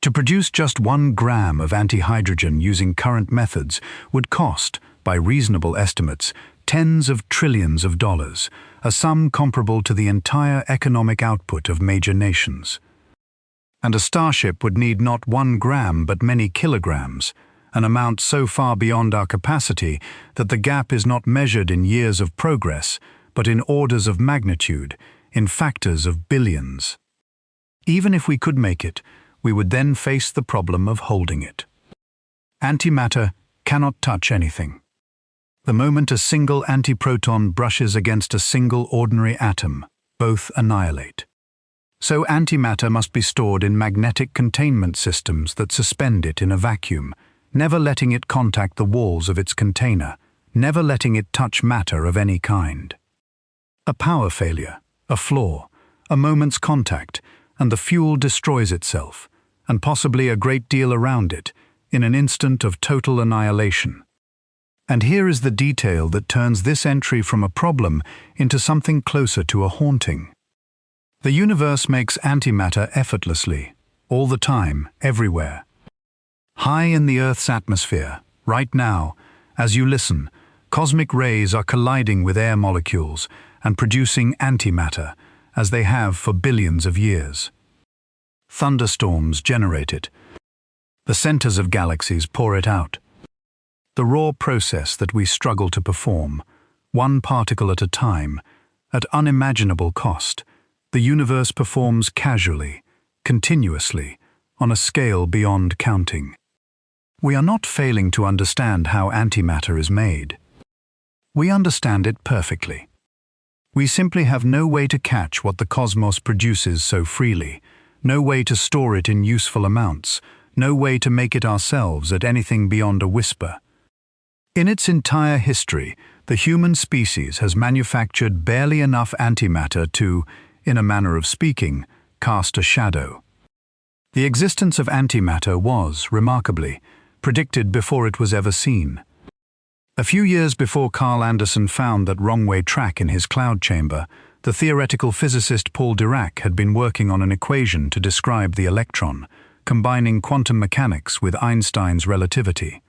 S1: To produce just 1 gram of antihydrogen using current methods would cost, by reasonable estimates, tens of trillions of dollars, a sum comparable to the entire economic output of major nations. And a starship would need not 1 gram but many kilograms, an amount so far beyond our capacity that the gap is not measured in years of progress, but in orders of magnitude, in factors of billions. Even if we could make it, we would then face the problem of holding it. Antimatter cannot touch anything. The moment a single antiproton brushes against a single ordinary atom, both annihilate. So antimatter must be stored in magnetic containment systems that suspend it in a vacuum, never letting it contact the walls of its container, never letting it touch matter of any kind. A power failure, a flaw, a moment's contact, and the fuel destroys itself, and possibly a great deal around it, in an instant of total annihilation. And here is the detail that turns this entry from a problem into something closer to a haunting. The universe makes antimatter effortlessly, all the time, everywhere. High in the Earth's atmosphere, right now, as you listen, cosmic rays are colliding with air molecules and producing antimatter, as they have for billions of years. Thunderstorms generate it. The centers of galaxies pour it out. The raw process that we struggle to perform, one particle at a time, at unimaginable cost, the universe performs casually, continuously, on a scale beyond counting. We are not failing to understand how antimatter is made. We understand it perfectly. We simply have no way to catch what the cosmos produces so freely, no way to store it in useful amounts, no way to make it ourselves at anything beyond a whisper. In its entire history, the human species has manufactured barely enough antimatter to, in a manner of speaking, cast a shadow. The existence of antimatter was, remarkably, predicted before it was ever seen. A few years before Carl Anderson found that wrong-way track in his cloud chamber, the theoretical physicist Paul Dirac had been working on an equation to describe the electron, combining quantum mechanics with Einstein's relativity.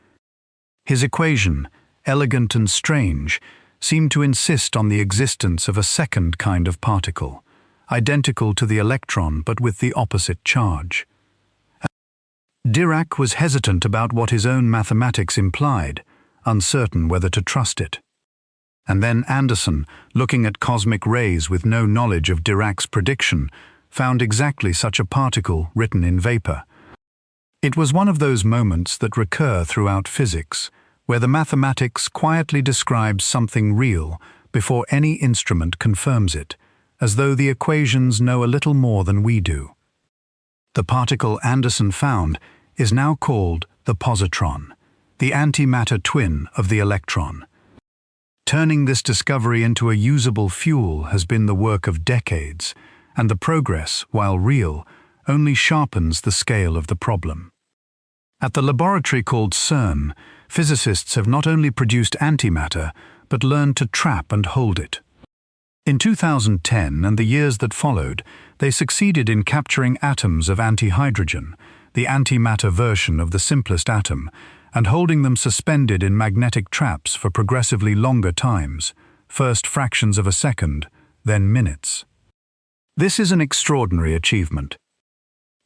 S1: His equation, elegant and strange, seemed to insist on the existence of a second kind of particle, identical to the electron but with the opposite charge. Dirac was hesitant about what his own mathematics implied, uncertain whether to trust it. And then Anderson, looking at cosmic rays with no knowledge of Dirac's prediction, found exactly such a particle written in vapor. It was one of those moments that recur throughout physics, where the mathematics quietly describes something real before any instrument confirms it, as though the equations know a little more than we do. The particle Anderson found is now called the positron, the antimatter twin of the electron. Turning this discovery into a usable fuel has been the work of decades, and the progress, while real, only sharpens the scale of the problem. At the laboratory called CERN, physicists have not only produced antimatter, but learned to trap and hold it. In 2010 and the years that followed, they succeeded in capturing atoms of antihydrogen, the antimatter version of the simplest atom, and holding them suspended in magnetic traps for progressively longer times, first fractions of a second, then minutes. This is an extraordinary achievement.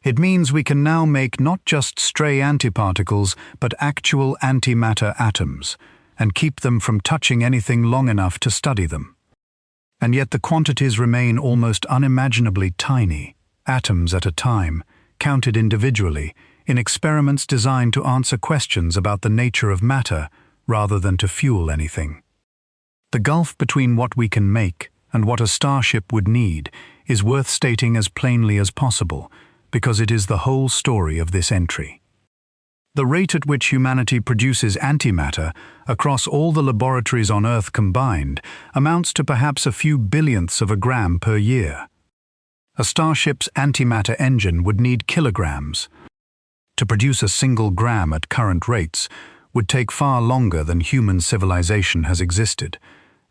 S1: It means we can now make not just stray antiparticles, but actual antimatter atoms, and keep them from touching anything long enough to study them. And yet the quantities remain almost unimaginably tiny, atoms at a time, counted individually, in experiments designed to answer questions about the nature of matter rather than to fuel anything. The gulf between what we can make and what a starship would need is worth stating as plainly as possible, because it is the whole story of this entry. The rate at which humanity produces antimatter across all the laboratories on Earth combined amounts to perhaps a few billionths of a gram per year. A starship's antimatter engine would need kilograms. To produce a single gram at current rates would take far longer than human civilization has existed,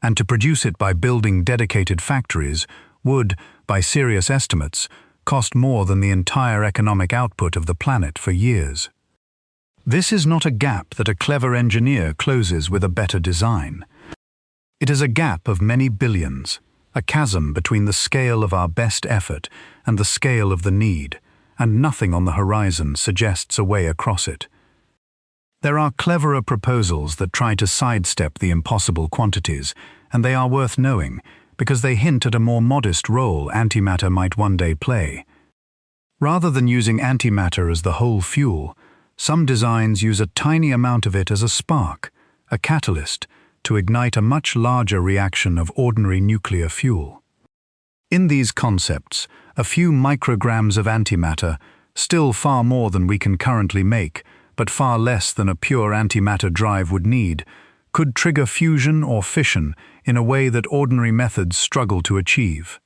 S1: and to produce it by building dedicated factories would, by serious estimates, cost more than the entire economic output of the planet for years. This is not a gap that a clever engineer closes with a better design. It is a gap of many billions, a chasm between the scale of our best effort and the scale of the need, and nothing on the horizon suggests a way across it. There are cleverer proposals that try to sidestep the impossible quantities, and they are worth knowing, because they hint at a more modest role antimatter might one day play. Rather than using antimatter as the whole fuel, some designs use a tiny amount of it as a spark, a catalyst, to ignite a much larger reaction of ordinary nuclear fuel. In these concepts, a few micrograms of antimatter, still far more than we can currently make, but far less than a pure antimatter drive would need, could trigger fusion or fission in a way that ordinary methods struggle to achieve.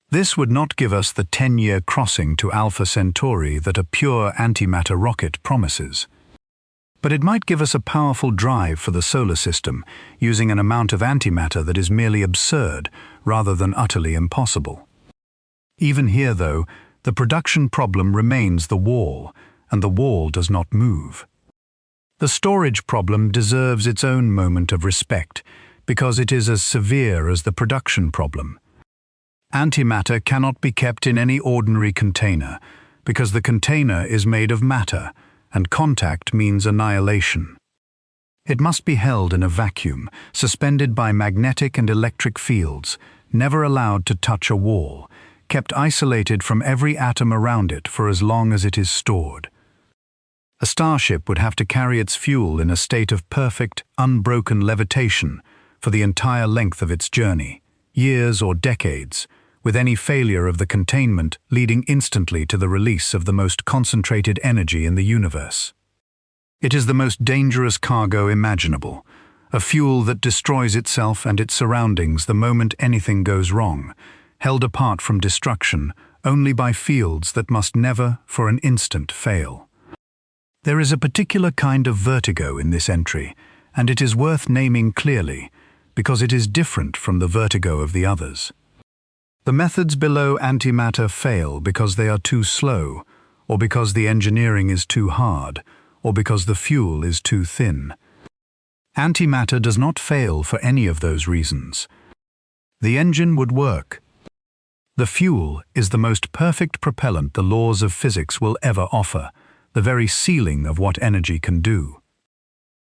S1: This would not give us the 10-year crossing to Alpha Centauri that a pure antimatter rocket promises. But it might give us a powerful drive for the solar system, using an amount of antimatter that is merely absurd rather than utterly impossible. Even here, though, the production problem remains the wall, and the wall does not move. The storage problem deserves its own moment of respect, because it is as severe as the production problem. Antimatter cannot be kept in any ordinary container, because the container is made of matter, and contact means annihilation. It must be held in a vacuum, suspended by magnetic and electric fields, never allowed to touch a wall, kept isolated from every atom around it for as long as it is stored. A starship would have to carry its fuel in a state of perfect, unbroken levitation for the entire length of its journey, years or decades, with any failure of the containment leading instantly to the release of the most concentrated energy in the universe. It is the most dangerous cargo imaginable, a fuel that destroys itself and its surroundings the moment anything goes wrong, held apart from destruction only by fields that must never, for an instant, fail. There is a particular kind of vertigo in this entry, and it is worth naming clearly, because it is different from the vertigo of the others. The methods below antimatter fail because they are too slow, or because the engineering is too hard, or because the fuel is too thin. Antimatter does not fail for any of those reasons. The engine would work. The fuel is the most perfect propellant the laws of physics will ever offer, the very ceiling of what energy can do.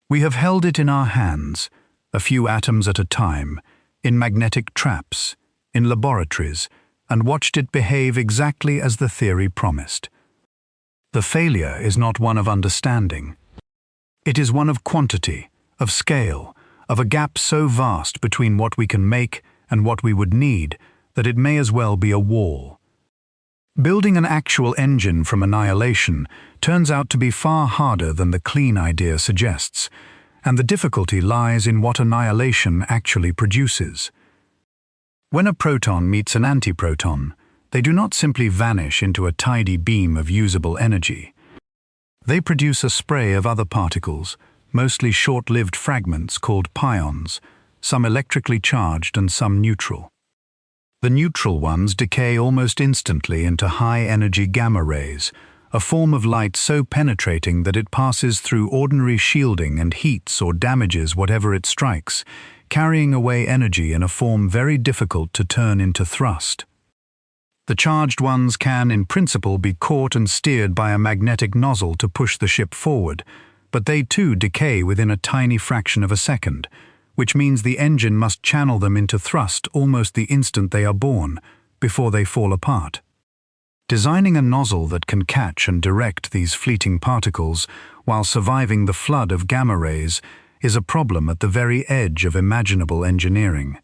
S1: We have held it in our hands, a few atoms at a time, in magnetic traps, in laboratories, and watched it behave exactly as the theory promised. The failure is not one of understanding. It is one of quantity, of scale, of a gap so vast between what we can make and what we would need that it may as well be a wall. Building an actual engine from annihilation turns out to be far harder than the clean idea suggests, and the difficulty lies in what annihilation actually produces. When a proton meets an antiproton, they do not simply vanish into a tidy beam of usable energy. They produce a spray of other particles, mostly short-lived fragments called pions, some electrically charged and some neutral. The neutral ones decay almost instantly into high-energy gamma rays, a form of light so penetrating that it passes through ordinary shielding and heats or damages whatever it strikes, carrying away energy in a form very difficult to turn into thrust. The charged ones can, in principle, be caught and steered by a magnetic nozzle to push the ship forward, but they too decay within a tiny fraction of a second, which means the engine must channel them into thrust almost the instant they are born, before they fall apart. Designing a nozzle that can catch and direct these fleeting particles while surviving the flood of gamma rays is a problem at the very edge of imaginable engineering.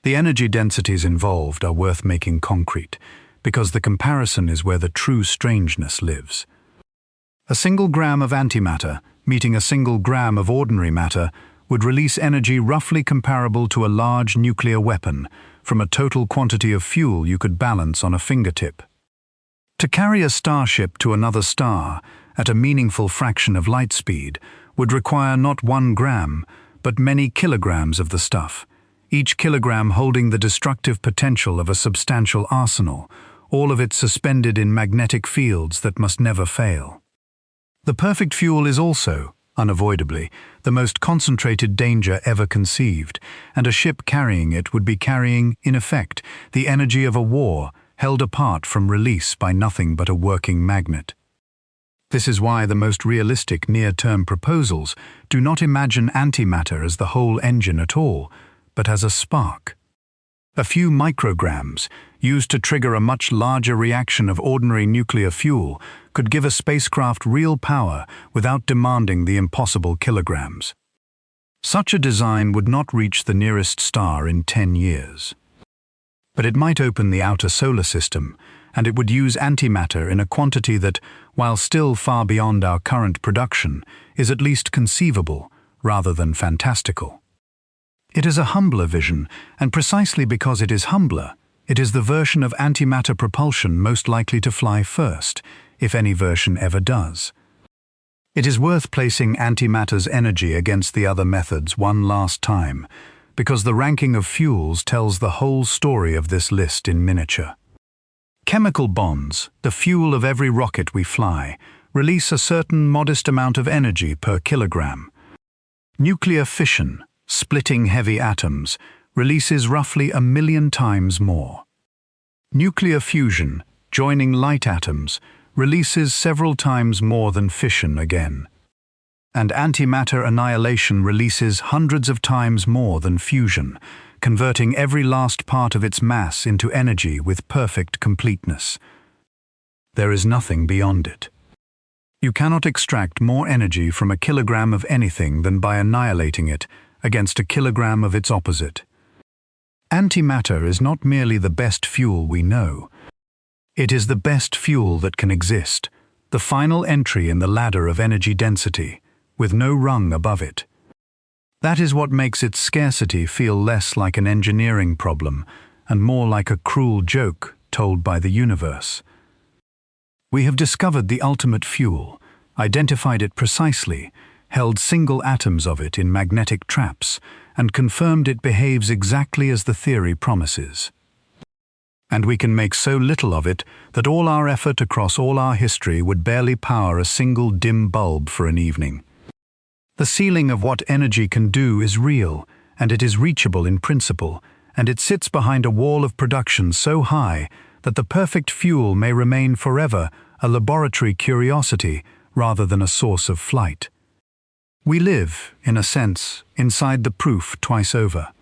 S1: The energy densities involved are worth making concrete, because the comparison is where the true strangeness lives. A single gram of antimatter meeting a single gram of ordinary matter would release energy roughly comparable to a large nuclear weapon from a total quantity of fuel you could balance on a fingertip. To carry a starship to another star at a meaningful fraction of light speed would require not 1 gram, but many kilograms of the stuff, each kilogram holding the destructive potential of a substantial arsenal, all of it suspended in magnetic fields that must never fail. The perfect fuel is also, unavoidably, the most concentrated danger ever conceived, and a ship carrying it would be carrying, in effect, the energy of a war held apart from release by nothing but a working magnet. This is why the most realistic near-term proposals do not imagine antimatter as the whole engine at all, but as a spark. A few micrograms, used to trigger a much larger reaction of ordinary nuclear fuel, could give a spacecraft real power without demanding the impossible kilograms. Such a design would not reach the nearest star in 10 years. But it might open the outer solar system, and it would use antimatter in a quantity that, while still far beyond our current production, is at least conceivable rather than fantastical. It is a humbler vision, and precisely because it is humbler, it is the version of antimatter propulsion most likely to fly first, if any version ever does. It is worth placing antimatter's energy against the other methods one last time, because the ranking of fuels tells the whole story of this list in miniature. Chemical bonds, the fuel of every rocket we fly, release a certain modest amount of energy per kilogram. Nuclear fission, splitting heavy atoms, releases roughly 1,000,000 times more. Nuclear fusion, joining light atoms, releases several times more than fission again. And antimatter annihilation releases hundreds of times more than fusion, converting every last part of its mass into energy with perfect completeness. There is nothing beyond it. You cannot extract more energy from a kilogram of anything than by annihilating it against a kilogram of its opposite. Antimatter is not merely the best fuel we know. It is the best fuel that can exist, the final entry in the ladder of energy density, with no rung above it. That is what makes its scarcity feel less like an engineering problem and more like a cruel joke told by the universe. We have discovered the ultimate fuel, identified it precisely, held single atoms of it in magnetic traps, and confirmed it behaves exactly as the theory promises. And we can make so little of it that all our effort across all our history would barely power a single dim bulb for an evening. The ceiling of what energy can do is real, and it is reachable in principle, and it sits behind a wall of production so high that the perfect fuel may remain forever a laboratory curiosity rather than a source of flight. We live, in a sense, inside the proof twice over.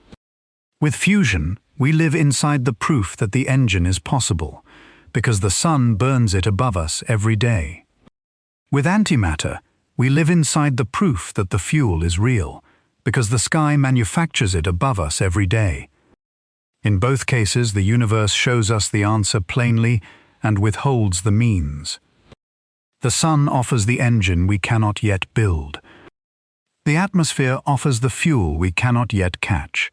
S1: With fusion, we live inside the proof that the engine is possible, because the sun burns it above us every day. With antimatter, we live inside the proof that the fuel is real, because the sky manufactures it above us every day. In both cases, the universe shows us the answer plainly and withholds the means. The sun offers the engine we cannot yet build. The atmosphere offers the fuel we cannot yet catch.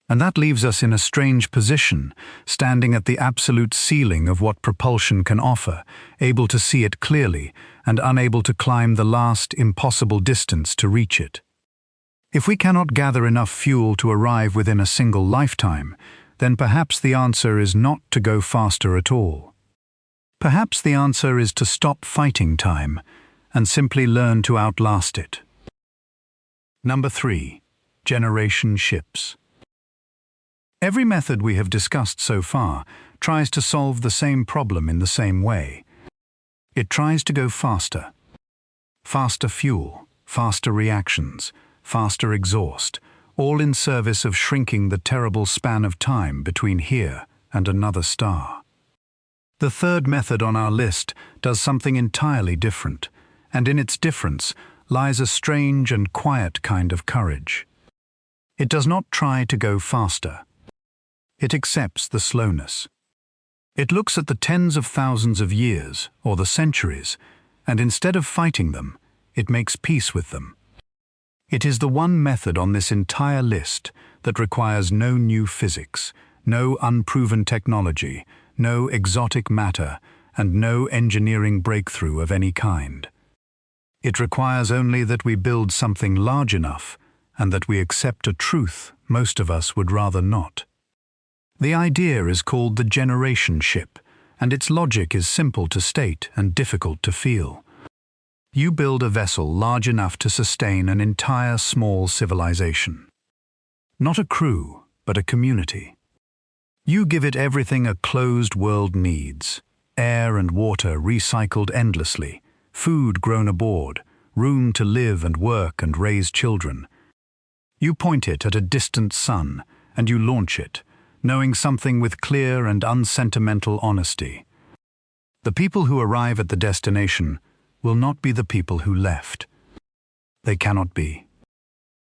S1: And that leaves us in a strange position, standing at the absolute ceiling of what propulsion can offer, able to see it clearly and unable to climb the last impossible distance to reach it. If we cannot gather enough fuel to arrive within a single lifetime, then perhaps the answer is not to go faster at all. Perhaps the answer is to stop fighting time and simply learn to outlast it. Number 3. Generation ships. Every method we have discussed so far tries to solve the same problem in the same way. It tries to go faster. Faster fuel, faster reactions, faster exhaust, all in service of shrinking the terrible span of time between here and another star. The third method on our list does something entirely different, and in its difference lies a strange and quiet kind of courage. It does not try to go faster. It accepts the slowness. It looks at the tens of thousands of years, or the centuries, and instead of fighting them, it makes peace with them. It is the one method on this entire list that requires no new physics, no unproven technology, no exotic matter, and no engineering breakthrough of any kind. It requires only that we build something large enough, and that we accept a truth most of us would rather not. The idea is called the generation ship, and its logic is simple to state and difficult to feel. You build a vessel large enough to sustain an entire small civilization. Not a crew, but a community. You give it everything a closed world needs: air and water recycled endlessly, food grown aboard, room to live and work and raise children. You point it at a distant sun, and you launch it, knowing something with clear and unsentimental honesty. The people who arrive at the destination will not be the people who left. They cannot be.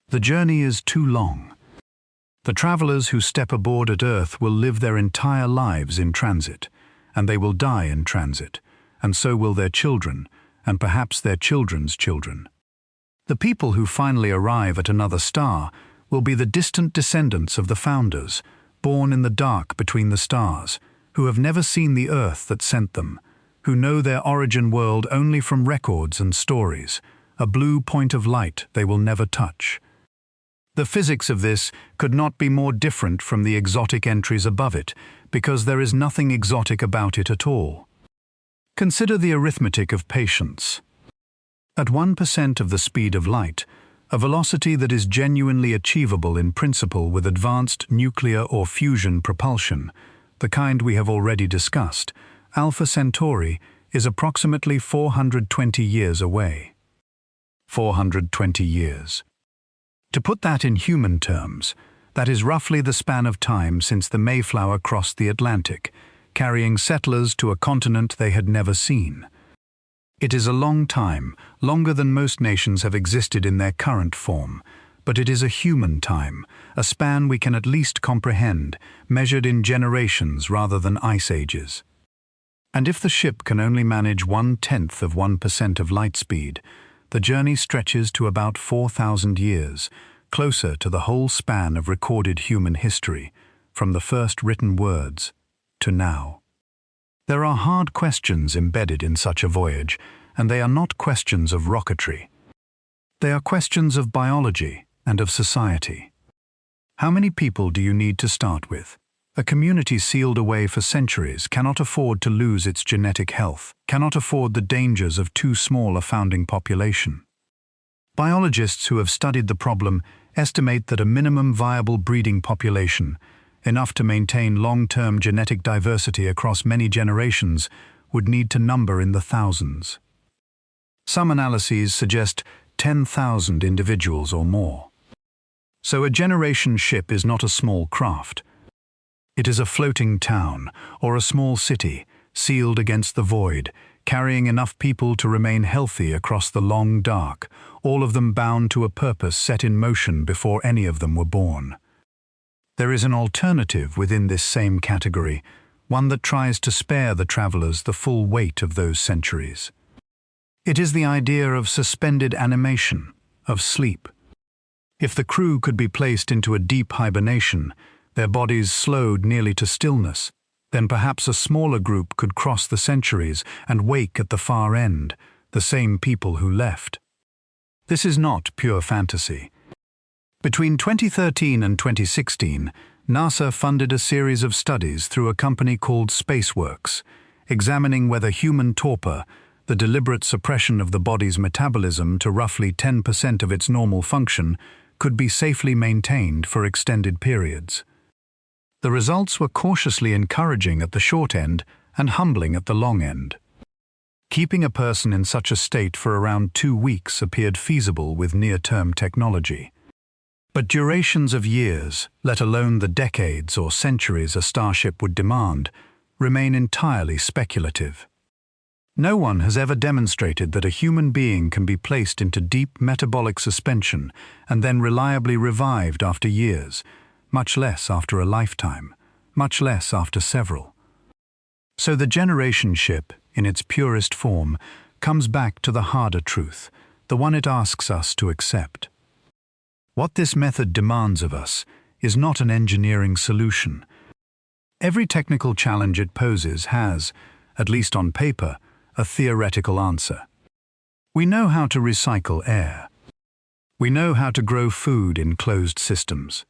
S1: The journey is too long. The travelers who step aboard at Earth will live their entire lives in transit, and they will die in transit, and so will their children, and perhaps their children's children. The people who finally arrive at another star will be the distant descendants of the founders, born in the dark between the stars, who have never seen the Earth that sent them, who know their origin world only from records and stories, a blue point of light they will never touch. The physics of this could not be more different from the exotic entries above it, because there is nothing exotic about it at all. Consider the arithmetic of patience. At 1% of the speed of light, a velocity that is genuinely achievable in principle with advanced nuclear or fusion propulsion, the kind we have already discussed, Alpha Centauri is approximately 420 years away. 420 years. To put that in human terms, that is roughly the span of time since the Mayflower crossed the Atlantic, carrying settlers to a continent they had never seen. It is a long time, longer than most nations have existed in their current form, but it is a human time, a span we can at least comprehend, measured in generations rather than ice ages. And if the ship can only manage 0.1% of light speed, the journey stretches to about 4,000 years, closer to the whole span of recorded human history, from the first written words to now. There are hard questions embedded in such a voyage, and they are not questions of rocketry. They are questions of biology and of society. How many people do you need to start with? A community sealed away for centuries cannot afford to lose its genetic health, cannot afford the dangers of too small a founding population. Biologists who have studied the problem estimate that a minimum viable breeding population, enough to maintain long-term genetic diversity across many generations, would need to number in the thousands. Some analyses suggest 10,000 individuals or more. So a generation ship is not a small craft. It is a floating town, or a small city, sealed against the void, carrying enough people to remain healthy across the long dark, all of them bound to a purpose set in motion before any of them were born. There is an alternative within this same category, one that tries to spare the travelers the full weight of those centuries. It is the idea of suspended animation, of sleep. If the crew could be placed into a deep hibernation, their bodies slowed nearly to stillness, then perhaps a smaller group could cross the centuries and wake at the far end, the same people who left. This is not pure fantasy. Between 2013 and 2016, NASA funded a series of studies through a company called SpaceWorks, examining whether human torpor, the deliberate suppression of the body's metabolism to roughly 10% of its normal function, could be safely maintained for extended periods. The results were cautiously encouraging at the short end and humbling at the long end. Keeping a person in such a state for around 2 weeks appeared feasible with near-term technology. But durations of years, let alone the decades or centuries a starship would demand, remain entirely speculative. No one has ever demonstrated that a human being can be placed into deep metabolic suspension and then reliably revived after years, much less after a lifetime, much less after several. So the generation ship, in its purest form, comes back to the harder truth, the one it asks us to accept. What this method demands of us is not an engineering solution. Every technical challenge it poses has, at least on paper, a theoretical answer. We know how to recycle air. We know how to grow food in closed systems.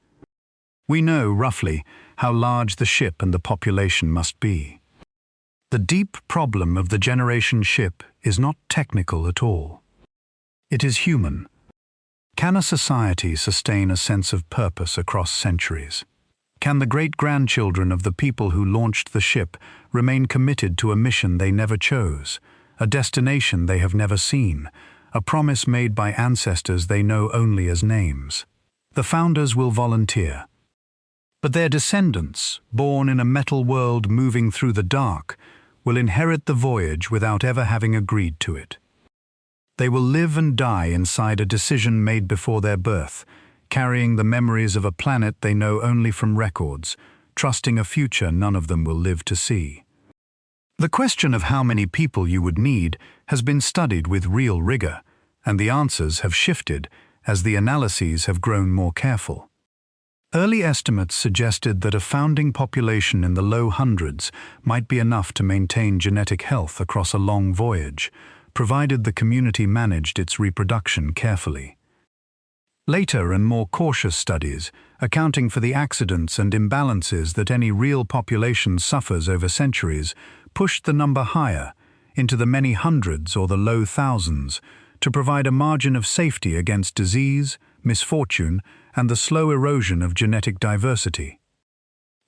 S1: We know, roughly, how large the ship and the population must be. The deep problem of the generation ship is not technical at all. It is human. Can a society sustain a sense of purpose across centuries? Can the great-grandchildren of the people who launched the ship remain committed to a mission they never chose, a destination they have never seen, a promise made by ancestors they know only as names? The founders will volunteer. But their descendants, born in a metal world moving through the dark, will inherit the voyage without ever having agreed to it. They will live and die inside a decision made before their birth, carrying the memories of a planet they know only from records, trusting a future none of them will live to see. The question of how many people you would need has been studied with real rigor, and the answers have shifted as the analyses have grown more careful. Early estimates suggested that a founding population in the low hundreds might be enough to maintain genetic health across a long voyage, provided the community managed its reproduction carefully. Later and more cautious studies, accounting for the accidents and imbalances that any real population suffers over centuries, pushed the number higher, into the many hundreds or the low thousands, to provide a margin of safety against disease, misfortune, and the slow erosion of genetic diversity.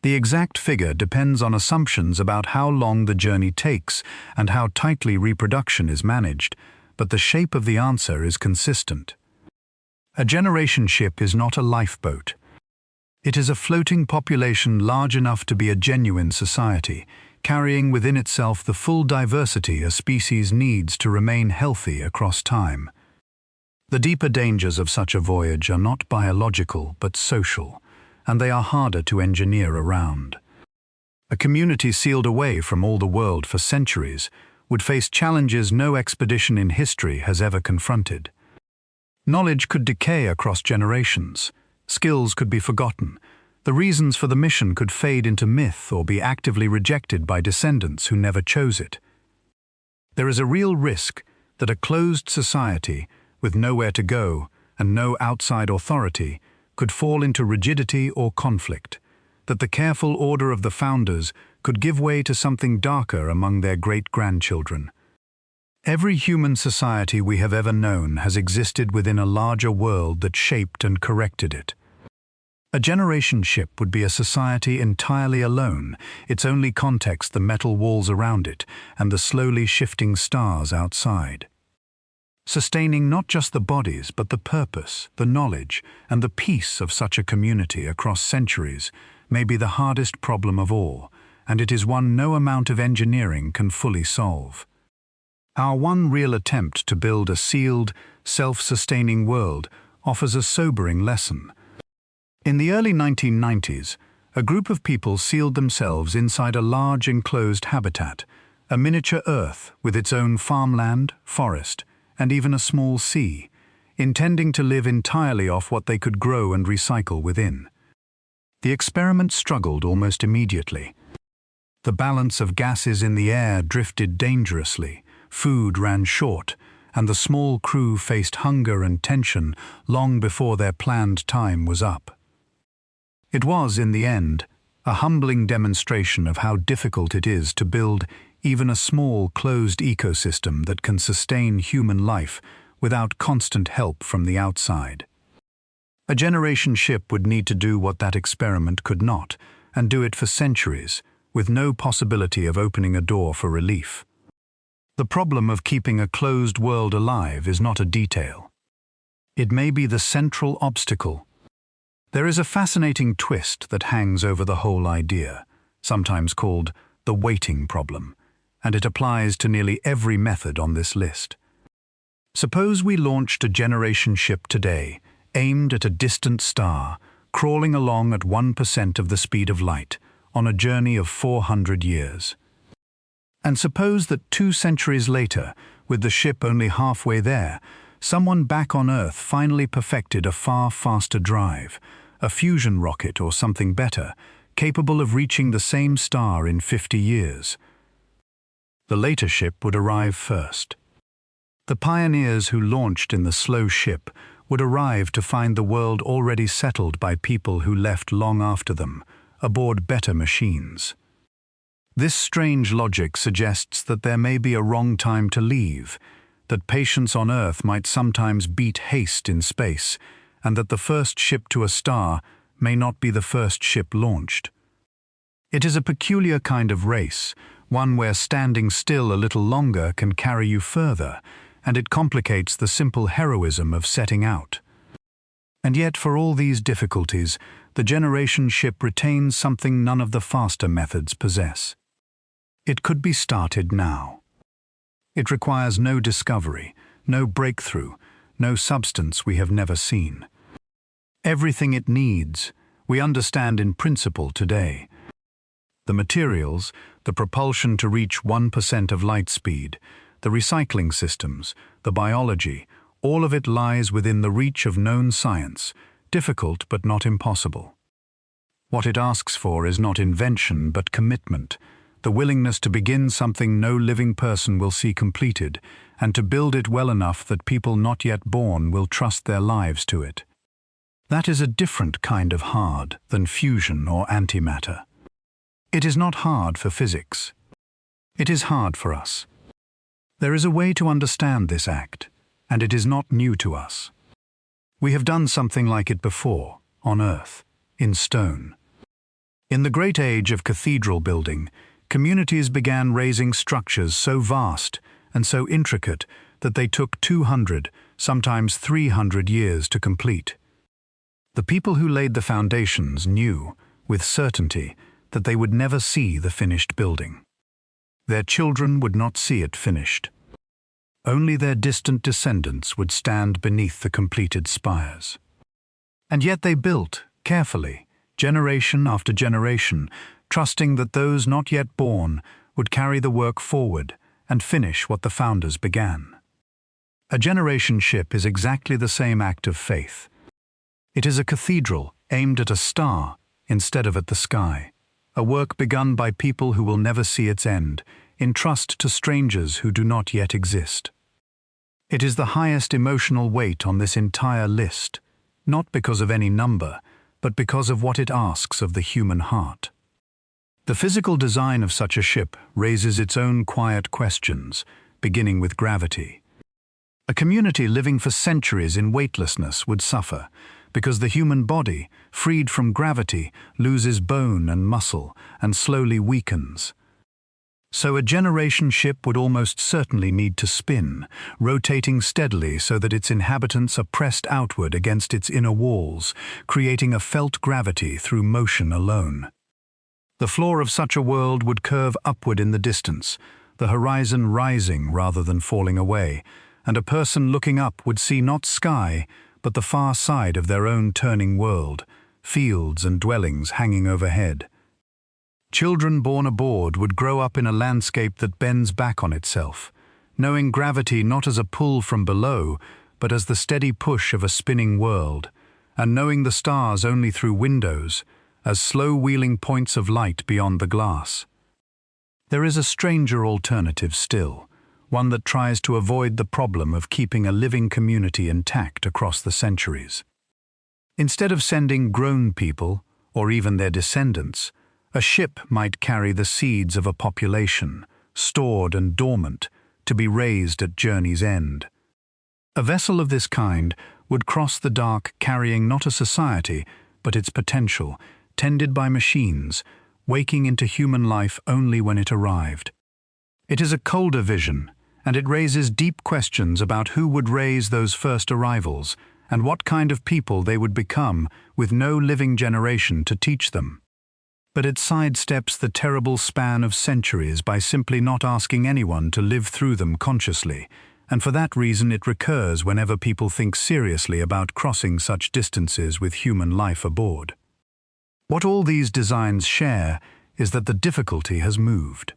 S1: The exact figure depends on assumptions about how long the journey takes and how tightly reproduction is managed, but the shape of the answer is consistent. A generation ship is not a lifeboat. It is a floating population large enough to be a genuine society, carrying within itself the full diversity a species needs to remain healthy across time. The deeper dangers of such a voyage are not biological but social, and they are harder to engineer around. A community sealed away from all the world for centuries would face challenges no expedition in history has ever confronted. Knowledge could decay across generations, skills could be forgotten, the reasons for the mission could fade into myth or be actively rejected by descendants who never chose it. There is a real risk that a closed society, with nowhere to go and no outside authority, could fall into rigidity or conflict, that the careful order of the founders could give way to something darker among their great-grandchildren. Every human society we have ever known has existed within a larger world that shaped and corrected it. A generation ship would be a society entirely alone, its only context the metal walls around it and the slowly shifting stars outside. Sustaining not just the bodies but the purpose, the knowledge, and the peace of such a community across centuries may be the hardest problem of all, and it is one no amount of engineering can fully solve. Our one real attempt to build a sealed, self-sustaining world offers a sobering lesson. In the early 1990s, a group of people sealed themselves inside a large enclosed habitat, a miniature Earth with its own farmland, forest, and even a small sea, intending to live entirely off what they could grow and recycle within. The experiment struggled almost immediately. The balance of gases in the air drifted dangerously, food ran short, and the small crew faced hunger and tension long before their planned time was up. It was, in the end, a humbling demonstration of how difficult it is to build even a small, closed ecosystem that can sustain human life without constant help from the outside. A generation ship would need to do what that experiment could not, and do it for centuries, with no possibility of opening a door for relief. The problem of keeping a closed world alive is not a detail. It may be the central obstacle. There is a fascinating twist that hangs over the whole idea, sometimes called the waiting problem, and it applies to nearly every method on this list. Suppose we launched a generation ship today, aimed at a distant star, crawling along at 1% of the speed of light, on a journey of 400 years. And suppose that 2 centuries later, with the ship only halfway there, someone back on Earth finally perfected a far faster drive, a fusion rocket or something better, capable of reaching the same star in 50 years. The later ship would arrive first. The pioneers who launched in the slow ship would arrive to find the world already settled by people who left long after them, aboard better machines. This strange logic suggests that there may be a wrong time to leave, that patience on Earth might sometimes beat haste in space, and that the first ship to a star may not be the first ship launched. It is a peculiar kind of race, one where standing still a little longer can carry you further, and it complicates the simple heroism of setting out. And yet, for all these difficulties, the generation ship retains something none of the faster methods possess. It could be started now. It requires no discovery, no breakthrough, no substance we have never seen. Everything it needs, we understand in principle today. The materials, the propulsion to reach 1% of light speed, the recycling systems, the biology, all of it lies within the reach of known science, difficult but not impossible. What it asks for is not invention but commitment, the willingness to begin something no living person will see completed, and to build it well enough that people not yet born will trust their lives to it. That is a different kind of hard than fusion or antimatter. It is not hard for physics. It is hard for us. There is a way to understand this act, and it is not new to us. We have done something like it before, on Earth, in stone. In the great age of cathedral building, communities began raising structures so vast and so intricate that they took 200, sometimes 300 years to complete. The people who laid the foundations knew, with certainty, that they would never see the finished building. Their children would not see it finished. Only their distant descendants would stand beneath the completed spires. And yet they built, carefully, generation after generation, trusting that those not yet born would carry the work forward and finish what the founders began. A generation ship is exactly the same act of faith. It is a cathedral aimed at a star instead of at the sky, a work begun by people who will never see its end, in trust to strangers who do not yet exist. It is the highest emotional weight on this entire list, not because of any number, but because of what it asks of the human heart. The physical design of such a ship raises its own quiet questions, beginning with gravity. A community living for centuries in weightlessness would suffer, because the human body, freed from gravity, loses bone and muscle and slowly weakens. So a generation ship would almost certainly need to spin, rotating steadily so that its inhabitants are pressed outward against its inner walls, creating a felt gravity through motion alone. The floor of such a world would curve upward in the distance, the horizon rising rather than falling away, and a person looking up would see not sky, but the far side of their own turning world, fields and dwellings hanging overhead. Children born aboard would grow up in a landscape that bends back on itself, knowing gravity not as a pull from below, but as the steady push of a spinning world, and knowing the stars only through windows, as slow-wheeling points of light beyond the glass. There is a stranger alternative still, one that tries to avoid the problem of keeping a living community intact across the centuries. Instead of sending grown people, or even their descendants, a ship might carry the seeds of a population, stored and dormant, to be raised at journey's end. A vessel of this kind would cross the dark carrying not a society, but its potential, tended by machines, waking into human life only when it arrived. It is a colder vision, and it raises deep questions about who would raise those first arrivals, and what kind of people they would become with no living generation to teach them. But it sidesteps the terrible span of centuries by simply not asking anyone to live through them consciously, and for that reason it recurs whenever people think seriously about crossing such distances with human life aboard. What all these designs share is that the difficulty has moved.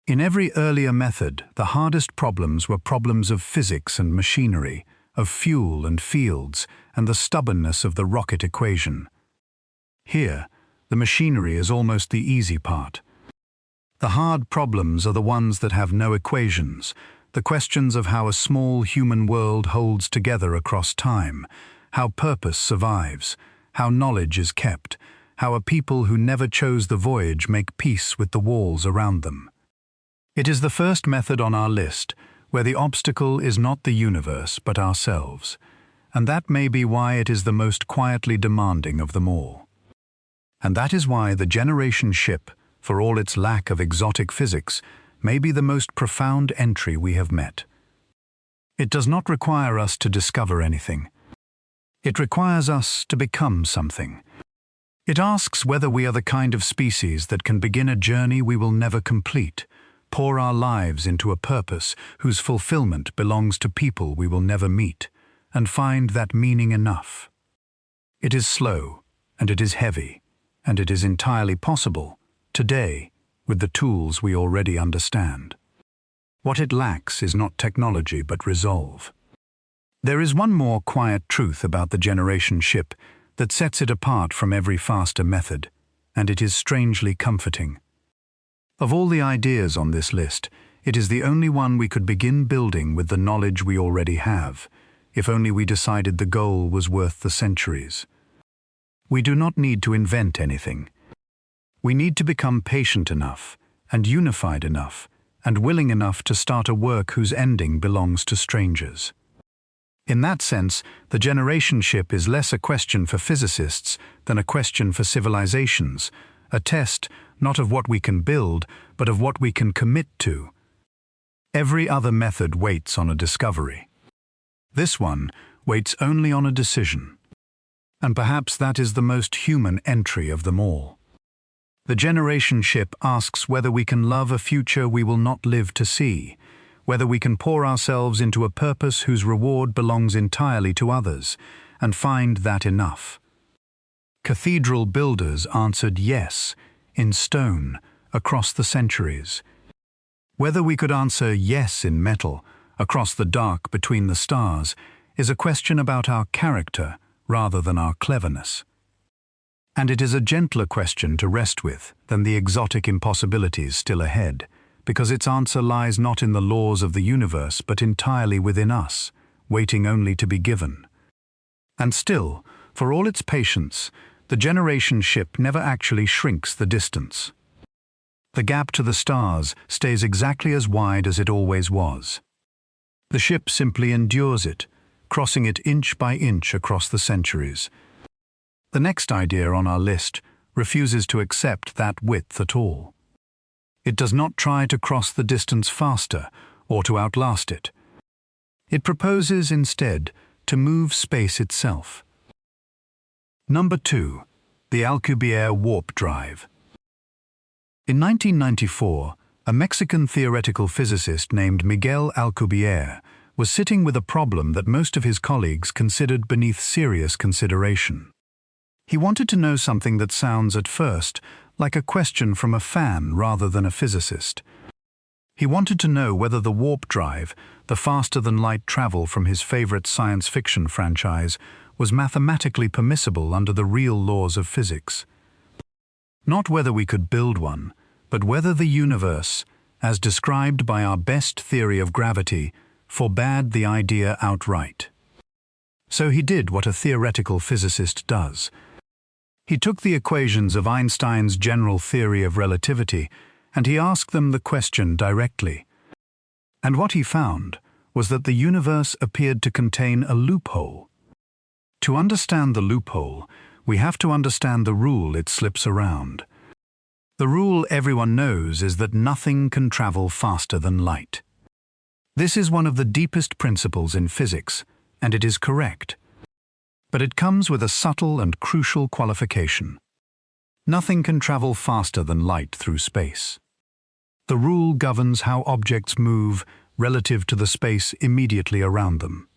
S1: In every earlier method, the hardest problems were problems of physics and machinery, of fuel and fields, and the stubbornness of the rocket equation. Here, the machinery is almost the easy part. The hard problems are the ones that have no equations, the questions of how a small human world holds together across time, how purpose survives, how knowledge is kept, how a people who never chose the voyage make peace with the walls around them. It is the first method on our list, where the obstacle is not the universe but ourselves, and that may be why it is the most quietly demanding of them all. And that is why the generation ship, for all its lack of exotic physics, may be the most profound entry we have met. It does not require us to discover anything. It requires us to become something. It asks whether we are the kind of species that can begin a journey we will never complete, pour our lives into a purpose whose fulfillment belongs to people we will never meet, and find that meaning enough. It is slow, and it is heavy, and it is entirely possible, today, with the tools we already understand. What it lacks is not technology but resolve. There is one more quiet truth about the generation ship that sets it apart from every faster method, and it is strangely comforting. Of all the ideas on this list, it is the only one we could begin building with the knowledge we already have, if only we decided the goal was worth the centuries. We do not need to invent anything. We need to become patient enough, and unified enough, and willing enough to start a work whose ending belongs to strangers. In that sense, the generation ship is less a question for physicists than a question for civilizations, a test not of what we can build, but of what we can commit to. Every other method waits on a discovery. This one waits only on a decision. And perhaps that is the most human entry of them all. The generation ship asks whether we can love a future we will not live to see, whether we can pour ourselves into a purpose whose reward belongs entirely to others, and find that enough. Cathedral builders answered yes, in stone, across the centuries. Whether we could answer yes in metal, across the dark between the stars, is a question about our character rather than our cleverness. And it is a gentler question to rest with than the exotic impossibilities still ahead, because its answer lies not in the laws of the universe but entirely within us, waiting only to be given. And still, for all its patience, the generation ship never actually shrinks the distance. The gap to the stars stays exactly as wide as it always was. The ship simply endures it, crossing it inch by inch across the centuries. The next idea on our list refuses to accept that width at all. It does not try to cross the distance faster or to outlast it. It proposes instead to move space itself. Number 2. The Alcubierre warp drive. In 1994, a Mexican theoretical physicist named Miguel Alcubierre was sitting with a problem that most of his colleagues considered beneath serious consideration. He wanted to know something that sounds at first like a question from a fan rather than a physicist. He wanted to know whether the warp drive, the faster-than-light travel from his favorite science fiction franchise, was mathematically permissible under the real laws of physics. Not whether we could build one, but whether the universe, as described by our best theory of gravity, forbade the idea outright. So he did what a theoretical physicist does. He took the equations of Einstein's general theory of relativity and he asked them the question directly. And what he found was that the universe appeared to contain a loophole. To understand the loophole, we have to understand the rule it slips around. The rule everyone knows is that nothing can travel faster than light. This is one of the deepest principles in physics, and it is correct. But it comes with a subtle and crucial qualification. Nothing can travel faster than light through space. The rule governs how objects move relative to the space immediately around them.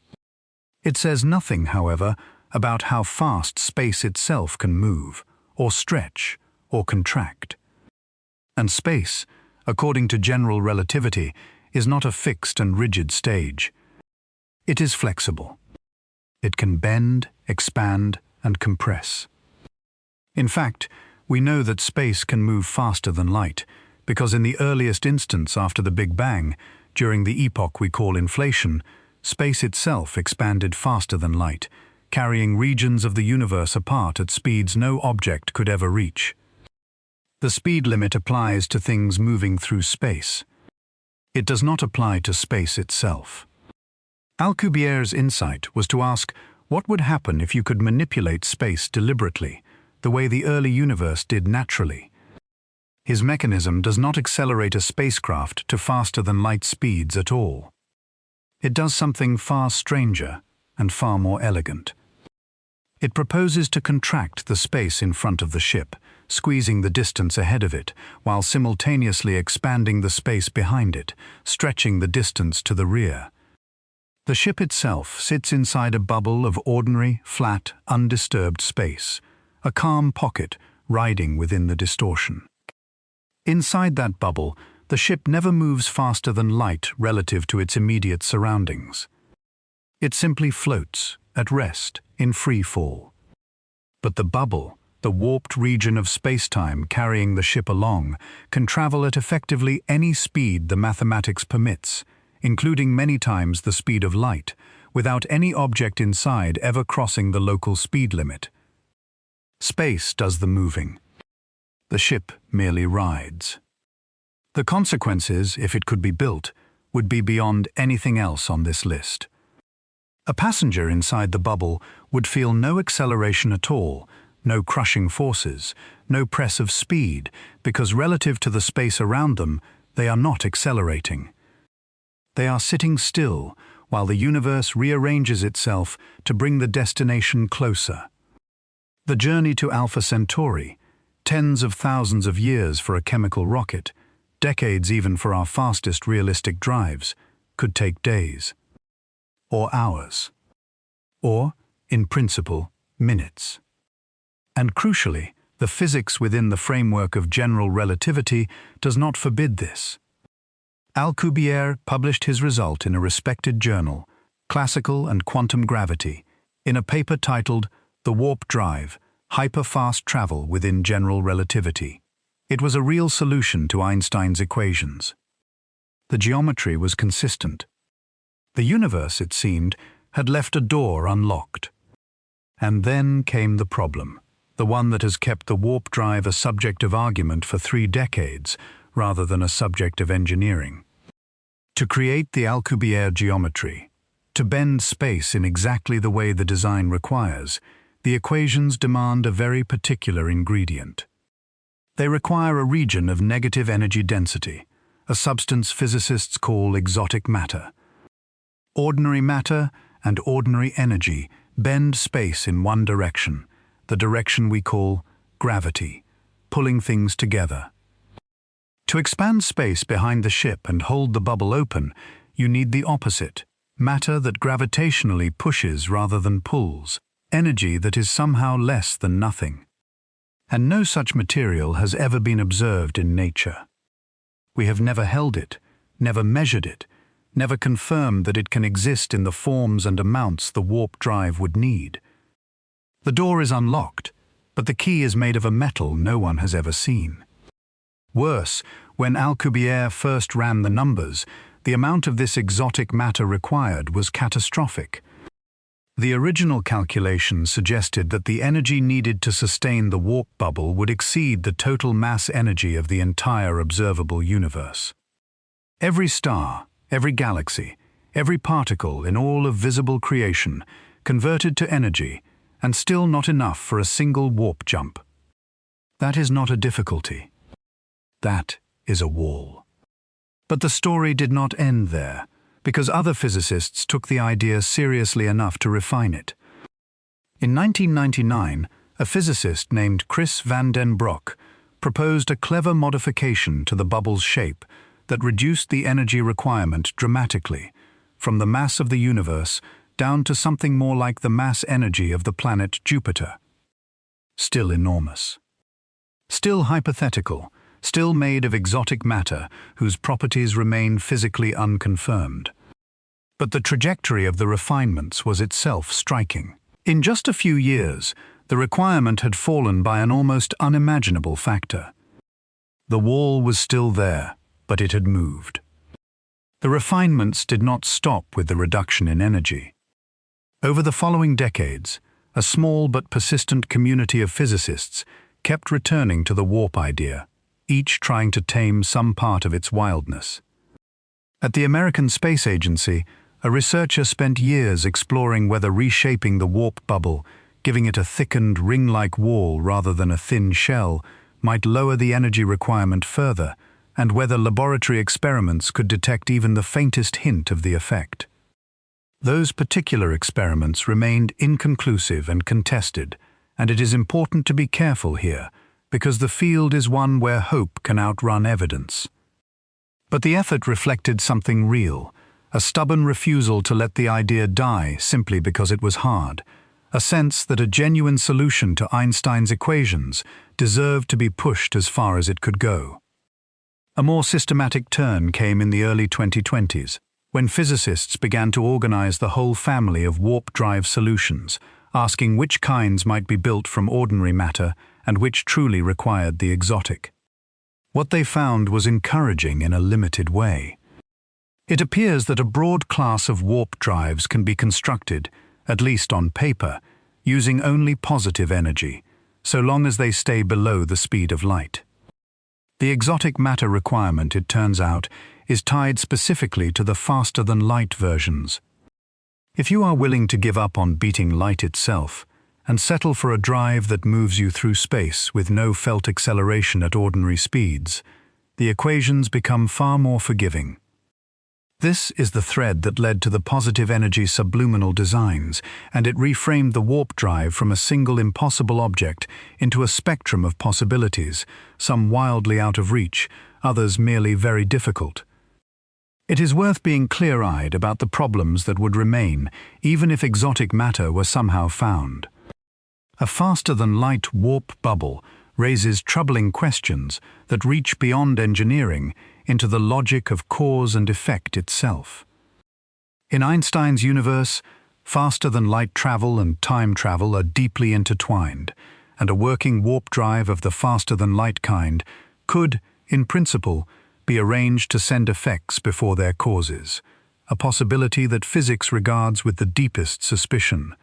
S1: It says nothing, however, about how fast space itself can move, or stretch, or contract. And space, according to general relativity, is not a fixed and rigid stage. It is flexible. It can bend, expand, and compress. In fact, we know that space can move faster than light, because in the earliest instance after the Big Bang, during the epoch we call inflation, space itself expanded faster than light, carrying regions of the universe apart at speeds no object could ever reach. The speed limit applies to things moving through space. It does not apply to space itself. Alcubierre's insight was to ask what would happen if you could manipulate space deliberately, the way the early universe did naturally. His mechanism does not accelerate a spacecraft to faster-than-light speeds at all. It does something far stranger and far more elegant. It proposes to contract the space in front of the ship, squeezing the distance ahead of it, while simultaneously expanding the space behind it, stretching the distance to the rear. The ship itself sits inside a bubble of ordinary, flat, undisturbed space, a calm pocket riding within the distortion. Inside that bubble, the ship never moves faster than light relative to its immediate surroundings. It simply floats, at rest, in free fall. But the bubble, the warped region of space-time carrying the ship along, can travel at effectively any speed the mathematics permits, including many times the speed of light, without any object inside ever crossing the local speed limit. Space does the moving. The ship merely rides. The consequences, if it could be built, would be beyond anything else on this list. A passenger inside the bubble would feel no acceleration at all, no crushing forces, no press of speed, because relative to the space around them, they are not accelerating. They are sitting still while the universe rearranges itself to bring the destination closer. The journey to Alpha Centauri, tens of thousands of years for a chemical rocket, decades even for our fastest realistic drives, could take days. Or hours. Or, in principle, minutes. And crucially, the physics within the framework of general relativity does not forbid this. Alcubierre published his result in a respected journal, Classical and Quantum Gravity, in a paper titled The Warp Drive, Hyper-Fast Travel Within General Relativity. It was a real solution to Einstein's equations. The geometry was consistent. The universe, it seemed, had left a door unlocked. And then came the problem, the one that has kept the warp drive a subject of argument for 3 decades, rather than a subject of engineering. To create the Alcubierre geometry, to bend space in exactly the way the design requires, the equations demand a very particular ingredient. They require a region of negative energy density, a substance physicists call exotic matter. Ordinary matter and ordinary energy bend space in one direction, the direction we call gravity, pulling things together. To expand space behind the ship and hold the bubble open, you need the opposite, matter that gravitationally pushes rather than pulls, energy that is somehow less than nothing. And no such material has ever been observed in nature. We have never held it, never measured it, never confirmed that it can exist in the forms and amounts the warp drive would need. The door is unlocked, but the key is made of a metal no one has ever seen. Worse, when Alcubierre first ran the numbers, the amount of this exotic matter required was catastrophic. The original calculation suggested that the energy needed to sustain the warp bubble would exceed the total mass energy of the entire observable universe. Every star, every galaxy, every particle in all of visible creation converted to energy, and still not enough for a single warp jump. That is not a difficulty. That is a wall. But the story did not end there, because other physicists took the idea seriously enough to refine it. In 1999, a physicist named Chris van den Broek proposed a clever modification to the bubble's shape that reduced the energy requirement dramatically, from the mass of the universe down to something more like the mass energy of the planet Jupiter. Still enormous. Still hypothetical, still made of exotic matter whose properties remain physically unconfirmed. But the trajectory of the refinements was itself striking. In just a few years, the requirement had fallen by an almost unimaginable factor. The wall was still there, but it had moved. The refinements did not stop with the reduction in energy. Over the following decades, a small but persistent community of physicists kept returning to the warp idea, each trying to tame some part of its wildness. At the American Space Agency, a researcher spent years exploring whether reshaping the warp bubble, giving it a thickened ring-like wall rather than a thin shell, might lower the energy requirement further, and whether laboratory experiments could detect even the faintest hint of the effect. Those particular experiments remained inconclusive and contested, and it is important to be careful here, because the field is one where hope can outrun evidence. But the effort reflected something real, a stubborn refusal to let the idea die simply because it was hard, a sense that a genuine solution to Einstein's equations deserved to be pushed as far as it could go. A more systematic turn came in the early 2020s, when physicists began to organize the whole family of warp drive solutions, asking which kinds might be built from ordinary matter and which truly required the exotic. What they found was encouraging in a limited way. It appears that a broad class of warp drives can be constructed, at least on paper, using only positive energy, so long as they stay below the speed of light. The exotic matter requirement, it turns out, is tied specifically to the faster-than-light versions. If you are willing to give up on beating light itself, and settle for a drive that moves you through space with no felt acceleration at ordinary speeds, the equations become far more forgiving. This is the thread that led to the positive energy subliminal designs, and it reframed the warp drive from a single impossible object into a spectrum of possibilities, some wildly out of reach, others merely very difficult. It is worth being clear-eyed about the problems that would remain, even if exotic matter were somehow found. A faster-than-light warp bubble raises troubling questions that reach beyond engineering into the logic of cause and effect itself. In Einstein's universe, faster-than-light travel and time travel are deeply intertwined, and a working warp drive of the faster-than-light kind could, in principle, be arranged to send effects before their causes, a possibility that physics regards with the deepest suspicion.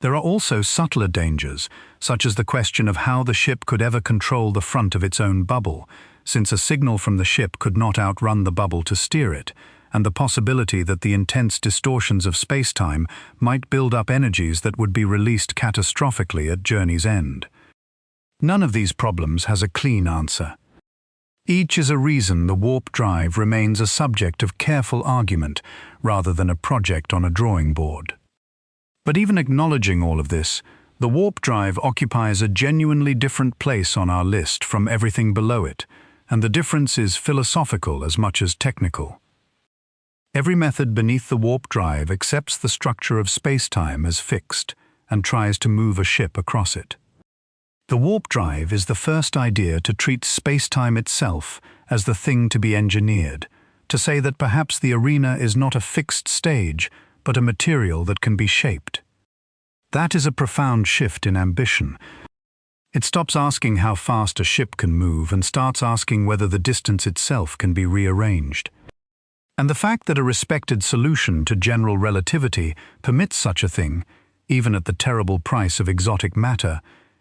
S1: There are also subtler dangers, such as the question of how the ship could ever control the front of its own bubble, since a signal from the ship could not outrun the bubble to steer it, and the possibility that the intense distortions of space-time might build up energies that would be released catastrophically at journey's end. None of these problems has a clean answer. Each is a reason the warp drive remains a subject of careful argument rather than a project on a drawing board. But even acknowledging all of this, the warp drive occupies a genuinely different place on our list from everything below it, and the difference is philosophical as much as technical. Every method beneath the warp drive accepts the structure of space-time as fixed, and tries to move a ship across it. The warp drive is the first idea to treat space-time itself as the thing to be engineered, to say that perhaps the arena is not a fixed stage, but a material that can be shaped. That is a profound shift in ambition. It stops asking how fast a ship can move and starts asking whether the distance itself can be rearranged. And the fact that a respected solution to general relativity permits such a thing, even at the terrible price of exotic matter,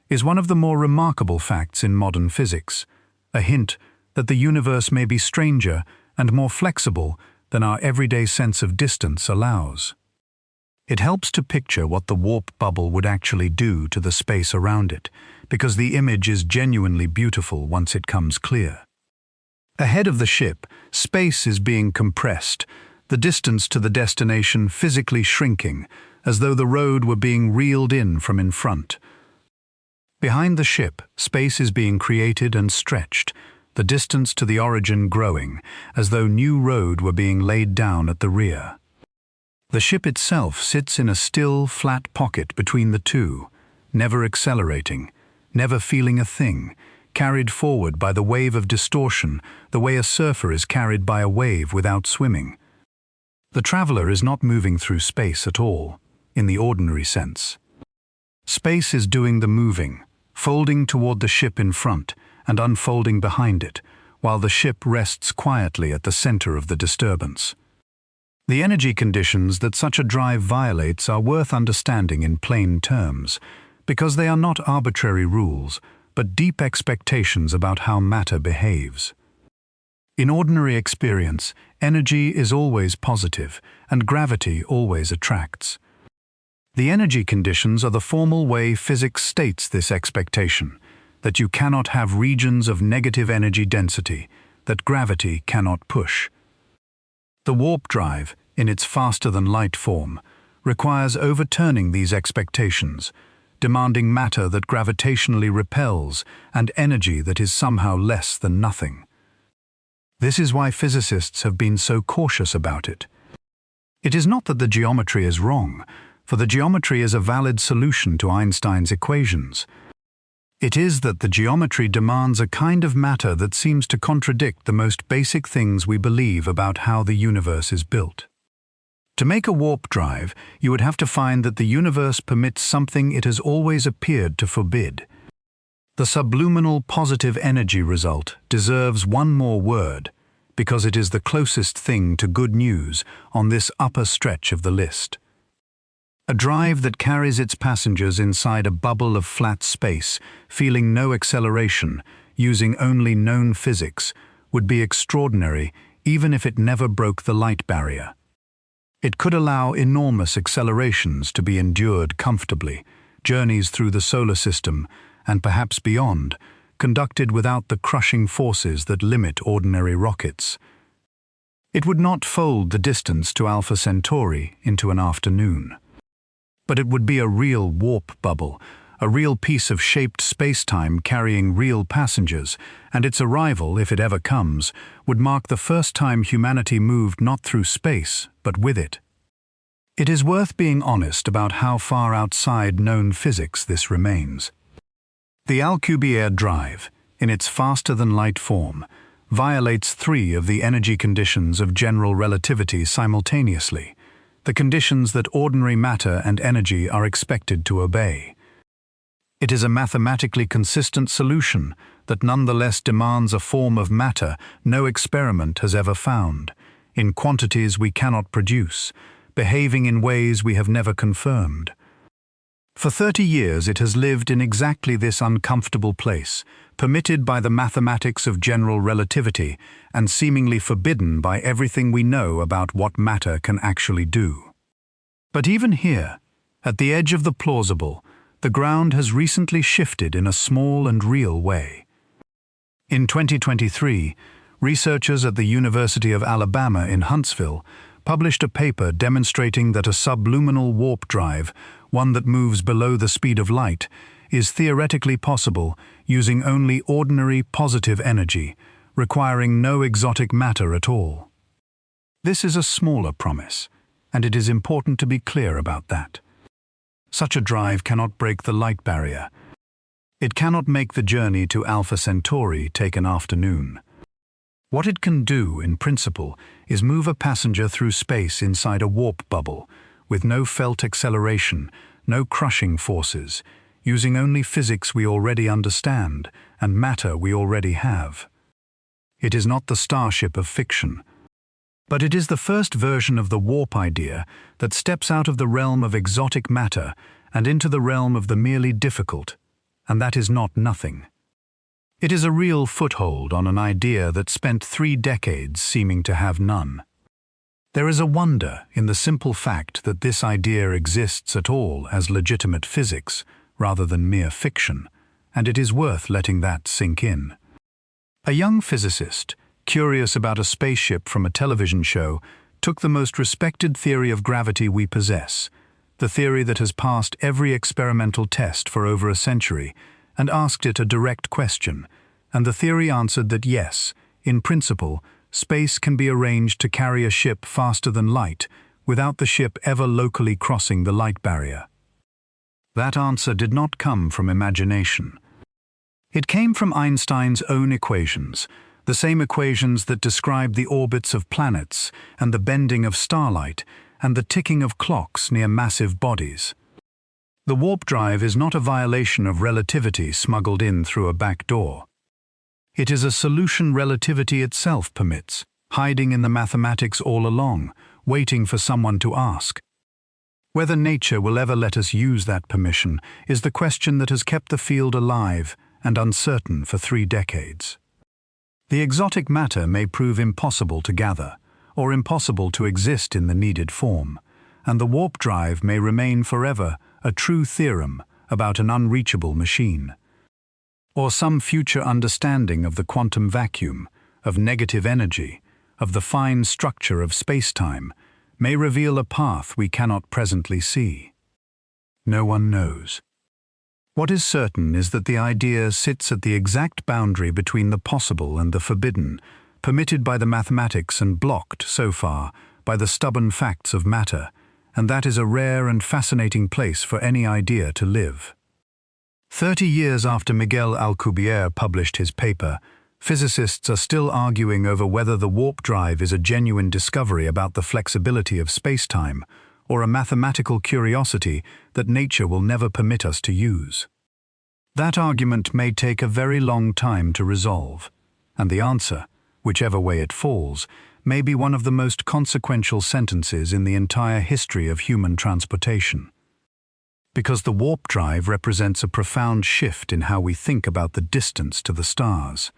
S1: is one of the more remarkable facts in modern physics, a hint that the universe may be stranger and more flexible than our everyday sense of distance allows. It helps to picture what the warp bubble would actually do to the space around it, because the image is genuinely beautiful once it comes clear. Ahead of the ship, space is being compressed, the distance to the destination physically shrinking, as though the road were being reeled in from in front. Behind the ship, space is being created and stretched, the distance to the origin growing, as though new road were being laid down at the rear. The ship itself sits in a still, flat pocket between the two, never accelerating, never feeling a thing, carried forward by the wave of distortion, the way a surfer is carried by a wave without swimming. The traveler is not moving through space at all, in the ordinary sense. Space is doing the moving, folding toward the ship in front and unfolding behind it, while the ship rests quietly at the center of the disturbance. The energy conditions that such a drive violates are worth understanding in plain terms, because they are not arbitrary rules, but deep expectations about how matter behaves. In ordinary experience, energy is always positive, and gravity always attracts. The energy conditions are the formal way physics states this expectation, that you cannot have regions of negative energy density, that gravity cannot push. The warp drive, in its faster-than-light form, requires overturning these expectations, demanding matter that gravitationally repels and energy that is somehow less than nothing. This is why physicists have been so cautious about it. It is not that the geometry is wrong, for the geometry is a valid solution to Einstein's equations. It is that the geometry demands a kind of matter that seems to contradict the most basic things we believe about how the universe is built. To make a warp drive, you would have to find that the universe permits something it has always appeared to forbid. The subliminal positive energy result deserves one more word, because it is the closest thing to good news on this upper stretch of the list. A drive that carries its passengers inside a bubble of flat space, feeling no acceleration, using only known physics, would be extraordinary even if it never broke the light barrier. It could allow enormous accelerations to be endured comfortably, journeys through the solar system, and perhaps beyond, conducted without the crushing forces that limit ordinary rockets. It would not fold the distance to Alpha Centauri into an afternoon. But it would be a real warp bubble, a real piece of shaped space-time carrying real passengers, and its arrival, if it ever comes, would mark the first time humanity moved not through space, but with it. It is worth being honest about how far outside known physics this remains. The Alcubierre drive, in its faster-than-light form, violates three of the energy conditions of general relativity simultaneously, the conditions that ordinary matter and energy are expected to obey. It is a mathematically consistent solution that nonetheless demands a form of matter no experiment has ever found, in quantities we cannot produce, behaving in ways we have never confirmed. For 30 years it has lived in exactly this uncomfortable place, permitted by the mathematics of general relativity and seemingly forbidden by everything we know about what matter can actually do. But even here, at the edge of the plausible, the ground has recently shifted in a small and real way. In 2023, researchers at the University of Alabama in Huntsville published a paper demonstrating that a subluminal warp drive, one that moves below the speed of light, is theoretically possible using only ordinary positive energy, requiring no exotic matter at all. This is a smaller promise, and it is important to be clear about that. Such a drive cannot break the light barrier. It cannot make the journey to Alpha Centauri take an afternoon. What it can do, in principle, is move a passenger through space inside a warp bubble, with no felt acceleration, no crushing forces, using only physics we already understand and matter we already have. It is not the starship of fiction, but it is the first version of the warp idea that steps out of the realm of exotic matter and into the realm of the merely difficult, and that is not nothing. It is a real foothold on an idea that spent 3 decades seeming to have none. There is a wonder in the simple fact that this idea exists at all as legitimate physics, rather than mere fiction, and it is worth letting that sink in. A young physicist, curious about a spaceship from a television show, took the most respected theory of gravity we possess, the theory that has passed every experimental test for over a century, and asked it a direct question, and the theory answered that yes, in principle, space can be arranged to carry a ship faster than light, without the ship ever locally crossing the light barrier. That answer did not come from imagination. It came from Einstein's own equations, the same equations that describe the orbits of planets and the bending of starlight and the ticking of clocks near massive bodies. The warp drive is not a violation of relativity smuggled in through a back door. It is a solution relativity itself permits, hiding in the mathematics all along, waiting for someone to ask. Whether nature will ever let us use that permission is the question that has kept the field alive and uncertain for 3 decades. The exotic matter may prove impossible to gather, or impossible to exist in the needed form, and the warp drive may remain forever a true theorem about an unreachable machine. Or some future understanding of the quantum vacuum, of negative energy, of the fine structure of space-time, may reveal a path we cannot presently see. No one knows. What is certain is that the idea sits at the exact boundary between the possible and the forbidden, permitted by the mathematics and blocked, so far, by the stubborn facts of matter, and that is a rare and fascinating place for any idea to live. 30 years after Miguel Alcubierre published his paper, physicists are still arguing over whether the warp drive is a genuine discovery about the flexibility of space-time, or a mathematical curiosity that nature will never permit us to use. That argument may take a very long time to resolve, and the answer, whichever way it falls, may be one of the most consequential sentences in the entire history of human transportation. Because the warp drive represents a profound shift in how we think about the distance to the stars.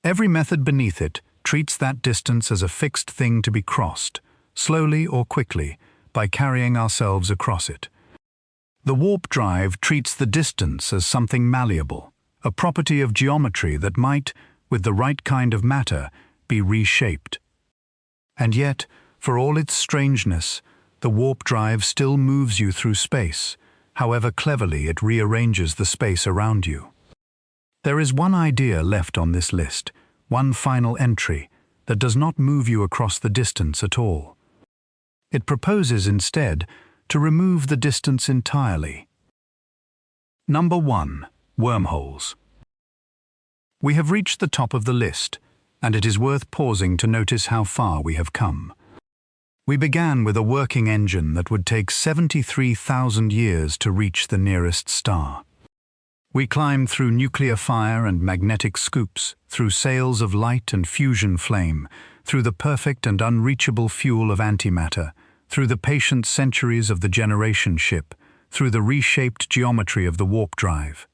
S1: Every method beneath it treats that distance as a fixed thing to be crossed, slowly or quickly, by carrying ourselves across it. The warp drive treats the distance as something malleable, a property of geometry that might, with the right kind of matter, be reshaped. And yet, for all its strangeness, the warp drive still moves you through space, however cleverly it rearranges the space around you. There is one idea left on this list, one final entry, that does not move you across the distance at all. It proposes instead to remove the distance entirely. Number 1. Wormholes. We have reached the top of the list, and it is worth pausing to notice how far we have come. We began with a working engine that would take 73,000 years to reach the nearest star. We climbed through nuclear fire and magnetic scoops, through sails of light and fusion flame, through the perfect and unreachable fuel of antimatter, through the patient centuries of the generation ship, through the reshaped geometry of the warp drive.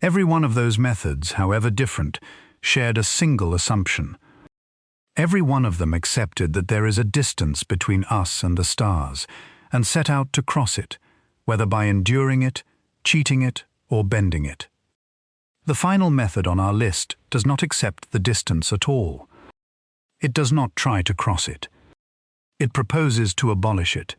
S1: Every one of those methods, however different, shared a single assumption. Every one of them accepted that there is a distance between us and the stars, and set out to cross it, whether by enduring it, cheating it, or bending it. The final method on our list does not accept the distance at all. It does not try to cross it. It proposes to abolish it.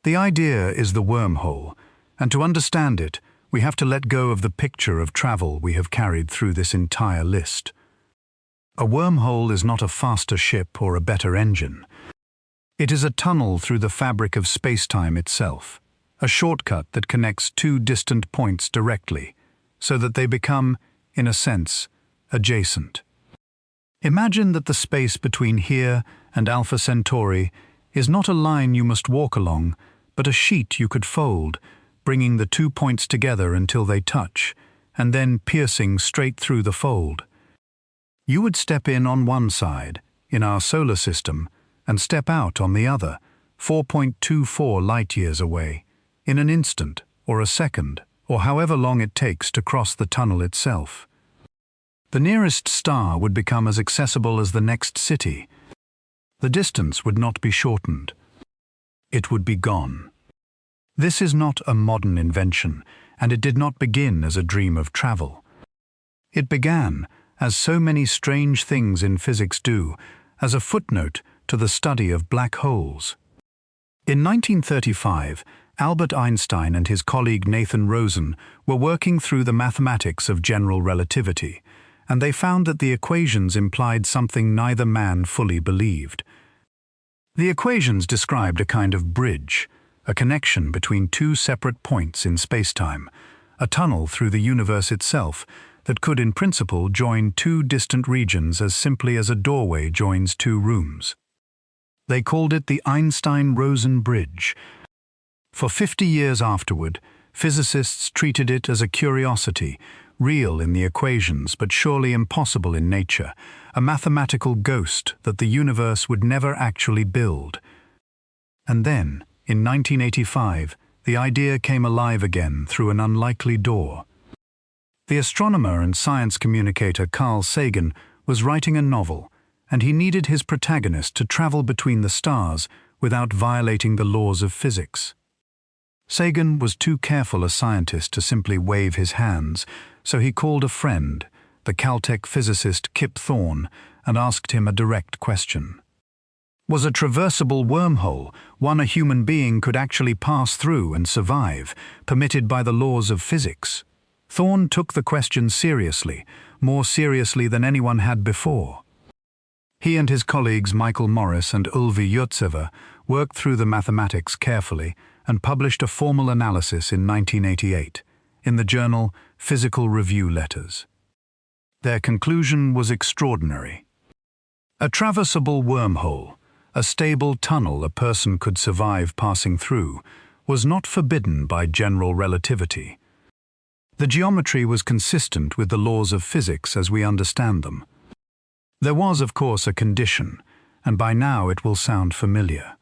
S1: The idea is the wormhole, and to understand it, we have to let go of the picture of travel we have carried through this entire list. A wormhole is not a faster ship or a better engine. It is a tunnel through the fabric of space-time itself, a shortcut that connects two distant points directly, so that they become, in a sense, adjacent. Imagine that the space between here and Alpha Centauri is not a line you must walk along, but a sheet you could fold, bringing the 2 points together until they touch, and then piercing straight through the fold. You would step in on one side, in our solar system, and step out on the other, 4.24 light-years away, in an instant, or a second, or however long it takes to cross the tunnel itself. The nearest star would become as accessible as the next city. The distance would not be shortened. It would be gone. This is not a modern invention, and it did not begin as a dream of travel. It began, as so many strange things in physics do, as a footnote to the study of black holes. In 1935, Albert Einstein and his colleague Nathan Rosen were working through the mathematics of general relativity, and they found that the equations implied something neither man fully believed. The equations described a kind of bridge, a connection between two separate points in spacetime, a tunnel through the universe itself that could in principle join two distant regions as simply as a doorway joins two rooms. They called it the Einstein-Rosen bridge. For 50 years afterward, physicists treated it as a curiosity, real in the equations but surely impossible in nature, a mathematical ghost that the universe would never actually build. And then, in 1985, the idea came alive again through an unlikely door. The astronomer and science communicator Carl Sagan was writing a novel, and he needed his protagonist to travel between the stars without violating the laws of physics. Sagan was too careful a scientist to simply wave his hands, so he called a friend, the Caltech physicist Kip Thorne, and asked him a direct question. Was a traversable wormhole one a human being could actually pass through and survive, permitted by the laws of physics? Thorne took the question seriously, more seriously than anyone had before. He and his colleagues Michael Morris and Ulvi Yurtseva worked through the mathematics carefully and published a formal analysis in 1988 in the journal Physical Review Letters. Their conclusion was extraordinary. A traversable wormhole, a stable tunnel a person could survive passing through, was not forbidden by general relativity. The geometry was consistent with the laws of physics as we understand them. There was, of course, a condition, and by now it will sound familiar.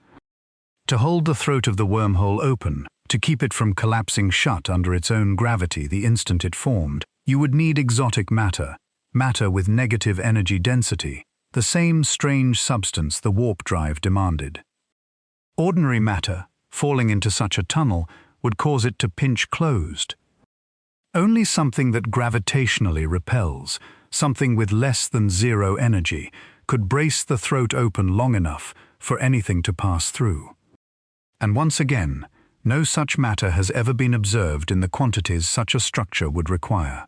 S1: To hold the throat of the wormhole open, to keep it from collapsing shut under its own gravity the instant it formed, you would need exotic matter, matter with negative energy density, the same strange substance the warp drive demanded. Ordinary matter, falling into such a tunnel, would cause it to pinch closed. Only something that gravitationally repels, something with less than zero energy, could brace the throat open long enough for anything to pass through. And once again, no such matter has ever been observed in the quantities such a structure would require.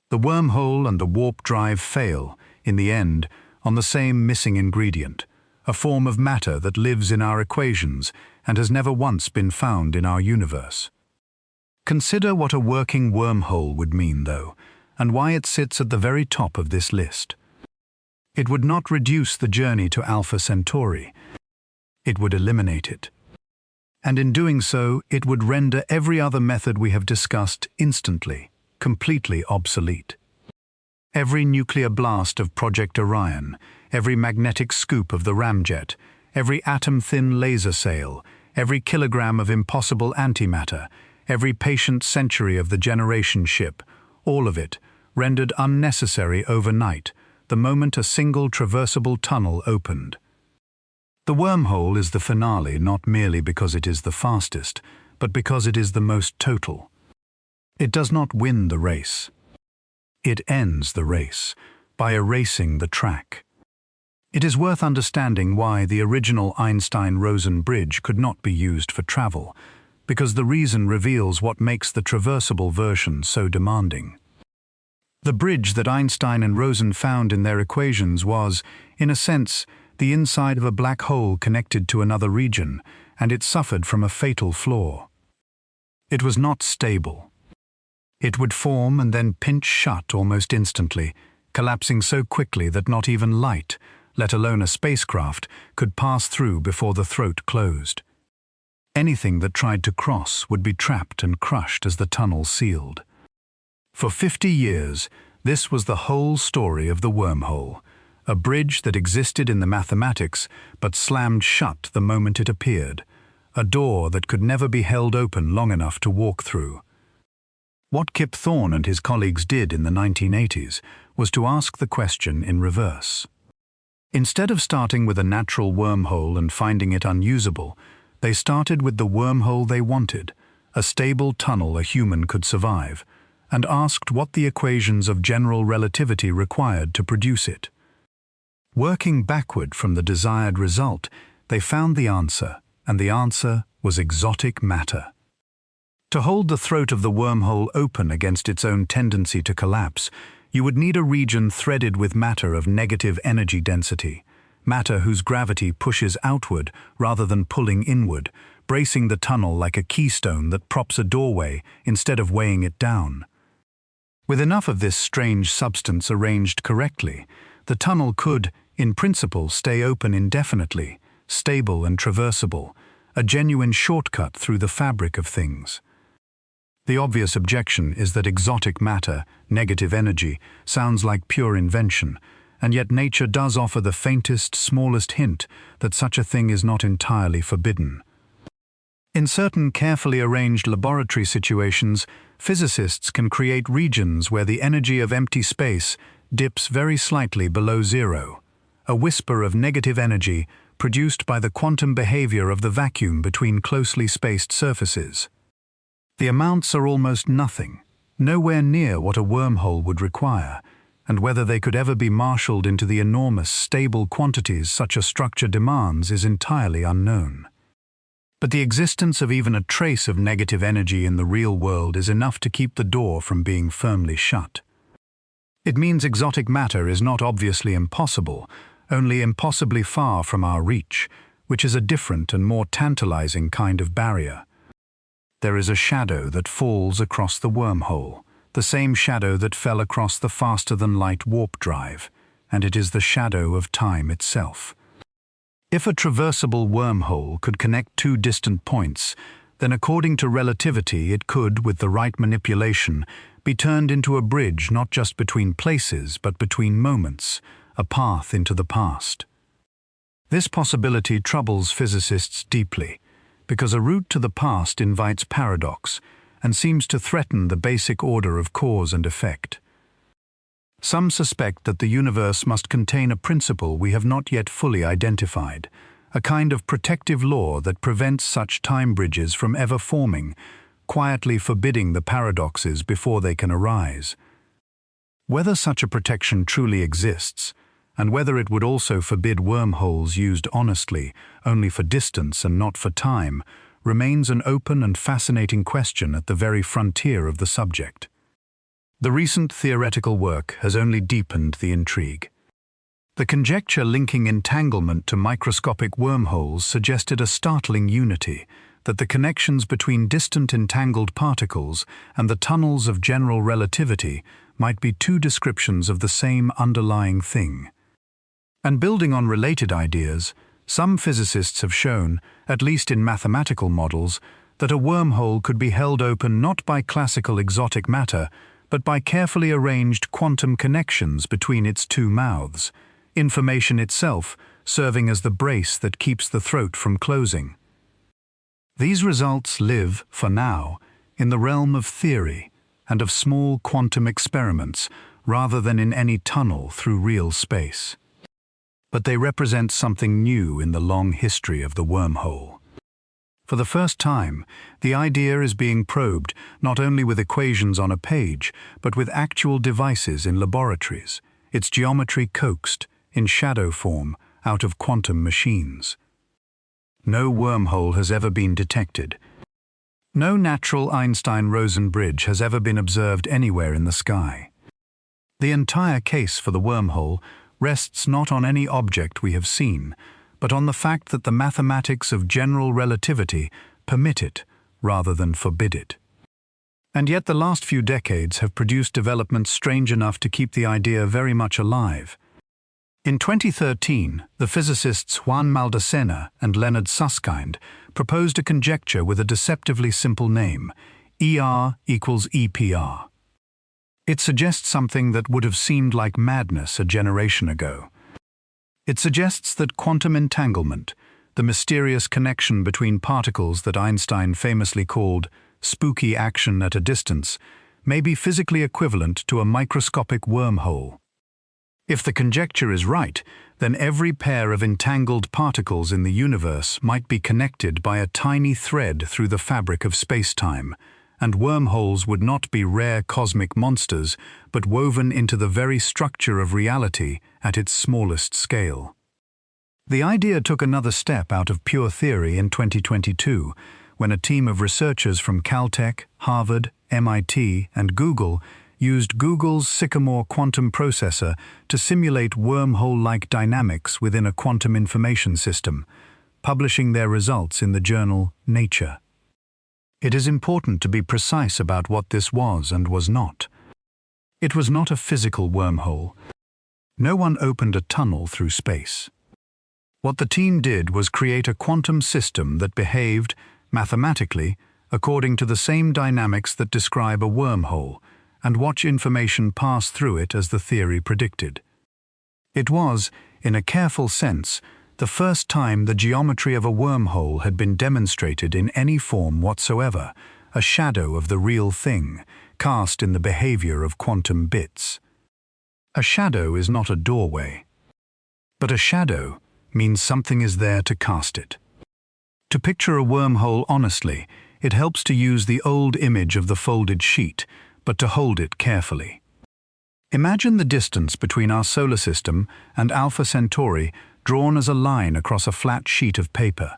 S1: The wormhole and the warp drive fail, in the end, on the same missing ingredient, a form of matter that lives in our equations and has never once been found in our universe. Consider what a working wormhole would mean, though, and why it sits at the very top of this list. It would not reduce the journey to Alpha Centauri. It would eliminate it. And in doing so, it would render every other method we have discussed instantly, completely obsolete. Every nuclear blast of Project Orion, every magnetic scoop of the Ramjet, every atom-thin laser sail, every kilogram of impossible antimatter, every patient century of the generation ship, all of it, rendered unnecessary overnight, the moment a single traversable tunnel opened. The wormhole is the finale not merely because it is the fastest, but because it is the most total. It does not win the race. It ends the race by erasing the track. It is worth understanding why the original Einstein-Rosen bridge could not be used for travel, because the reason reveals what makes the traversable version so demanding. The bridge that Einstein and Rosen found in their equations was, in a sense, the inside of a black hole connected to another region, and it suffered from a fatal flaw. It was not stable. It would form and then pinch shut almost instantly, collapsing so quickly that not even light, let alone a spacecraft, could pass through before the throat closed. Anything that tried to cross would be trapped and crushed as the tunnel sealed. For 50 years, this was the whole story of the wormhole, a bridge that existed in the mathematics but slammed shut the moment it appeared, a door that could never be held open long enough to walk through. What Kip Thorne and his colleagues did in the 1980s was to ask the question in reverse. Instead of starting with a natural wormhole and finding it unusable, they started with the wormhole they wanted, a stable tunnel a human could survive, and asked what the equations of general relativity required to produce it. Working backward from the desired result, they found the answer, and the answer was exotic matter. To hold the throat of the wormhole open against its own tendency to collapse, you would need a region threaded with matter of negative energy density, matter whose gravity pushes outward rather than pulling inward, bracing the tunnel like a keystone that props a doorway instead of weighing it down. With enough of this strange substance arranged correctly, the tunnel could, in principle, stay open indefinitely, stable and traversable, a genuine shortcut through the fabric of things. The obvious objection is that exotic matter, negative energy, sounds like pure invention, and yet nature does offer the faintest, smallest hint that such a thing is not entirely forbidden. In certain carefully arranged laboratory situations, physicists can create regions where the energy of empty space dips very slightly below zero, a whisper of negative energy produced by the quantum behavior of the vacuum between closely spaced surfaces. The amounts are almost nothing, nowhere near what a wormhole would require, and whether they could ever be marshaled into the enormous, stable quantities such a structure demands is entirely unknown. But the existence of even a trace of negative energy in the real world is enough to keep the door from being firmly shut. It means exotic matter is not obviously impossible, only impossibly far from our reach, which is a different and more tantalizing kind of barrier. There is a shadow that falls across the wormhole, the same shadow that fell across the faster-than-light warp drive, and it is the shadow of time itself. If a traversable wormhole could connect two distant points, then according to relativity it could, with the right manipulation, be turned into a bridge not just between places but between moments, a path into the past. This possibility troubles physicists deeply, because a route to the past invites paradox and seems to threaten the basic order of cause and effect. Some suspect that the universe must contain a principle we have not yet fully identified, a kind of protective law that prevents such time bridges from ever forming, quietly forbidding the paradoxes before they can arise. Whether such a protection truly exists, and whether it would also forbid wormholes used honestly, only for distance and not for time, remains an open and fascinating question at the very frontier of the subject. The recent theoretical work has only deepened the intrigue. The conjecture linking entanglement to microscopic wormholes suggested a startling unity, that the connections between distant entangled particles and the tunnels of general relativity might be two descriptions of the same underlying thing. And building on related ideas, some physicists have shown, at least in mathematical models, that a wormhole could be held open not by classical exotic matter, but by carefully arranged quantum connections between its two mouths, information itself serving as the brace that keeps the throat from closing. These results live, for now, in the realm of theory and of small quantum experiments rather than in any tunnel through real space. But they represent something new in the long history of the wormhole. For the first time, the idea is being probed not only with equations on a page, but with actual devices in laboratories, its geometry coaxed, in shadow form, out of quantum machines. No wormhole has ever been detected. No natural Einstein-Rosen bridge has ever been observed anywhere in the sky. The entire case for the wormhole rests not on any object we have seen, but on the fact that the mathematics of general relativity permit it rather than forbid it. And yet the last few decades have produced developments strange enough to keep the idea very much alive. In 2013, the physicists Juan Maldacena and Leonard Susskind proposed a conjecture with a deceptively simple name, ER equals EPR. It suggests something that would have seemed like madness a generation ago. It suggests that quantum entanglement, the mysterious connection between particles that Einstein famously called spooky action at a distance, may be physically equivalent to a microscopic wormhole. If the conjecture is right, then every pair of entangled particles in the universe might be connected by a tiny thread through the fabric of space-time, and wormholes would not be rare cosmic monsters, but woven into the very structure of reality at its smallest scale. The idea took another step out of pure theory in 2022, when a team of researchers from Caltech, Harvard, MIT, and Google used Google's Sycamore quantum processor to simulate wormhole-like dynamics within a quantum information system, publishing their results in the journal Nature. It is important to be precise about what this was and was not. It was not a physical wormhole. No one opened a tunnel through space. What the team did was create a quantum system that behaved, mathematically, according to the same dynamics that describe a wormhole, and watch information pass through it as the theory predicted. It was, in a careful sense, the first time the geometry of a wormhole had been demonstrated in any form whatsoever, a shadow of the real thing, cast in the behavior of quantum bits. A shadow is not a doorway, but a shadow means something is there to cast it. To picture a wormhole honestly, it helps to use the old image of the folded sheet, but to hold it carefully. Imagine the distance between our solar system and Alpha Centauri drawn as a line across a flat sheet of paper.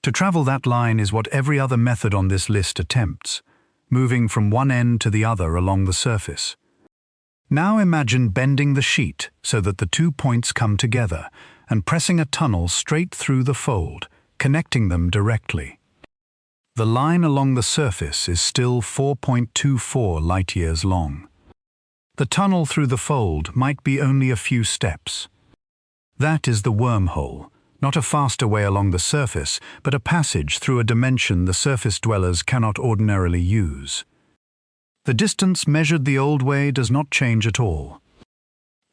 S1: To travel that line is what every other method on this list attempts, moving from one end to the other along the surface. Now imagine bending the sheet so that the 2 points come together and pressing a tunnel straight through the fold, connecting them directly. The line along the surface is still 4.24 light-years long. The tunnel through the fold might be only a few steps. That is the wormhole, not a faster way along the surface, but a passage through a dimension the surface dwellers cannot ordinarily use. The distance measured the old way does not change at all.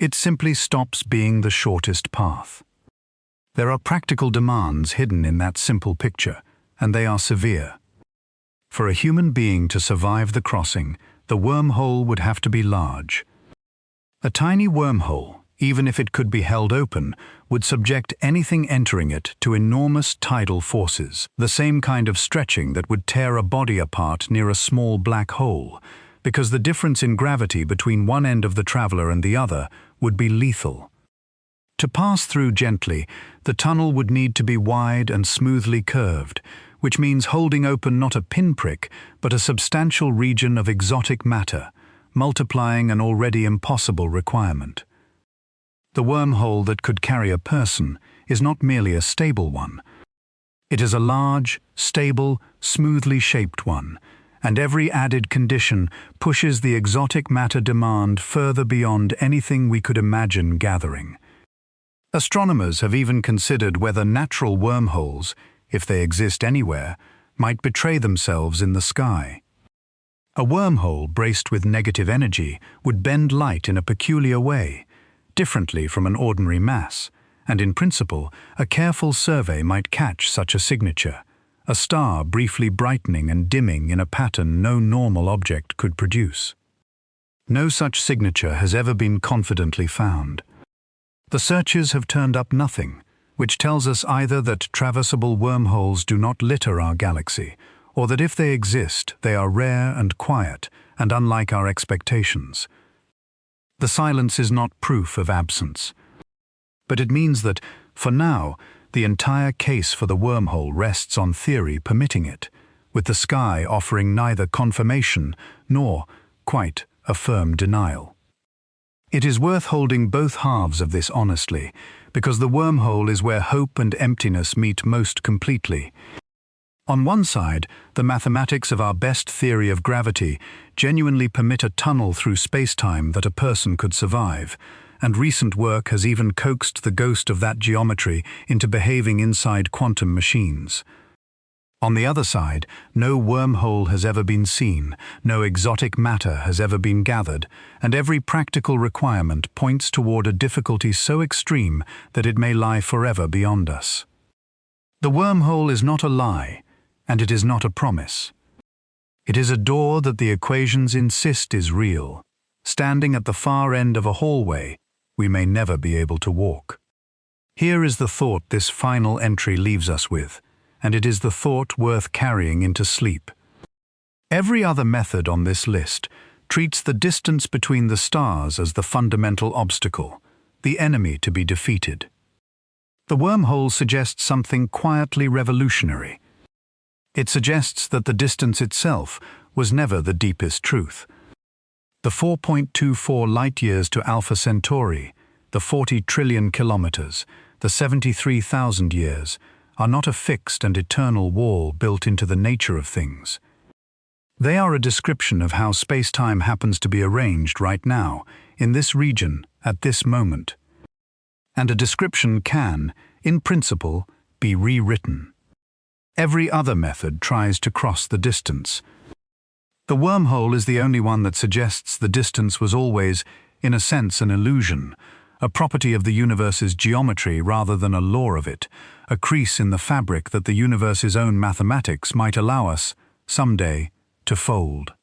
S1: It simply stops being the shortest path. There are practical demands hidden in that simple picture, and they are severe. For a human being to survive the crossing, the wormhole would have to be large. A tiny wormhole, even if it could be held open, would subject anything entering it to enormous tidal forces, the same kind of stretching that would tear a body apart near a small black hole, because the difference in gravity between one end of the traveler and the other would be lethal. To pass through gently, the tunnel would need to be wide and smoothly curved, which means holding open not a pinprick, but a substantial region of exotic matter, multiplying an already impossible requirement. The wormhole that could carry a person is not merely a stable one. It is a large, stable, smoothly shaped one, and every added condition pushes the exotic matter demand further beyond anything we could imagine gathering. Astronomers have even considered whether natural wormholes, if they exist anywhere, might betray themselves in the sky. A wormhole braced with negative energy would bend light in a peculiar way, differently from an ordinary mass, and in principle, a careful survey might catch such a signature, a star briefly brightening and dimming in a pattern no normal object could produce. No such signature has ever been confidently found. The searches have turned up nothing, which tells us either that traversable wormholes do not litter our galaxy, or that if they exist, they are rare and quiet, and unlike our expectations. The silence is not proof of absence. But it means that, for now, the entire case for the wormhole rests on theory permitting it, with the sky offering neither confirmation nor, quite, a firm denial. It is worth holding both halves of this honestly, because the wormhole is where hope and emptiness meet most completely. On one side, the mathematics of our best theory of gravity genuinely permit a tunnel through space-time that a person could survive, and recent work has even coaxed the ghost of that geometry into behaving inside quantum machines. On the other side, no wormhole has ever been seen, no exotic matter has ever been gathered, and every practical requirement points toward a difficulty so extreme that it may lie forever beyond us. The wormhole is not a lie, and it is not a promise. It is a door that the equations insist is real. Standing at the far end of a hallway, we may never be able to walk. Here is the thought this final entry leaves us with, and it is the thought worth carrying into sleep. Every other method on this list treats the distance between the stars as the fundamental obstacle, the enemy to be defeated. The wormhole suggests something quietly revolutionary. It suggests that the distance itself was never the deepest truth. The 4.24 light-years to Alpha Centauri, the 40 trillion kilometers, the 73,000 years, are not a fixed and eternal wall built into the nature of things. They are a description of how space-time happens to be arranged right now, in this region, at this moment. And a description can, in principle, be rewritten. Every other method tries to cross the distance. The wormhole is the only one that suggests the distance was always, in a sense, an illusion, a property of the universe's geometry rather than a law of it, a crease in the fabric that the universe's own mathematics might allow us, someday, to fold.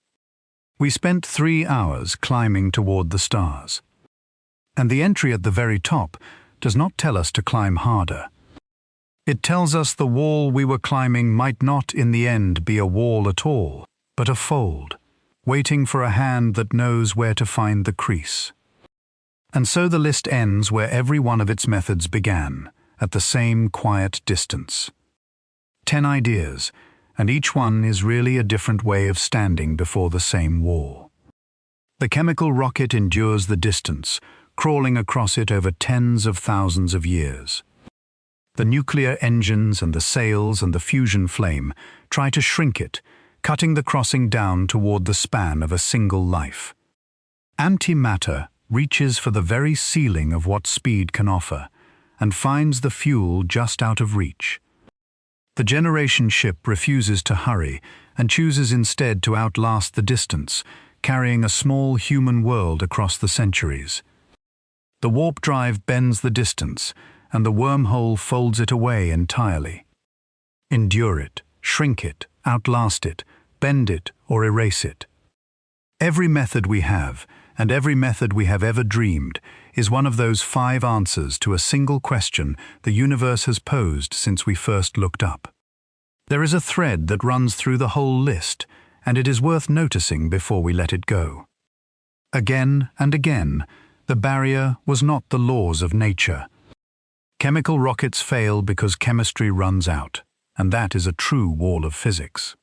S1: We spent 3 hours climbing toward the stars. And the entry at the very top does not tell us to climb harder. It tells us the wall we were climbing might not in the end be a wall at all, but a fold, waiting for a hand that knows where to find the crease. And so the list ends where every one of its methods began, at the same quiet distance. 10 ideas, and each one is really a different way of standing before the same wall. The chemical rocket endures the distance, crawling across it over tens of thousands of years. The nuclear engines and the sails and the fusion flame try to shrink it, cutting the crossing down toward the span of a single life. Antimatter reaches for the very ceiling of what speed can offer, and finds the fuel just out of reach. The generation ship refuses to hurry and chooses instead to outlast the distance, carrying a small human world across the centuries. The warp drive bends the distance, and the wormhole folds it away entirely. Endure it, shrink it, outlast it, bend it, or erase it. Every method we have, and every method we have ever dreamed, is one of those 5 answers to a single question the universe has posed since we first looked up. There is a thread that runs through the whole list, and it is worth noticing before we let it go. Again and again, the barrier was not the laws of nature. Chemical rockets fail because chemistry runs out, and that is a true wall of physics.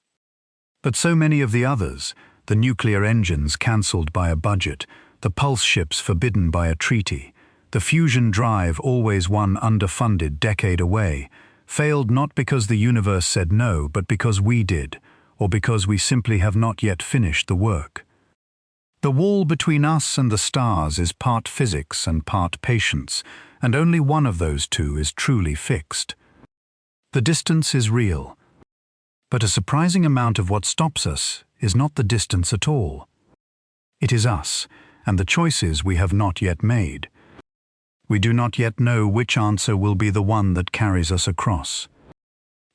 S1: But so many of the others, the nuclear engines cancelled by a budget, the pulse ships forbidden by a treaty, the fusion drive always one underfunded decade away, failed not because the universe said no, but because we did, or because we simply have not yet finished the work. The wall between us and the stars is part physics and part patience, and only one of those two is truly fixed. The distance is real, but a surprising amount of what stops us is not the distance at all. It is us, and the choices we have not yet made. We do not yet know which answer will be the one that carries us across.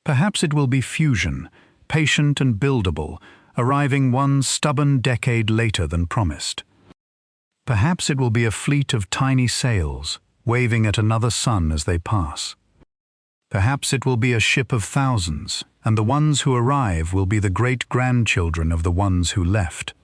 S1: Perhaps it will be fusion, patient and buildable, arriving one stubborn decade later than promised. Perhaps it will be a fleet of tiny sails, waving at another sun as they pass. Perhaps it will be a ship of thousands, and the ones who arrive will be the great-grandchildren of the ones who left.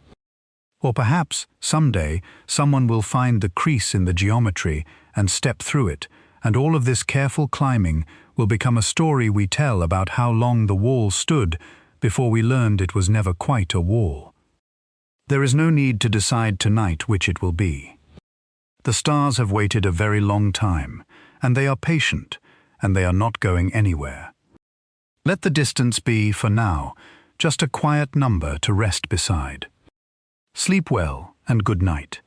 S1: Or perhaps, someday, someone will find the crease in the geometry and step through it, and all of this careful climbing will become a story we tell about how long the wall stood before we learned it was never quite a wall. There is no need to decide tonight which it will be. The stars have waited a very long time, and they are patient, and they are not going anywhere. Let the distance be, for now, just a quiet number to rest beside. Sleep well and good night.